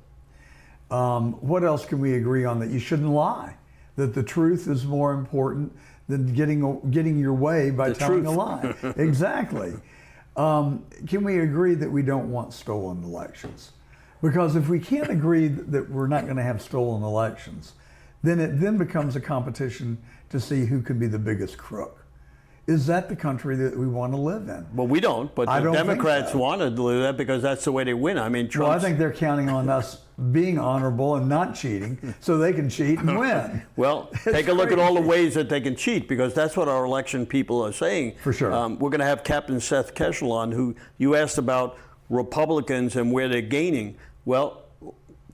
What else can we agree on? That you shouldn't lie? That the truth is more important than getting your way by telling a lie? Exactly. Can we agree that we don't want stolen elections? Because if we can't agree that we're not going to have stolen elections, then it then becomes a competition to see who can be the biggest crook. Is that the country that we want to live in? Well, we don't, but the Democrats want to do that because that's the way they win. I mean, Well, I think they're counting on us being honorable and not cheating so they can cheat and win. Well, take a look at all the ways that they can cheat, because that's what our election people are saying. For sure. We're going to have Captain Seth Keshel on, who you asked about Republicans and where they're gaining. Well,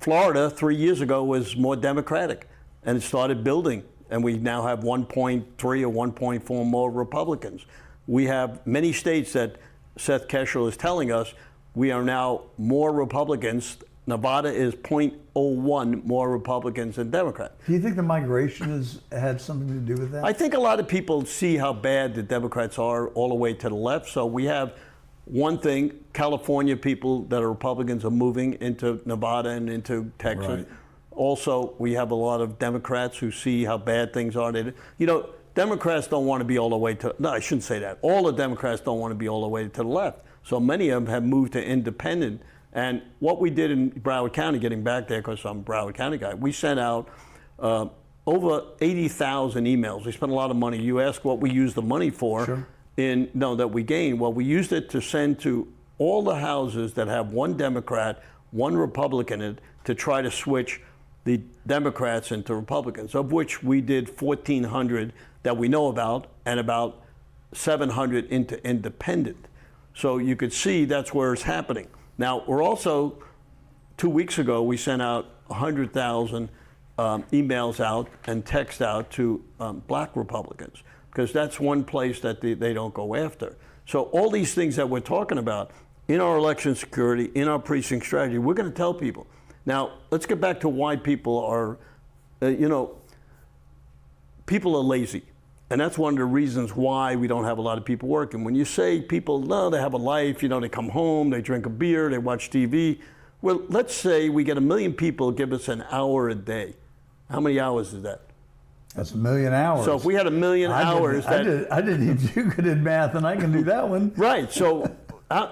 Florida 3 years ago was more Democratic, and it started building. And we now have 1.3 or 1.4 more Republicans. We have many states that Seth Keshel is telling us we are now more Republicans. Nevada is 0.01 more Republicans than Democrats. Do you think the migration has had something to do with that? I think a lot of people see how bad the Democrats are all the way to the left. So we have one thing, California people that are Republicans are moving into Nevada and into Texas. Right. Also, we have a lot of Democrats who see how bad things are. Democrats don't want to be all the way to, no, I shouldn't say that. All the Democrats don't want to be all the way to the left. So many of them have moved to independent. And what we did in Broward County, getting back there because I'm a Broward County guy, we sent out over 80,000 emails. We spent a lot of money. You asked what we used the money for. Sure. That we gained. Well, we used it to send to all the houses that have one Democrat, one Republican in it, to try to switch the Democrats into Republicans, of which we did 1,400 that we know about, and about 700 into independent. So you could see that's where it's happening. Now, we're also, 2 weeks ago, we sent out 100,000 emails out and text out to black Republicans, because that's one place that they don't go after. So all these things that we're talking about in our election security, in our precinct strategy, we're going to tell people. Now, let's get back to why people are, people are lazy. And that's one of the reasons why we don't have a lot of people working. When you say people, no, they have a life, you know, they come home, they drink a beer, they watch TV. Well, let's say we get 1 million people give us an hour a day. How many hours is that? That's 1 million hours. So if we had 1 million hours, I didn't even do good at math, and I can do that one. Right. So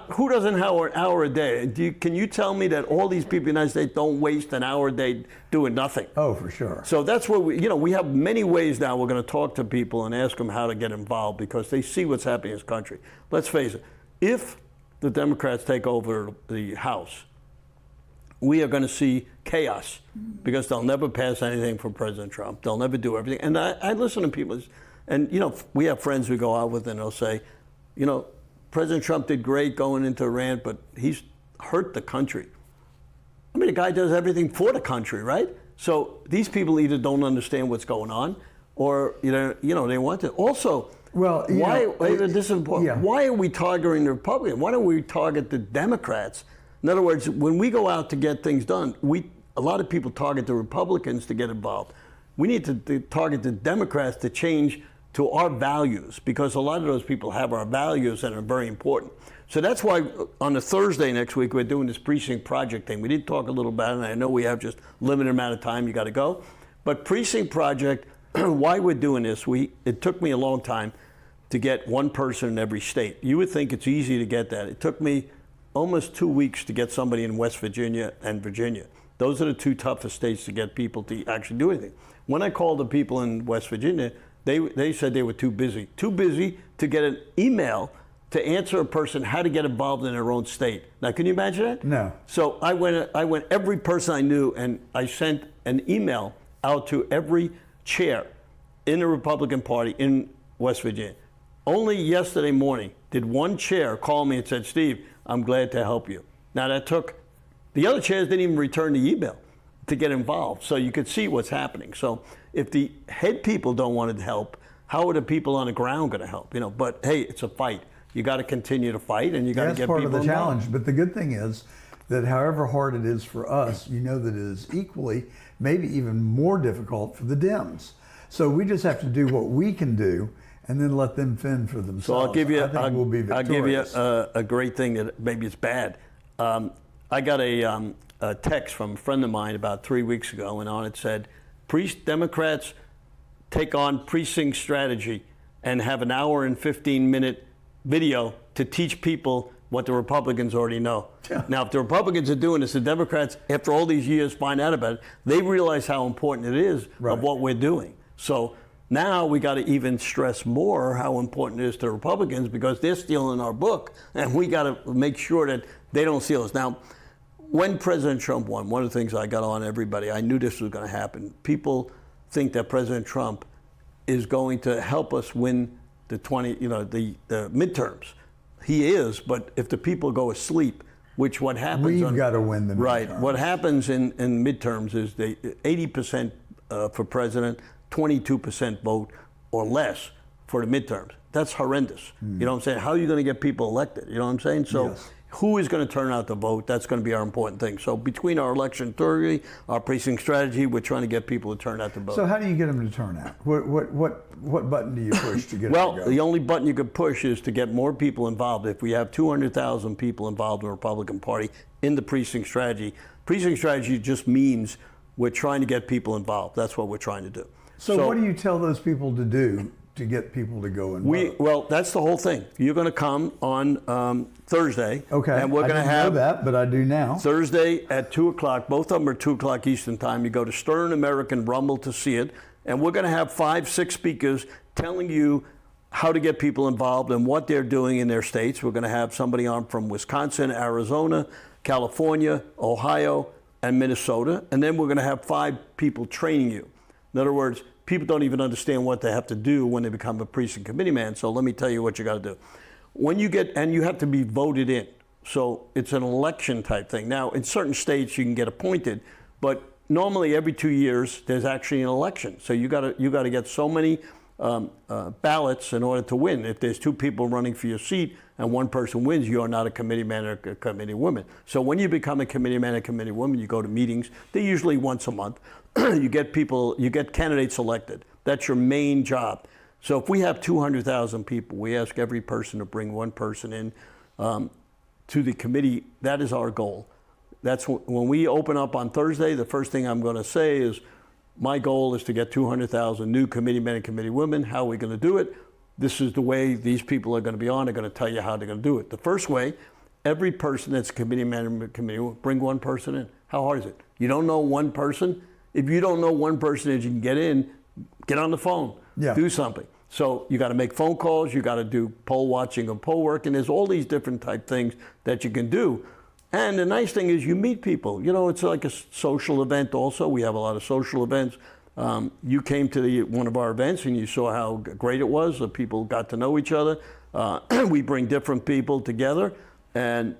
who doesn't have an hour a day? Can you tell me that all these people in the United States don't waste an hour a day doing nothing? Oh, for sure. So that's where we have many ways now. We're going to talk to people and ask them how to get involved because they see what's happening in this country. Let's face it. If the Democrats take over the House, we are going to see chaos because they'll never pass anything from President Trump. They'll never do everything. And I listen to people, and we have friends we go out with, and they'll say, President Trump did great going into Iran, but he's hurt the country. I mean, the guy does everything for the country, right? So these people either don't understand what's going on, or they want to. Also, this is important. Yeah. Why are we targeting the Republicans? Why don't we target the Democrats? In other words, when we go out to get things done, a lot of people target the Republicans to get involved. We need to target the Democrats to change to our values, because a lot of those people have our values that are very important. So that's why on the Thursday next week, we're doing this Precinct Project thing. We did talk a little about it, and I know we have just limited amount of time, you got to go. But Precinct Project, why we're doing this, it took me a long time to get one person in every state. You would think it's easy to get that. It took me almost 2 weeks to get somebody in West Virginia and Virginia. Those are the two toughest states to get people to actually do anything. When I called the people in West Virginia, they said they were too busy to get an email to answer a person how to get involved in their own state. Now, can you imagine that? No. So I went every person I knew, and I sent an email out to every chair in the Republican Party in West Virginia. Only yesterday morning did one chair call me and said, Steve, I'm glad to help you. Now the other chairs didn't even return the email to get involved. So you could see what's happening. So if the head people don't want to help, how are the people on the ground going to help? But hey, it's a fight. You got to continue to fight, and you got to get people involved. That's part of the challenge. But the good thing is that however hard it is for us, that it is equally, maybe even more difficult for the Dems. So we just have to do what we can do, and then let them fend for themselves. So I'll give you a a great thing that maybe it's bad. I got a text from a friend of mine about 3 weeks ago, and on it said, Democrats take on precinct strategy and have an hour and 15-minute video to teach people what the Republicans already know. Yeah. Now, if the Republicans are doing this, the Democrats, after all these years, find out about it, they realize how important it is of what we're doing. So now we got to even stress more how important it is to the Republicans, because they're stealing our book, and we got to make sure that they don't steal us. Now, when President Trump won, one of the things I got on everybody, I knew this was going to happen. People think that President Trump is going to help us win the midterms. He is, but if the people go asleep, which what happens, we've got to win the midterms. Right. What happens in midterms is 80% for president, 22% vote or less for the midterms. That's horrendous. You know what I'm saying? How are you going to get people elected? You know what I'm saying? So who is going to turn out to vote? That's going to be our important thing. So between our election theory, our precinct strategy, we're trying to get people to turn out to vote. So how do you get them to turn out? What button do you push to get them to go? The only button you could push is to get more people involved. If we have 200,000 people involved in the Republican Party in the precinct strategy just means we're trying to get people involved. That's what we're trying to do. So what do you tell those people to do to get people to go and vote? Well, that's the whole thing. You're going to come on Thursday. Okay. And we're going to have know that, but I do now. Thursday at 2 o'clock. Both of them are 2 o'clock Eastern time. You go to Stern American Rumble to see it. And we're going to have 5-6 speakers telling you how to get people involved and what they're doing in their states. We're going to have somebody on from Wisconsin, Arizona, California, Ohio, and Minnesota. And then we're going to have 5 people training you. In other words, people don't even understand what they have to do when they become a precinct committee man. So let me tell you what you got to do. When you and you have to be voted in. So it's an election type thing. Now, in certain states, you can get appointed, but normally every 2 years, there's actually an election. So you got to get so many ballots in order to win. If there's 2 people running for your seat and one person wins, you are not a committee man or a committee woman. So when you become a committee man or committee woman, you go to meetings. They're usually once a month. You get candidates elected. That's your main job. So if we have 200,000 people, we ask every person to bring one person in to the committee. That is our goal. That's when we open up on Thursday, the first thing I'm going to say is, my goal is to get 200,000 new committee men and committee women. How are we going to do it? This is the way these people are going to be on. They're going to tell you how they're going to do it. The first way, every person that's a committee man and committee woman, bring one person in. How hard is it? You don't know one person? If you don't know one person that you can get in, get on the phone. Yeah. Do something. So you got to make phone calls. You got to do poll watching and poll work. And there's all these different type things that you can do. And the nice thing is you meet people. You know, it's like a social event also. We have a lot of social events. You came to one of our events and you saw how great it was. The people got to know each other. We bring different people together and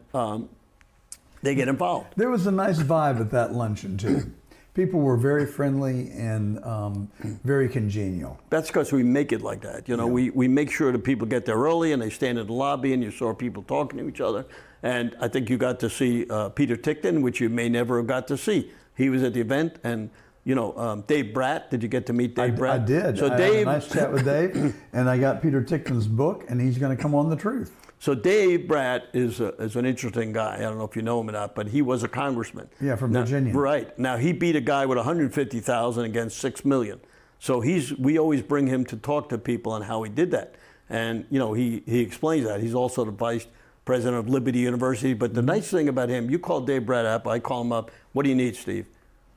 they get involved. There was a nice vibe at that luncheon too. People were very friendly and very congenial. That's because we make it like that. You know, we make sure that people get there early and they stand in the lobby and you saw people talking to each other. And I think you got to see Peter Tickton, which you may never have got to see. He was at the event. And, you know, Dave Bratt, did you get to meet Dave Bratt? I did. So I Dave, had a nice chat with Dave. And I got Peter Tickton's book, and he's going to come on The Truth. So Dave Bratt is an interesting guy. I don't know if you know him or not, but he was a congressman. Yeah, from Virginia. Right. Now, he beat a guy with 150,000 against 6 million. So we always bring him to talk to people on how he did that. And, you know, he explains that. He's also the vice president of Liberty University. But the nice thing about him, you call Dave Bratt up, I call him up. What do you need, Steve?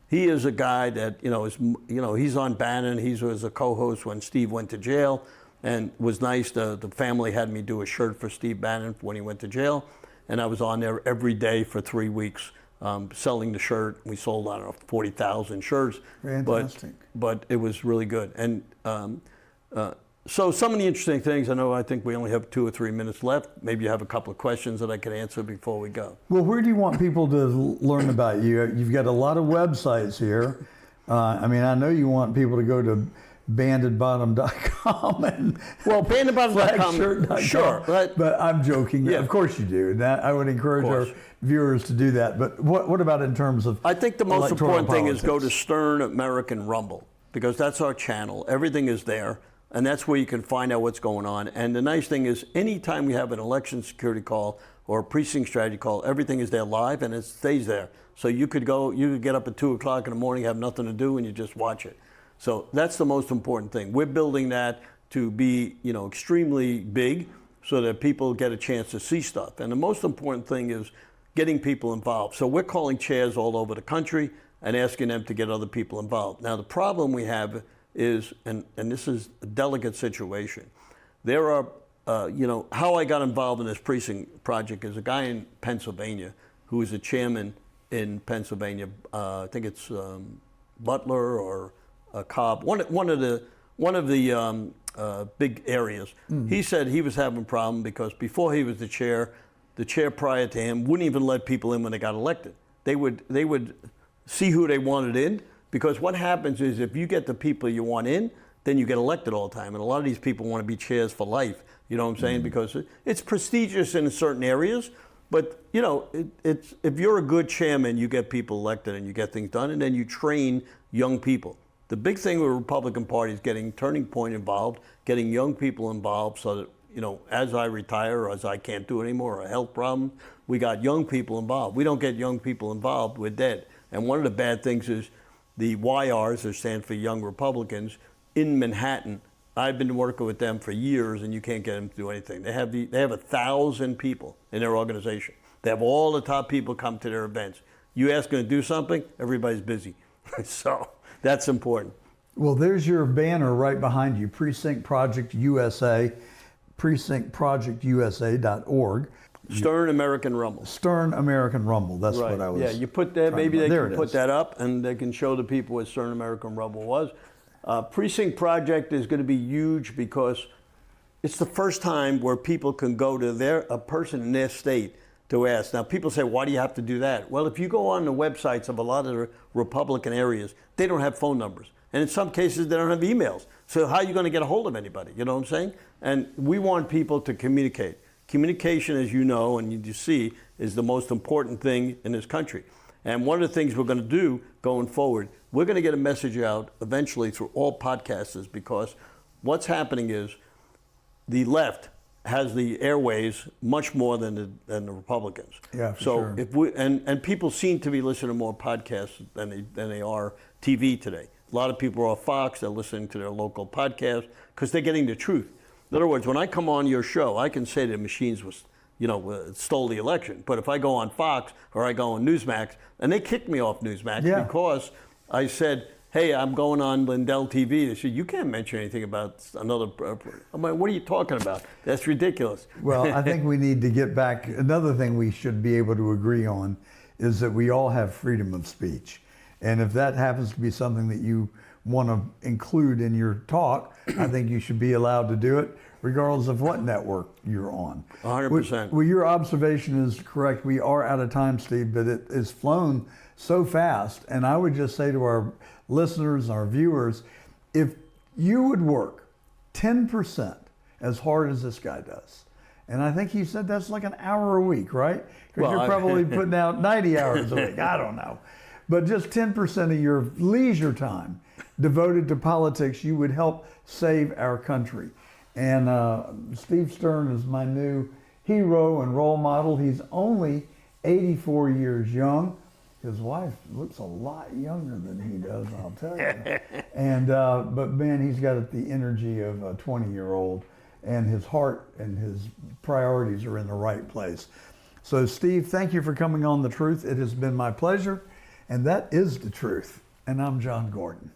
He is a guy that, he's on Bannon. He was a co-host when Steve went to jail. And was nice. The family had me do a shirt for Steve Bannon when he went to jail. And I was on there every day for 3 weeks selling the shirt. We sold, I don't know, 40,000 shirts. Fantastic. But it was really good. And so some of the interesting things, I think we only have 2 or 3 minutes left. Maybe you have a couple of questions that I could answer before we go. Well, where do you want people to learn about you? You've got a lot of websites here. I know you want people to go to bandedbottom.com and bandedbottom.com, sure, but I'm joking. Yeah. Of course you do. That I would encourage our viewers to do that. But what about in terms of? I think the most important thing politics? is go to Stern American Rumble, because that's our channel. Everything is there, and that's where you can find out what's going on. And the nice thing is, anytime we have an election security call or a precinct strategy call, everything is there live and it stays there. So you could get up at 2 o'clock in the morning, have nothing to do, and you just watch it. So that's the most important thing. We're building that to be, extremely big so that people get a chance to see stuff. And the most important thing is getting people involved. So we're calling chairs all over the country and asking them to get other people involved. Now, the problem we have is, and this is a delicate situation, there are, how I got involved in this precinct project is a guy in Pennsylvania who is a chairman in Pennsylvania. I think it's Butler or Cobb, one of the big areas. He said he was having a problem because before he was the chair prior to him wouldn't even let people in when they got elected. They would see who they wanted in, because what happens is if you get the people you want in, then you get elected all the time. And a lot of these people want to be chairs for life. You know what I'm saying? Because it's prestigious in certain areas, but it's if you're a good chairman, you get people elected and you get things done, and then you train young people. The big thing with the Republican Party is getting Turning Point involved, getting young people involved so that, as I retire or as I can't do it anymore or a health problem, we got young people involved. We don't get young people involved, we're dead. And one of the bad things is the YRs, that stand for Young Republicans, in Manhattan. I've been working with them for years and you can't get them to do anything. They have 1,000 people in their organization. They have all the top people come to their events. You ask them to do something, everybody's busy. So that's important. Well, there's your banner right behind you, Precinct Project USA, precinctprojectusa.org. Stern American Rumble. Stern American Rumble, that's right. what I was. Yeah, you put that, maybe they can put is. that up and they can show the people what Stern American Rumble was. Precinct Project is going to be huge because it's the first time where people can go to a person in their state to ask. Now, people say, why do you have to do that? Well, if you go on the websites of a lot of the Republican areas, they don't have phone numbers. And in some cases, they don't have emails. So how are you going to get a hold of anybody? You know what I'm saying? And we want people to communicate. Communication, as you know and you see, is the most important thing in this country. And one of the things we're going to do going forward, we're going to get a message out eventually through all podcasters, because what's happening is the left has the airways much more than the Republicans. Yeah, for so sure. if we and people seem to be listening to more podcasts than they are TV today. A lot of people are off Fox. They're listening to their local podcast because they're getting the truth. In other words, when I come on your show, I can say the machines was, stole the election. But if I go on Fox or I go on Newsmax, and they kicked me off Newsmax because I said, hey, I'm going on Lindell TV. They said, you can't mention anything about another. I'm like, what are you talking about? That's ridiculous. Well, I think we need to get back. Another thing we should be able to agree on is that we all have freedom of speech. And if that happens to be something that you want to include in your talk, I think you should be allowed to do it regardless of what network you're on. 100%. Well, your observation is correct. We are out of time, Steve, but it has flown so fast. And I would just say to our listeners, our viewers, if you would work 10% as hard as this guy does, and I think he said that's like an hour a week, right? Because you're probably putting out 90 hours a week. I don't know. But just 10% of your leisure time devoted to politics, you would help save our country. And Steve Stern is my new hero and role model. He's only 84 years young. His wife looks a lot younger than he does, I'll tell you. And but man, he's got the energy of a 20-year-old, and his heart and his priorities are in the right place. So Steve, thank you for coming on The Truth. It has been my pleasure, and that is the truth. And I'm John Gordon.